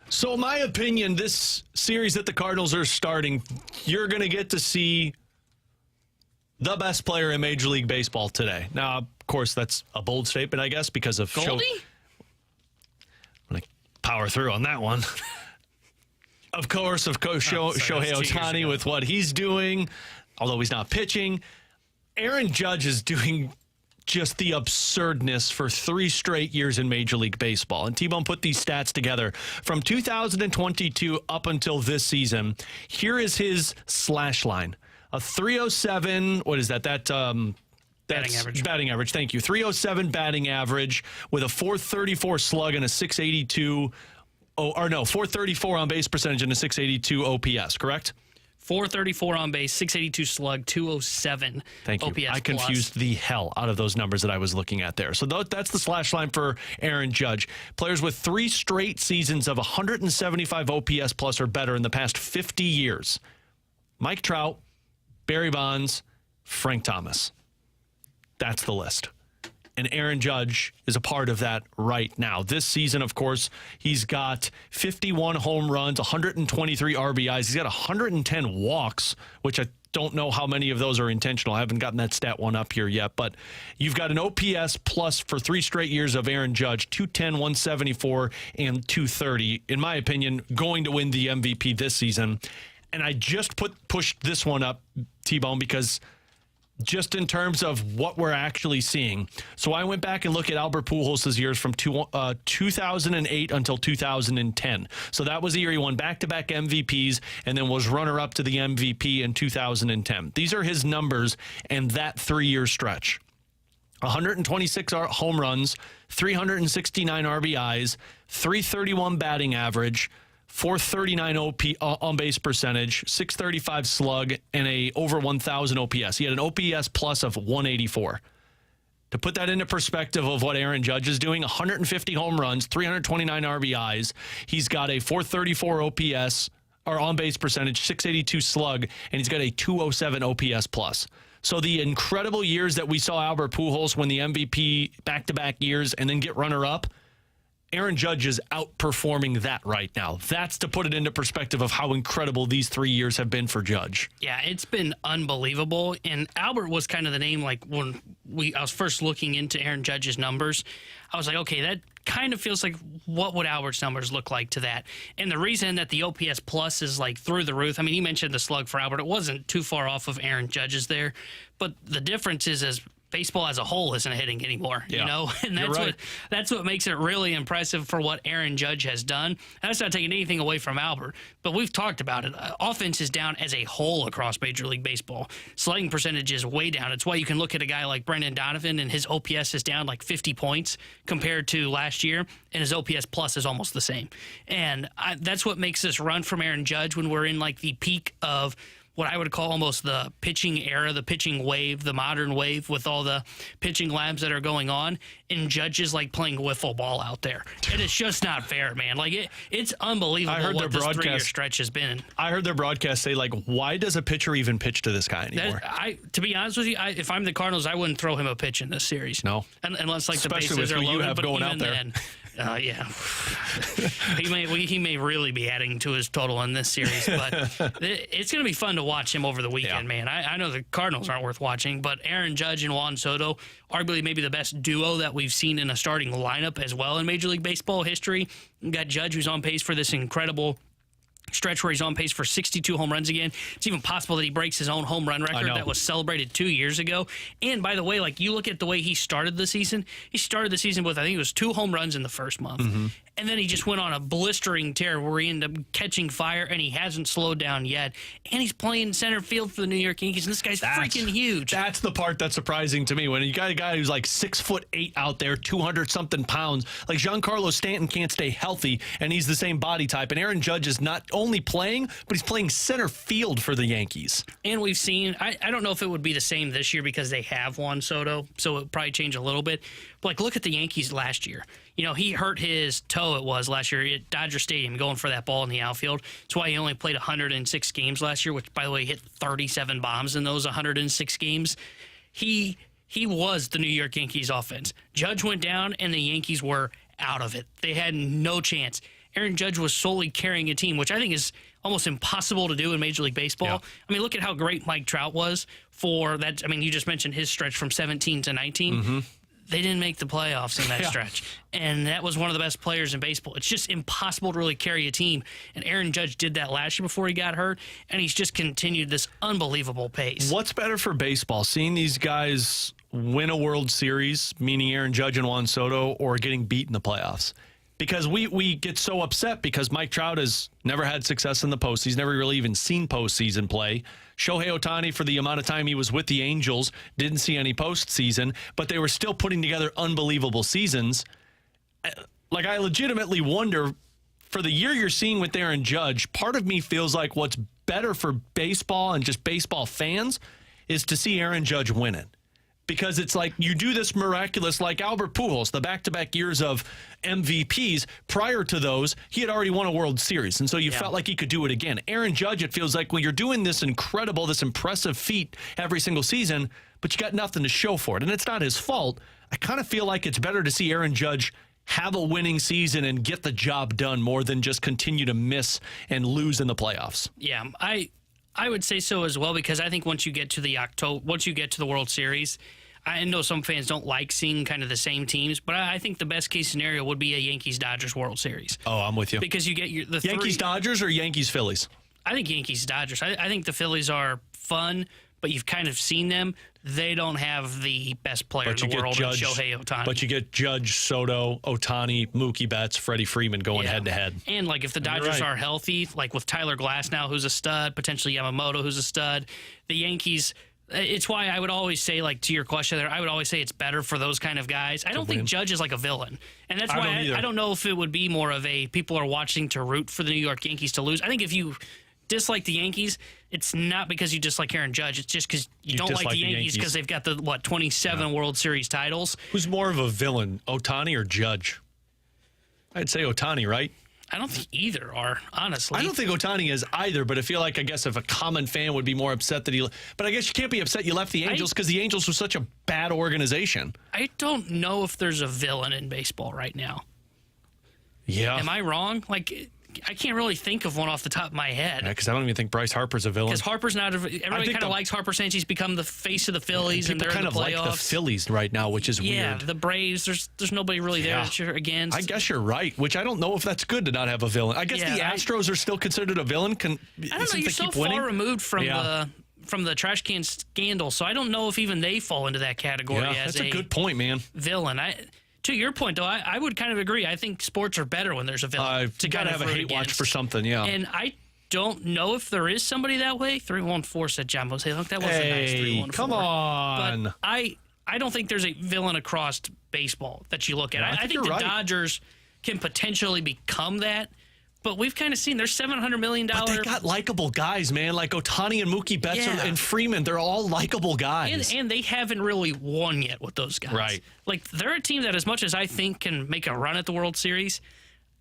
So, in my opinion, this series that the Cardinals are starting, you're going to get to see the best player in Major League Baseball today. Now, of course, that's a bold statement, I guess, because of Goldie? I'm going to power through on that one. Of course, Shohei Ohtani with what he's doing, although he's not pitching. Aaron Judge is doing just the absurdness for 3 straight years in Major League Baseball. And T-Bone put these stats together from 2022 up until this season. Here is his slash line. A 307, what is that? That's Batting average. Batting average, thank you. 307 batting average with a 434 slug and a 682, 434 on base percentage and a 682 OPS, correct? 434 on base, 682 slug, 207 Thank you. OPS I confused the hell out of those numbers that I was looking at there. So that's the slash line for Aaron Judge. Players with 3 straight seasons of 175 OPS plus or better in the past 50 years. Mike Trout, Barry Bonds, Frank Thomas. That's the list. And Aaron Judge is a part of that right now. This season, of course, he's got 51 home runs, 123 RBIs. He's got 110 walks, which I don't know how many of those are intentional. I haven't gotten that stat one up here yet. But you've got an OPS plus for 3 straight years of Aaron Judge, 210, 174, and 230. In my opinion, going to win the MVP this season. And I just pushed this one up, T-Bone, because just in terms of what we're actually seeing. So I went back and looked at Albert Pujols' years from 2008 until 2010. So that was the year he won back-to-back MVPs and then was runner-up to the MVP in 2010. These are his numbers in that 3-year stretch. 126 home runs, 369 RBIs, 331 batting average, 439 on base percentage, 635 slug, and a over 1,000 OPS. He had an OPS plus of 184. To put that into perspective of what Aaron Judge is doing, 150 home runs, 329 RBIs. He's got a 434 OPS or on base percentage, 682 slug, and he's got a 207 OPS plus. So the incredible years that we saw Albert Pujols win the MVP back-to-back years and then get runner-up, Aaron Judge is outperforming that right now. That's to put it into perspective of how incredible these 3 years have been for Judge. Yeah, it's been unbelievable. And Albert was kind of the name, like when I was first looking into Aaron Judge's numbers, I was like, okay, that kind of feels like what would Albert's numbers look like to that? And the reason that the OPS plus is like through the roof, I mean, he mentioned the slug for Albert. It wasn't too far off of Aaron Judge's there. But the difference is as baseball as a whole isn't hitting anymore, you know? And that's what makes it really impressive for what Aaron Judge has done. And that's not taking anything away from Albert, but we've talked about it. Offense is down as a whole across Major League Baseball. Slugging percentage is way down. It's why you can look at a guy like Brendan Donovan and his OPS is down like 50 points compared to last year, and his OPS plus is almost the same. And that's what makes this run from Aaron Judge when we're in like the peak of what I would call almost the pitching era, the pitching wave, the modern wave with all the pitching labs that are going on, and Judge is like playing wiffle ball out there. And it's just not fair, man. Like it's unbelievable what this 3-year stretch has been. I heard their broadcast say, like, why does a pitcher even pitch to this guy anymore? To be honest with you, if I'm the Cardinals, I wouldn't throw him a pitch in this series. No. Unless like especially the bases with are who loaded, you have but going even out there. Then, yeah, he may really be adding to his total in this series, but it's going to be fun to watch him over the weekend, man. I know the Cardinals aren't worth watching, but Aaron Judge and Juan Soto, arguably maybe the best duo that we've seen in a starting lineup as well in Major League Baseball history. You got Judge, who's on pace for this incredible stretch where he's on pace for 62 home runs again. It's even possible that he breaks his own home run record that was celebrated 2 years ago. And by the way, like you look at the way he started the season with, I think it was 2 home runs in the first month. Mm-hmm. And then he just went on a blistering tear where he ended up catching fire, and he hasn't slowed down yet. And he's playing center field for the New York Yankees, and this guy's freaking huge. That's the part that's surprising to me. When you got a guy who's like 6'8" out there, 200-something pounds, like Giancarlo Stanton can't stay healthy, and he's the same body type. And Aaron Judge is not only playing, but he's playing center field for the Yankees. And we've seen, I don't know if it would be the same this year because they have Juan Soto, so it would probably change a little bit. But like, look at the Yankees last year. You know, he hurt his toe, it was last year at Dodger Stadium, going for that ball in the outfield. That's why he only played 106 games last year, which, by the way, hit 37 bombs in those 106 games. He was the New York Yankees offense. Judge went down, and the Yankees were out of it. They had no chance. Aaron Judge was solely carrying a team, which I think is almost impossible to do in Major League Baseball. Yeah. I mean, look at how great Mike Trout was for that. I mean, you just mentioned his stretch from 17 to 19. Mm-hmm. They didn't make the playoffs in that stretch. And that was one of the best players in baseball. It's just impossible to really carry a team. And Aaron Judge did that last year before he got hurt, and he's just continued this unbelievable pace. What's better for baseball, seeing these guys win a World Series, meaning Aaron Judge and Juan Soto, or getting beat in the playoffs? Because we get so upset because Mike Trout has never had success in the postseason. He's never really even seen postseason play. Shohei Ohtani, for the amount of time he was with the Angels, didn't see any postseason, but they were still putting together unbelievable seasons. Like, I legitimately wonder, for the year you're seeing with Aaron Judge, part of me feels like what's better for baseball and just baseball fans is to see Aaron Judge win it. Because it's like you do this miraculous, like Albert Pujols, the back-to-back years of MVPs. Prior to those, he had already won a World Series, and so you felt like he could do it again. Aaron Judge, it feels like, well, you're doing this incredible, this impressive feat every single season, but you got nothing to show for it, and it's not his fault. I kind of feel like it's better to see Aaron Judge have a winning season and get the job done more than just continue to miss and lose in the playoffs. Yeah, I would say so as well, because I think once you get to the World Series, I know some fans don't like seeing kind of the same teams, but I think the best case scenario would be a Yankees-Dodgers World Series. Oh, I'm with you. Because you get the Yankees-Dodgers or Yankees-Phillies? I think Yankees-Dodgers. I think the Phillies are fun, but you've kind of seen them. They don't have the best player in the world, Shohei Ohtani. But you get Judge, Soto, Ohtani, Mookie Betts, Freddie Freeman going head-to-head. And, like, if the Dodgers are healthy, like with Tyler Glass now, who's a stud, potentially Yamamoto, who's a stud, the Yankees... It's why I would always say, like, to your question there, I would always say it's better for those kind of guys. I don't think Judge is like a villain. And that's why I don't know if it would be more of a people are watching to root for the New York Yankees to lose. I think if you dislike the Yankees, it's not because you dislike Aaron Judge. It's just because you don't like the Yankees because they've got the, 27 World Series titles. Who's more of a villain, Ohtani or Judge? I'd say Ohtani, right? I don't think either are, honestly. I don't think Ohtani is either, but I feel like, I guess, if a common fan would be more upset that he... But I guess you can't be upset you left the Angels because the Angels were such a bad organization. I don't know if there's a villain in baseball right now. Yeah. Am I wrong? Like, I can't really think of one off the top of my head. Yeah, because I don't even think Bryce Harper's a villain. Because Harper's not... Everybody kind of likes Harper since he's become the face of the Phillies, and they're in the playoffs. People kind of like the Phillies right now, which is weird. Yeah, the Braves, there's nobody really there that you're against. I guess you're right, which I don't know if that's good to not have a villain. I guess the Astros are still considered a villain. I don't know, you're so far removed from the trash can scandal, so I don't know if even they fall into that category as that's a good point, man. Villain. To your point, though, I would kind of agree. I think sports are better when there's a villain. You got to have a hate watch for something, And I don't know if there is somebody that way. 314 said John Mose. Look, that wasn't nice. 314. Come on. But I don't think there's a villain across baseball that you look at. I think the Dodgers can potentially become that. But we've kind of seen there's $700 million. But they got likable guys, man. Like Ohtani and Mookie Betts and Freeman. They're all likable guys. And they haven't really won yet with those guys. Right. Like, they're a team that, as much as I think can make a run at the World Series,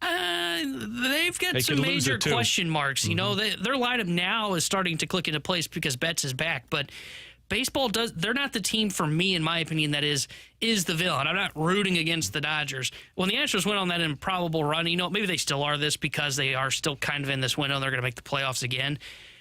they've got some major question marks. Mm-hmm. You know, their lineup now is starting to click into place because Betts is back. But baseball they're not the team for me, in my opinion, that is the villain. I'm not rooting against the Dodgers. When the Astros went on that improbable run, you know, maybe they still are this because they are still kind of in this window. They're going to make the playoffs again.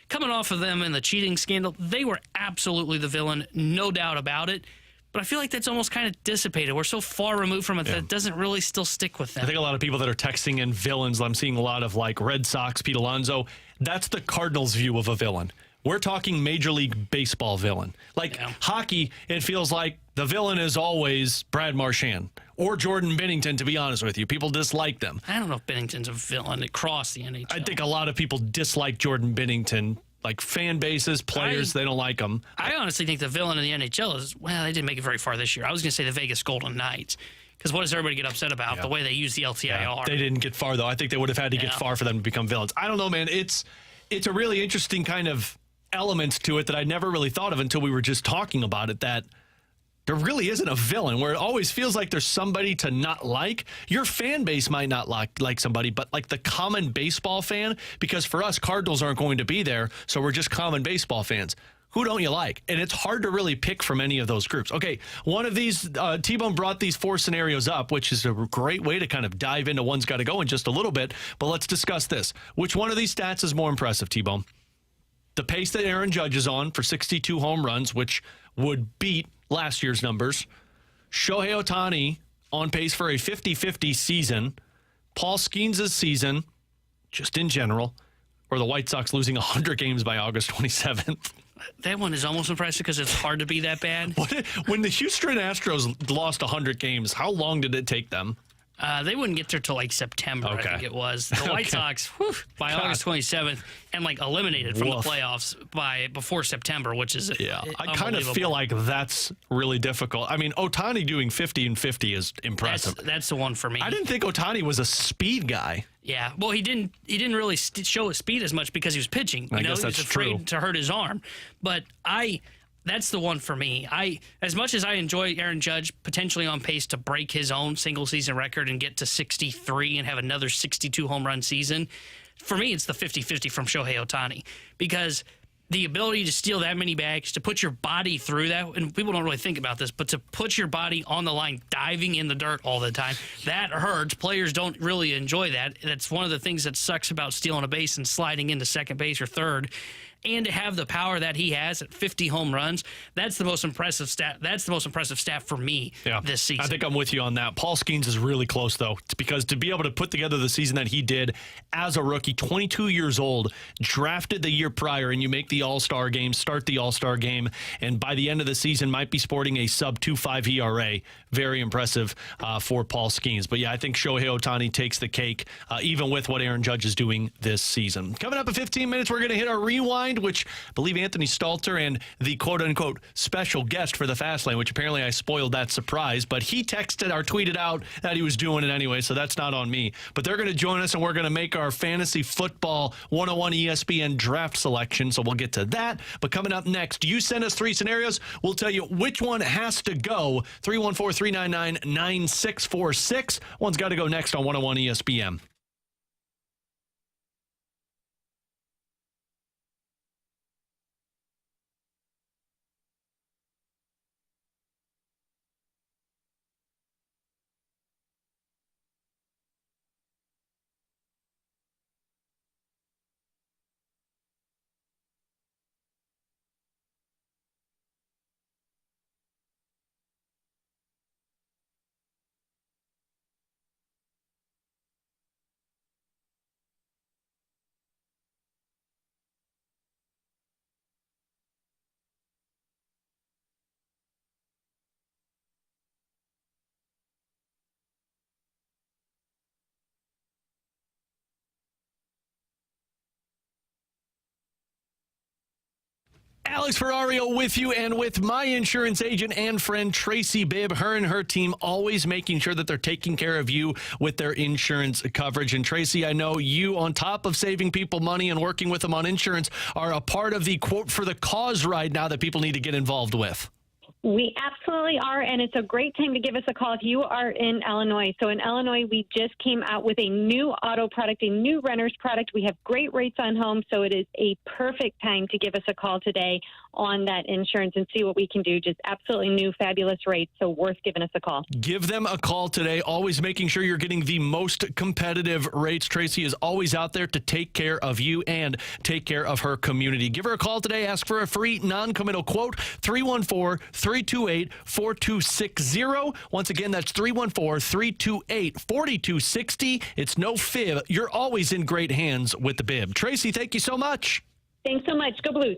Coming off of them in the cheating scandal, they were absolutely the villain, no doubt about it. But I feel like that's almost kind of dissipated. We're so far removed from it that it doesn't really still stick with them. I think a lot of people that are texting in villains, I'm seeing a lot of, like, Red Sox, Pete Alonso. That's the Cardinals' view of a villain. We're talking Major League Baseball villain. Like hockey, it feels like the villain is always Brad Marchand or Jordan Binnington, to be honest with you. People dislike them. I don't know if Binnington's a villain across the NHL. I think a lot of people dislike Jordan Binnington, like fan bases, players, they don't like him. I honestly think the villain in the NHL is, well, they didn't make it very far this year. I was going to say the Vegas Golden Knights. Because what does everybody get upset about? The way they use the LTIR. Yeah, they didn't get far, though. I think they would have had to get far for them to become villains. I don't know, man. It's a really interesting kind of elements to it that I never really thought of until we were just talking about it, that there really isn't a villain, where it always feels like there's somebody to not like. Your fan base might not like somebody, but like the common baseball fan, because for us, Cardinals aren't going to be there, so we're just common baseball fans. Who don't you like? And it's hard to really pick from any of those groups. Okay, one of these, T-Bone brought these 4 scenarios up, which is a great way to kind of dive into one's got to go in just a little bit. But let's discuss this. Which one of these stats is more impressive, T-Bone? The pace that Aaron Judge is on for 62 home runs, which would beat last year's numbers. Shohei Ohtani on pace for a 50-50 season. Paul Skeens' season, just in general, or the White Sox losing 100 games by August 27th. That one is almost impressive because it's hard to be that bad. When the Houston Astros lost 100 games, how long did it take them? They wouldn't get there till like September, I think it was. The White Sox, by August 27th, and eliminated from the playoffs before September, which is I kind of feel like that's really difficult. I mean, Ohtani doing 50 and 50 is impressive. That's the one for me. I didn't think Ohtani was a speed guy. Yeah, well, he didn't really show his speed as much because he was pitching. I guess that's true. He was afraid to hurt his arm, but that's the one for me. As much as I enjoy Aaron Judge potentially on pace to break his own single season record and get to 63 and have another 62 home run season, for me it's the 50-50 from Shohei Ohtani, because the ability to steal that many bags, to put your body through that, and people don't really think about this, but to put your body on the line, diving in the dirt all the time, that hurts. Players don't really enjoy that. That's one of the things that sucks about stealing a base and sliding into second base or third. And to have the power that he has at 50 home runs, that's the most impressive stat. That's the most impressive stat for me this season. I think I'm with you on that. Paul Skeens is really close, though, because to be able to put together the season that he did as a rookie, 22 years old, drafted the year prior, and you make the All-Star game, start the All-Star game, and by the end of the season might be sporting a sub-2.5 ERA. Very impressive for Paul Skeens. But, yeah, I think Shohei Ohtani takes the cake, even with what Aaron Judge is doing this season. Coming up in 15 minutes, we're going to hit our rewind, which I believe Anthony Stalter and the quote-unquote special guest for the Fast Lane, which apparently I spoiled that surprise, but he texted or tweeted out that he was doing it anyway, so that's not on me. But they're going to join us, and we're going to make our fantasy football 101 ESPN draft selection, so we'll get to that. But coming up next, you send us 3 scenarios. We'll tell you which one has to go. 314-399-9646. One's got to go next on 101 ESPN. Alex Ferrario with you, and with my insurance agent and friend Tracy Bibb. Her and her team always making sure that they're taking care of you with their insurance coverage. And Tracy, I know you, on top of saving people money and working with them on insurance, are a part of the Quote for the Cause ride now that people need to get involved with. We absolutely are, and it's a great time to give us a call if you are in Illinois. So in Illinois, we just came out with a new auto product, a new renter's product. We have great rates on homes, so it is a perfect time to give us a call today on that insurance and see what we can do. Just absolutely new, fabulous rates, so worth giving us a call. Give them a call today, always making sure you're getting the most competitive rates. Tracy is always out there to take care of you and take care of her community. Give her a call today. Ask for a free non-committal quote, 314-328-4260. Once again, that's 314-328-4260. It's no fib. You're always in great hands with the Bib. Tracy, thank you so much. Thanks so much. Go Blues.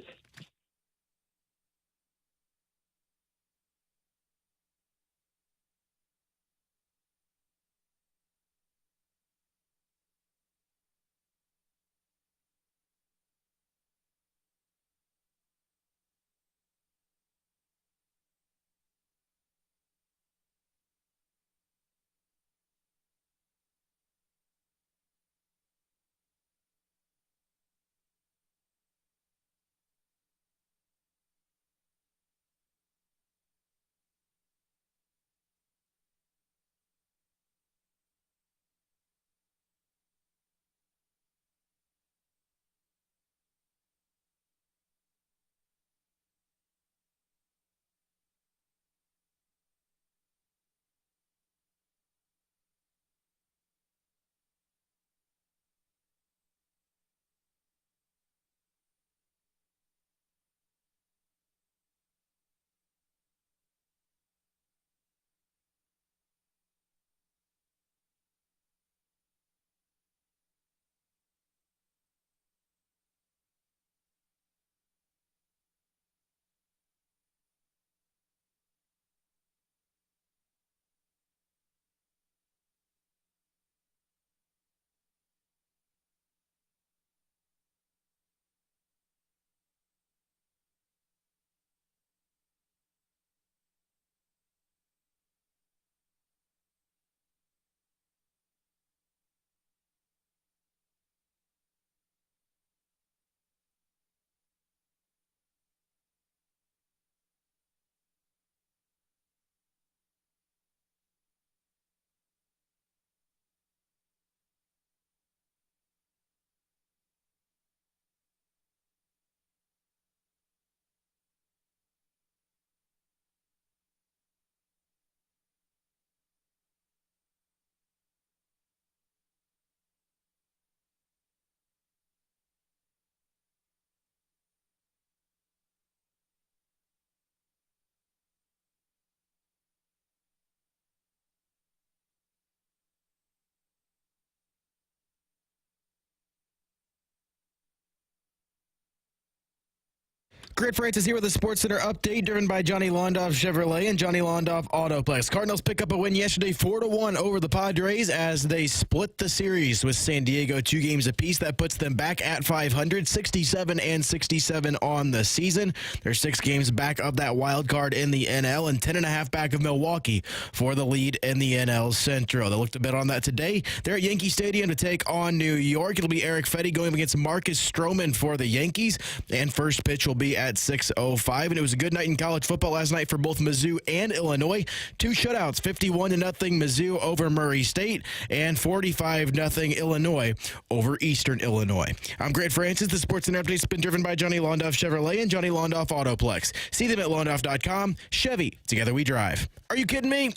Grant Francis here with a SportsCenter update driven by Johnny Londoff Chevrolet and Johnny Londoff Autoplex. Cardinals pick up a win yesterday 4-1 over the Padres as they split the series with San Diego 2 games apiece. That puts them back at 500, 67-67 on the season. They're 6 games back of that wild card in the NL and 10.5 back of Milwaukee for the lead in the NL Central. They looked a bit on that today. They're at Yankee Stadium to take on New York. It'll be Eric Fetty going against Marcus Stroman for the Yankees, and first pitch will be at 6:05. And it was a good night in college football last night for both Mizzou and Illinois. 2 shutouts, 51-0 Mizzou over Murray State and 45-0 Illinois over Eastern Illinois. I'm Grant Francis. The SportsCenter update's been driven by Johnny Londoff Chevrolet and Johnny Londoff Autoplex. See them at londoff.com. Chevy, together we drive. Are you kidding me?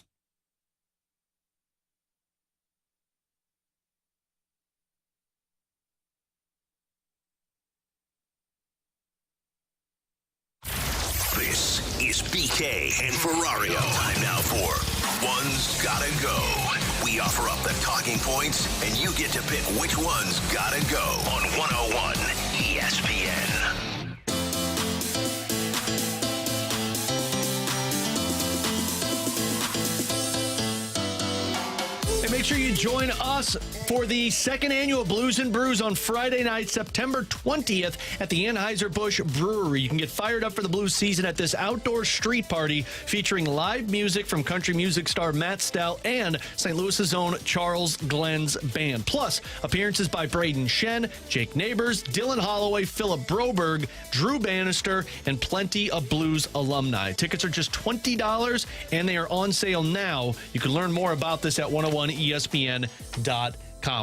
This is BK and Ferrario. Time now for One's Gotta Go. We offer up the talking points, and you get to pick which one's gotta go on 101 ESPN. Make sure you join us for the second annual Blues and Brews on Friday night, September 20th at the Anheuser-Busch Brewery. You can get fired up for the blues season at this outdoor street party featuring live music from country music star Matt Stell and St. Louis's own Charles Glenn's band. Plus, appearances by Braden Shen, Jake Neighbors, Dylan Holloway, Philip Broberg, Drew Bannister, and plenty of blues alumni. Tickets are just $20, and they are on sale now. You can learn more about this at 101ESPN.com.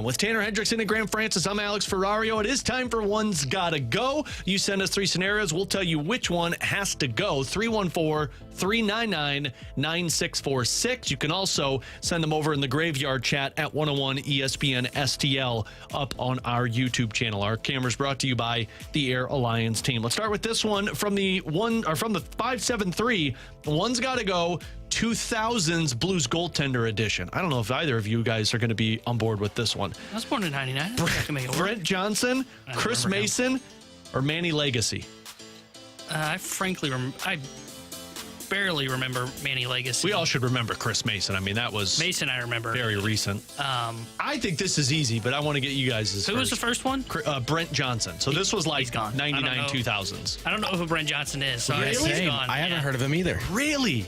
With Tanner Hendrickson and Graham Francis, I'm Alex Ferrario. It is time for One's Gotta Go. You send us 3 scenarios. We'll tell you which one has to go. 314-399-9646. You can also send them over in the graveyard chat at 101 ESPN STL up on our YouTube channel. Our camera's brought to you by the Air Alliance team. Let's start with this one from the 573. One's Gotta Go. 2000s Blues Goaltender Edition. I don't know if either of you guys are going to be on board with this one. I was born in 99. Brent Johnson, Chris Mason, or Manny Legacy? I barely remember Manny Legacy. We all should remember Chris Mason. I mean, that was Mason. I remember very recent. I think this is easy, but I want to get you guys. Who was the first one? Brent Johnson. So this was like 99, 2000s. I don't know who Brent Johnson is. So really? He's gone. I haven't heard of him either. Really?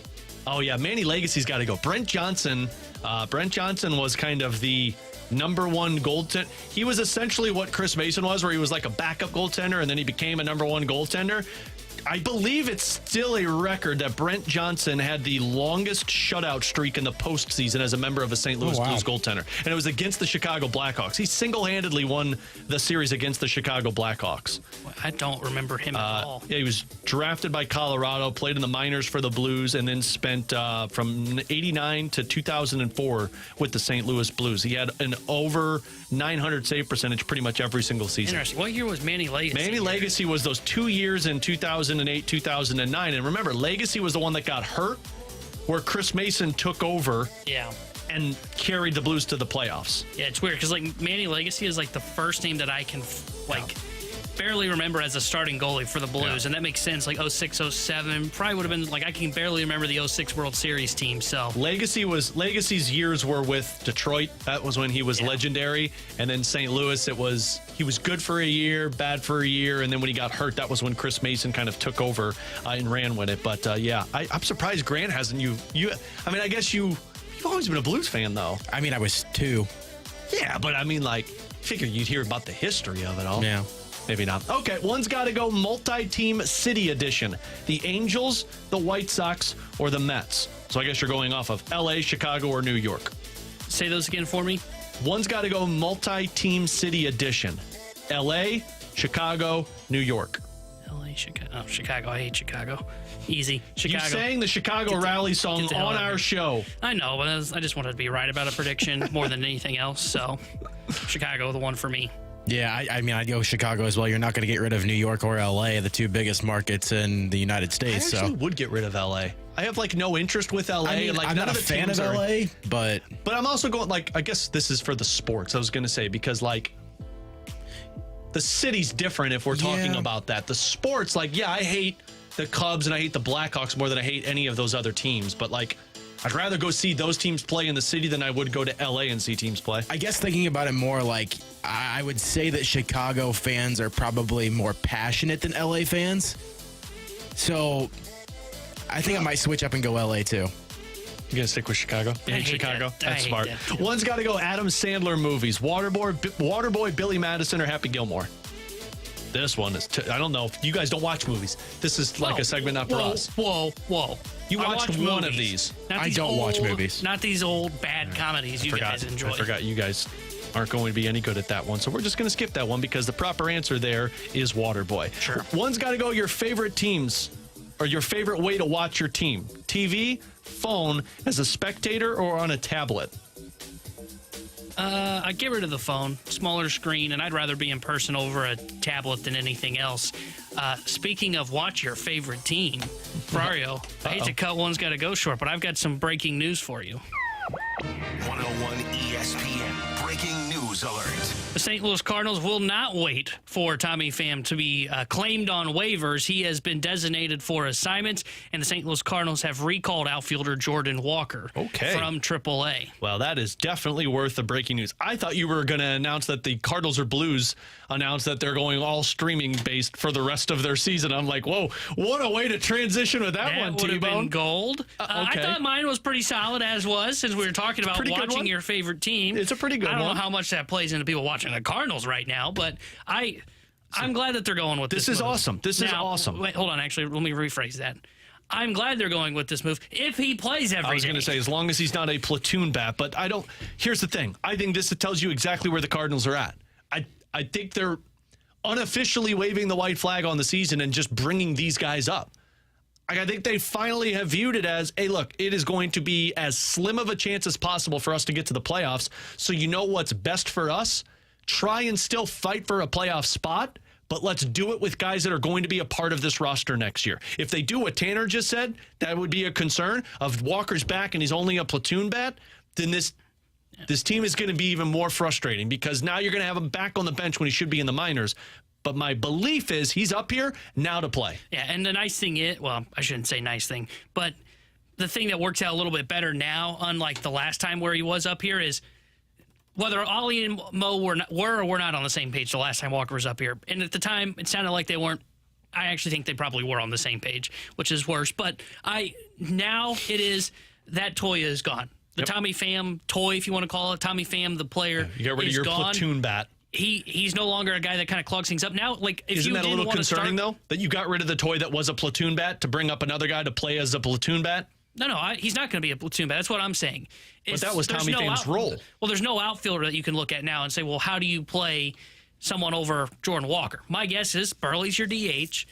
Oh yeah, Manny Legacy's got to go. Brent Johnson was kind of the number one goaltender. He was essentially what Chris Mason was, where he was like a backup goaltender, and then he became a number one goaltender. I believe it's still a record that Brent Johnson had the longest shutout streak in the postseason as a member of a St. Louis Blues goaltender. And it was against the Chicago Blackhawks. He single-handedly won the series against the Chicago Blackhawks. I don't remember him at all. Yeah, he was drafted by Colorado, played in the minors for the Blues, and then spent from 89 to 2004 with the St. Louis Blues. He had an over 900 save percentage pretty much every single season. Interesting. What year was Manny Legacy? Manny Legacy was those 2 years in 2008, 2009. And remember, Legacy was the one that got hurt, where Chris Mason took over. Yeah. And carried the Blues to the playoffs. Yeah, it's weird because like Manny Legacy is like the first name that I can barely remember as a starting goalie for the Blues, and that makes sense. Like 06, 07, probably would have been like I can barely remember the 06 World Series team. So Legacy's years were with Detroit. That was when he was legendary, and then St. Louis. He was good for a year, bad for a year, and then when he got hurt, that was when Chris Mason kind of took over and ran with it. But I'm surprised Grant hasn't. I mean, I guess you've always been a Blues fan, though. I mean, I was 2. Yeah, but I mean, like, figure you'd hear about the history of it all. Yeah. Maybe not. Okay, one's got to go multi-team city edition. The Angels, the White Sox, or the Mets. So I guess you're going off of L.A., Chicago, or New York. Say those again for me. One's got to go multi-team city edition. L.A., Chicago, New York. L.A., Chicago. Oh, Chicago. I hate Chicago. Easy. Chicago. You sang the Chicago rally song on our show. I know, but I just wanted to be right about a prediction more than anything else. So Chicago, the one for me. Yeah, I mean, I'd go Chicago as well. You're not going to get rid of New York or L.A., the 2 biggest markets in the United States. I actually would get rid of L.A. I have like no interest with L.A. I mean, like I'm none not of a the fan of L.A., but I'm also going like I guess this is for the sports. I was going to say because like The city's different if we're talking about that. The sports, like, yeah, I hate the Cubs and I hate the Blackhawks more than I hate any of those other teams. But, like, I'd rather go see those teams play in the city than I would go to L.A. and see teams play. I guess thinking about it more, like, I would say that Chicago fans are probably more passionate than L.A. fans. So I think I might switch up and go L.A. too. You gonna stick with Chicago? You hate Chicago? That. That's smart. That One's got to go Adam Sandler movies. Waterboy, Billy Madison, or Happy Gilmore. This one is, I don't know. You guys don't watch movies. This is like a segment not for us. Whoa. You watched one movies. of these. I don't watch movies. Not these old bad comedies you guys enjoy. I forgot you guys aren't going to be any good at that one. So we're just going to skip that one because the proper answer there is Waterboy. Sure. One's got to go your favorite teams or your favorite way to watch your team. TV, phone, as a spectator, or on a tablet. I get rid of the phone, smaller screen, and I'd rather be in person over a tablet than anything else. Speaking of watch your favorite team, Ferrario, I hate to cut One's Got to Go short, but I've got some breaking news for you. 101 ESPN breaking news alert. The St. Louis Cardinals will not wait for Tommy Pham to be claimed on waivers. He has been designated for assignment, and the St. Louis Cardinals have recalled outfielder Jordan Walker from AAA. Well, that is definitely worth the breaking news. I thought you were going to announce that the Cardinals or Blues announced that they're going all streaming based for the rest of their season. I'm like, whoa, what a way to transition with that one, would have T-Bone. been gold. I thought mine was pretty solid, as was, since we were talking about watching your favorite team. It's a pretty good one. I don't know how much that plays into people watching the Cardinals right now, but I'm glad that they're going with this. This is move. awesome. This is awesome. Wait, hold on. Actually, let me rephrase that. I'm glad they're going with this move if he plays every day. I was going to say, as long as he's not a platoon bat, but I don't. Here's the thing. I think this tells you exactly where the Cardinals are at. I think they're unofficially waving the white flag on the season and just bringing these guys up. I think they finally have viewed it as, hey, look, it is going to be as slim of a chance as possible for us to get to the playoffs. So you know what's best for us? Try and still fight for a playoff spot, but let's do it with guys that are going to be a part of this roster next year. If they do what Tanner just said, that would be a concern of Walker's back and he's only a platoon bat, then this team is going to be even more frustrating because now you're going to have him back on the bench when he should be in the minors. But my belief is he's up here now to play. Yeah, and the nice thing is, well, I shouldn't say nice thing, but the thing that works out a little bit better now, unlike the last time where he was up here, is whether Ollie and Mo were or were not on the same page the last time Walker was up here. And at the time, it sounded like they weren't. I actually think they probably were on the same page, which is worse. But now it is that toy is gone. The Tommy Pham toy, if you want to call it, Tommy Pham, the player, you got rid of your platoon bat. He's no longer a guy that kind of clogs things up. Now, like, if Isn't you that a little concerning, though, that you got rid of the toy that was a platoon bat to bring up another guy to play as a platoon bat? No, he's not going to be a platoon bat. That's what I'm saying. But that was Tommy Pham's role. Well, there's no outfielder that you can look at now and say, well, how do you play someone over Jordan Walker? My guess is Burley's your DH.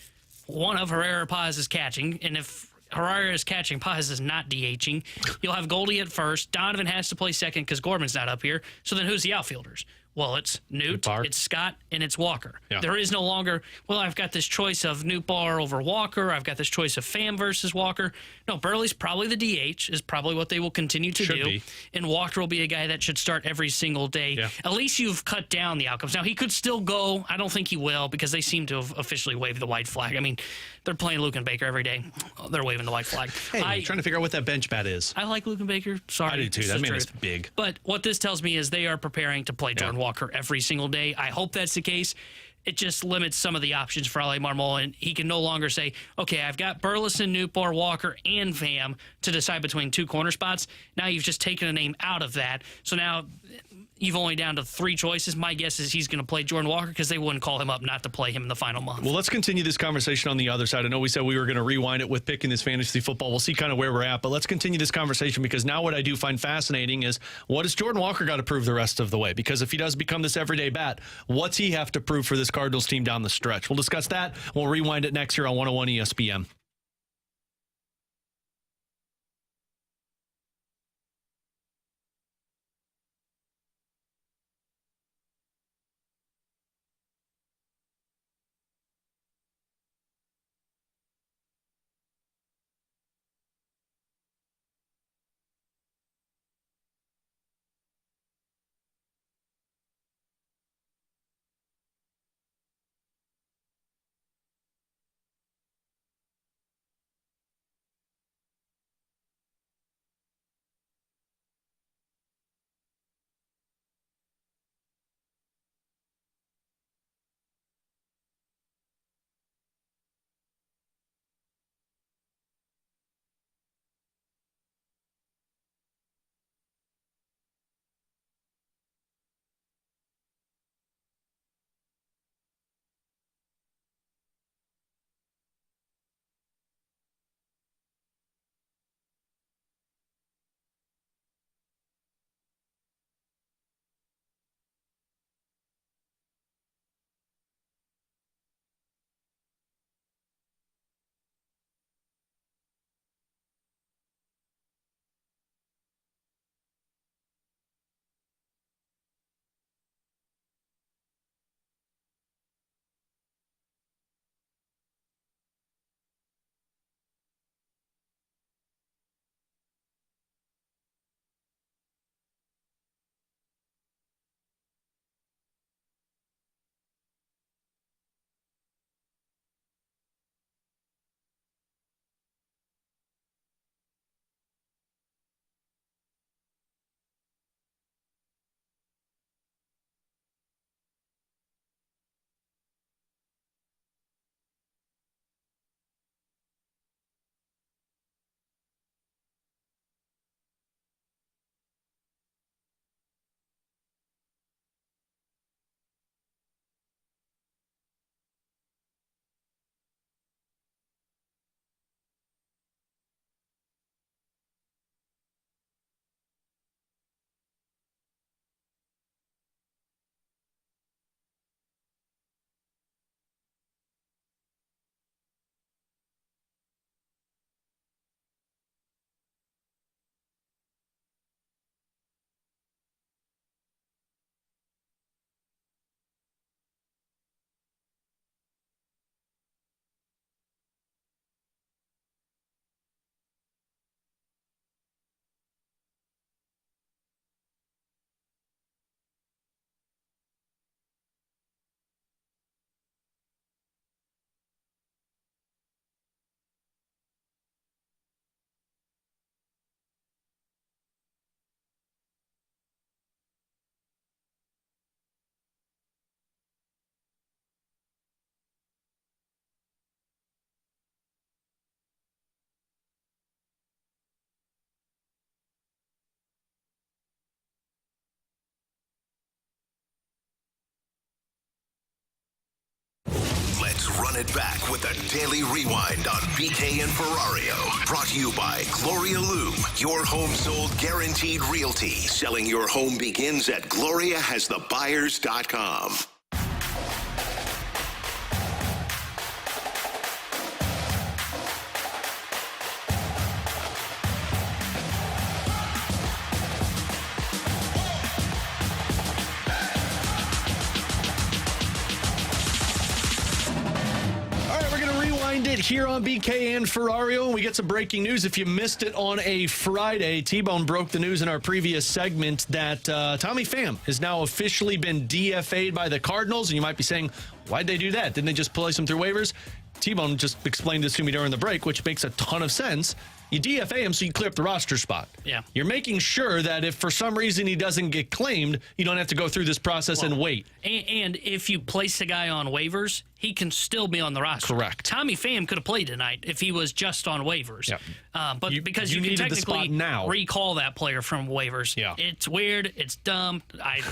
One of Herrera Paz is catching, and if Herrera is catching, Paz is not DHing. You'll have Goldie at first. Donovan has to play second because Gorman's not up here. So then who's the outfielders? Well, it's Newt, it's Scott, and it's Walker. Yeah. There is no longer, well, I've got this choice of Newt Bar over Walker. I've got this choice of Pham versus Walker. No, Burley's probably the DH, is probably what they will continue to do. And Walker will be a guy that should start every single day. Yeah. At least you've cut down the outcomes. Now, he could still go. I don't think he will because they seem to have officially waved the white flag. I mean, they're playing Luke and Baker every day. They're waving the white flag. Hey, I'm trying to figure out what that bench bat is. I like Luke and Baker. Sorry. I do too. That man is big. But what this tells me is they are preparing to play Jordan Walker every single day. I hope that's the case. It just limits some of the options for Ali Marmol, and he can no longer say, okay, I've got Burleson, Newport, Walker, and Pham to decide between two corner spots. Now you've just taken a name out of that. So now you've only down to three choices. My guess is he's going to play Jordan Walker because they wouldn't call him up not to play him in the final month. Well, let's continue this conversation on the other side. I know we said we were going to rewind it with picking this fantasy football. We'll see kind of where we're at, but let's continue this conversation because now what I do find fascinating is what does Jordan Walker got to prove the rest of the way? Because if he does become this everyday bat, what's he have to prove for this Cardinals team down the stretch? We'll discuss that. We'll rewind it next year on 101 ESPN. it back with the Daily Rewind on BK and Ferrario. Brought to you by Gloria Loom, your home sold guaranteed realty. Selling your home begins at GloriaHasTheBuyers.com. It here on BK and Ferrario, and we get some breaking news. If you missed it on a Friday, T-Bone broke the news in our previous segment that Tommy Pham has now officially been DFA'd by the Cardinals. And you might be saying, why'd they do that? Didn't they just place him through waivers? T-Bone just explained this to me during the break, which makes a ton of sense. You DFA him so you clear up the roster spot. Yeah. You're making sure that if for some reason he doesn't get claimed, you don't have to go through this process and wait. And if you place the guy on waivers, he can still be on the roster. Correct. Tommy Pham could have played tonight if he was just on waivers. Yep. But because you can needed the spot technically now. recall that player from waivers. Yeah. It's weird. It's dumb.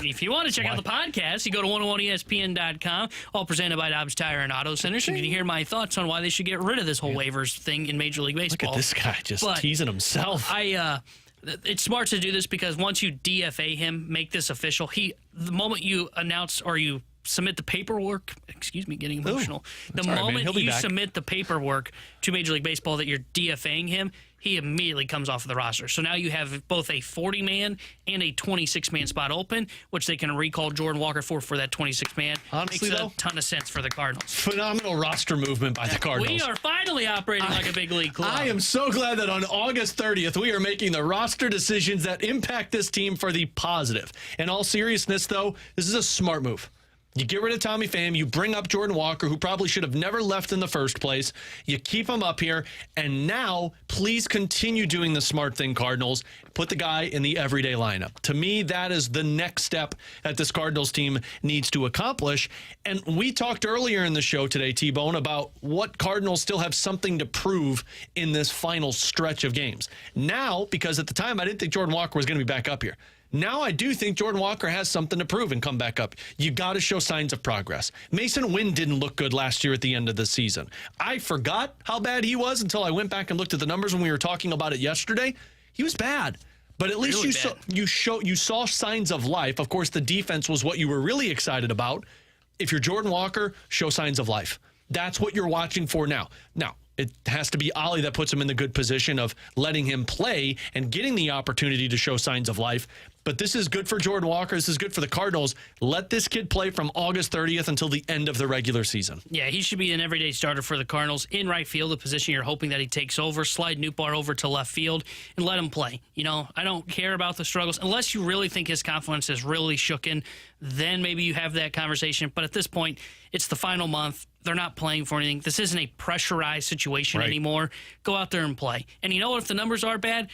If you want to check out the podcast, you go to 101ESPN.com, all presented by Dobbs Tire and Auto Centers. You can hear my thoughts on why they should get rid of this whole waivers thing in Major League Baseball. Look at this guy just teasing himself. It's smart to do this because once you DFA him, make this official, the moment you announce or you submit the paperwork, getting emotional. The moment you submit the paperwork to Major League Baseball that you're DFAing him, he immediately comes off of the roster. So now you have both a 40-man and a 26-man spot open, which they can recall Jordan Walker for that 26-man. Honestly, makes a ton of sense for the Cardinals. Phenomenal roster movement by the Cardinals. We are finally operating like a big league club. I am so glad that on August 30th, we are making the roster decisions that impact this team for the positive. In all seriousness, though, this is a smart move. You get rid of Tommy Pham. You bring up Jordan Walker, who probably should have never left in the first place. You keep him up here. And now, please continue doing the smart thing, Cardinals. Put the guy in the everyday lineup. To me, that is the next step that this Cardinals team needs to accomplish. And we talked earlier in the show today, T-Bone, about what Cardinals still have something to prove in this final stretch of games. Now, because at the time, I didn't think Jordan Walker was going to be back up here. Now I do think Jordan Walker has something to prove and come back up. You got to show signs of progress. Masyn Winn didn't look good last year at the end of the season. I forgot how bad he was until I went back and looked at the numbers when we were talking about it yesterday. He was bad. But at least you saw signs of life. Of course, the defense was what you were really excited about. If you're Jordan Walker, show signs of life. That's what you're watching for now. Now, it has to be Ollie that puts him in the good position of letting him play and getting the opportunity to show signs of life. But this is good for Jordan Walker. This is good for the Cardinals. Let this kid play from August 30th until the end of the regular season. Yeah, he should be an everyday starter for the Cardinals in right field, the position you're hoping that he takes over. Slide Newbar over to left field and let him play. You know, I don't care about the struggles. Unless you really think his confidence is really shooken, then maybe you have that conversation. But at this point, it's the final month. They're not playing for anything. This isn't a pressurized situation anymore. Go out there and play. And you know what? If the numbers are bad,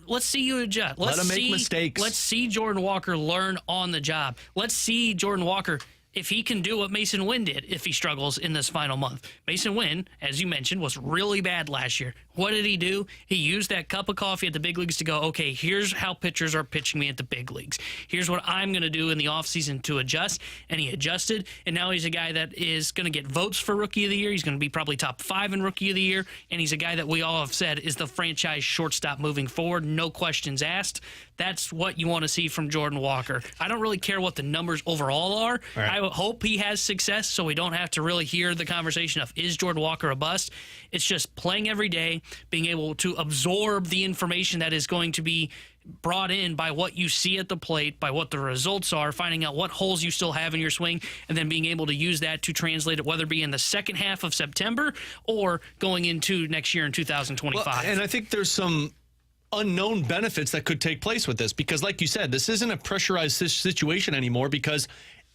let's see you adjust. Let him make mistakes. Let's see Jordan Walker learn on the job. Let's see Jordan Walker, if he can do what Masyn Winn did if he struggles in this final month. Masyn Winn, as you mentioned, was really bad last year. What did he do? He used that cup of coffee at the big leagues to go, okay, here's how pitchers are pitching me at the big leagues. Here's what I'm going to do in the offseason to adjust. And he adjusted, and now he's a guy that is going to get votes for Rookie of the Year. He's going to be probably top 5 in Rookie of the Year, and he's a guy that we all have said is the franchise shortstop moving forward, no questions asked. That's what you want to see from Jordan Walker. I don't really care what the numbers overall are. Right. I hope he has success so we don't have to really hear the conversation of, is Jordan Walker a bust? It's just playing every day, being able to absorb the information that is going to be brought in by what you see at the plate, by what the results are, finding out what holes you still have in your swing, and then being able to use that to translate it, whether it be in the second half of September or going into next year in 2025. Well, and I think there's some unknown benefits that could take place with this because, like you said, this isn't a pressurized situation anymore because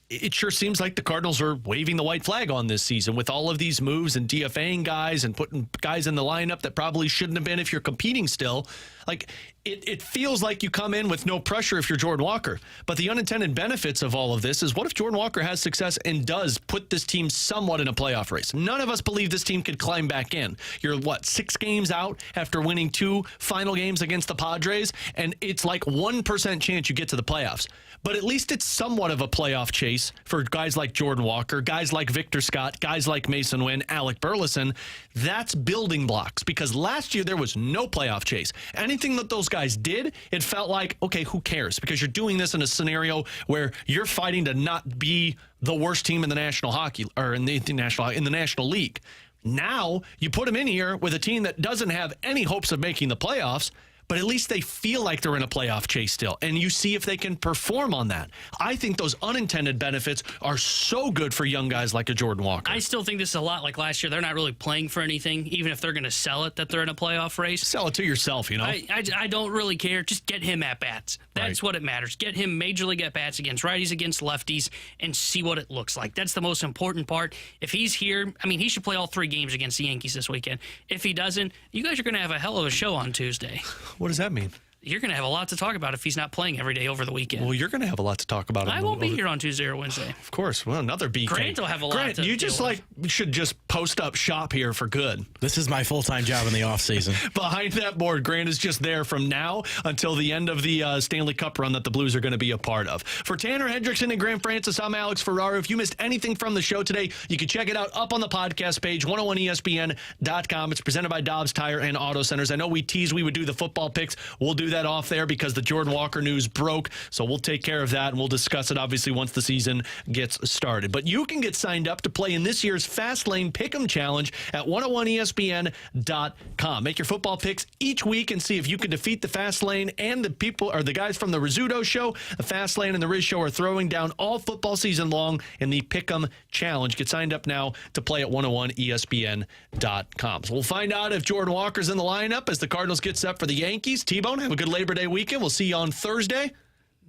it sure seems like the Cardinals are waving the white flag on this season with all of these moves and DFAing guys and putting guys in the lineup that probably shouldn't have been if you're competing still. Like, it feels like you come in with no pressure if you're Jordan Walker. But the unintended benefits of all of this is, what if Jordan Walker has success and does put this team somewhat in a playoff race? None of us believe this team could climb back in. You're, 6 games out after winning 2 final games against the Padres, and it's like 1% chance you get to the playoffs. But at least it's somewhat of a playoff chase for guys like Jordan Walker, guys like Victor Scott, guys like Masyn Winn, Alec Burleson. That's building blocks, because last year there was no playoff chase. Anything that those guys did, it felt like, okay, who cares? Because you're doing this in a scenario where you're fighting to not be the worst team in the National Hockey, or in the National League. Now you put them in here with a team that doesn't have any hopes of making the playoffs, but at least they feel like they're in a playoff chase still. And you see if they can perform on that. I think those unintended benefits are so good for young guys like a Jordan Walker. I still think this is a lot like last year. They're not really playing for anything, even if they're going to sell it that they're in a playoff race. Sell it to yourself, you know? I don't really care. Just get him at-bats. That's what it matters. Get him major league at-bats against righties, against lefties, and see what it looks like. That's the most important part. If he's here, I mean, he should play all 3 games against the Yankees this weekend. If he doesn't, you guys are going to have a hell of a show on Tuesday. What does that mean? You're going to have a lot to talk about if he's not playing every day over the weekend. Well, you're going to have a lot to talk about. I won't be here on Tuesday or Wednesday. Of course. Well, another BK. Grant will have a lot Grant, to you just deal with. should just post up shop here for good. This is my full-time job in the offseason. Behind that board, Grant is just there from now until the end of the Stanley Cup run that the Blues are going to be a part of. For Tanner Hendrickson and Grant Francis, I'm Alex Ferrario. If you missed anything from the show today, you can check it out up on the podcast page, 101ESPN.com. It's presented by Dobbs Tire and Auto Centers. I know we teased we would do the football picks. We'll do that off there because the Jordan Walker news broke, so we'll take care of that, and we'll discuss it, obviously, once the season gets started. But you can get signed up to play in this year's Fast Lane Pick'em Challenge at 101ESPN.com. Make your football picks each week and see if you can defeat the Fast Lane and the people, or the guys from the Rizzuto Show. The Fast Lane and the Riz Show are throwing down all football season long in the Pick'em Challenge. Get signed up now to play at 101ESPN.com. So we'll find out if Jordan Walker's in the lineup as the Cardinals get set for the Yankees. T-Bone, have a good Labor Day weekend. We'll see you on Thursday.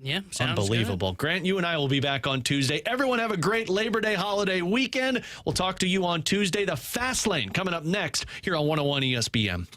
Yeah, sounds unbelievable. Good. Grant, you and I will be back on Tuesday. Everyone have a great Labor Day holiday weekend. We'll talk to you on Tuesday. The Fast Lane coming up next here on 101 ESPN.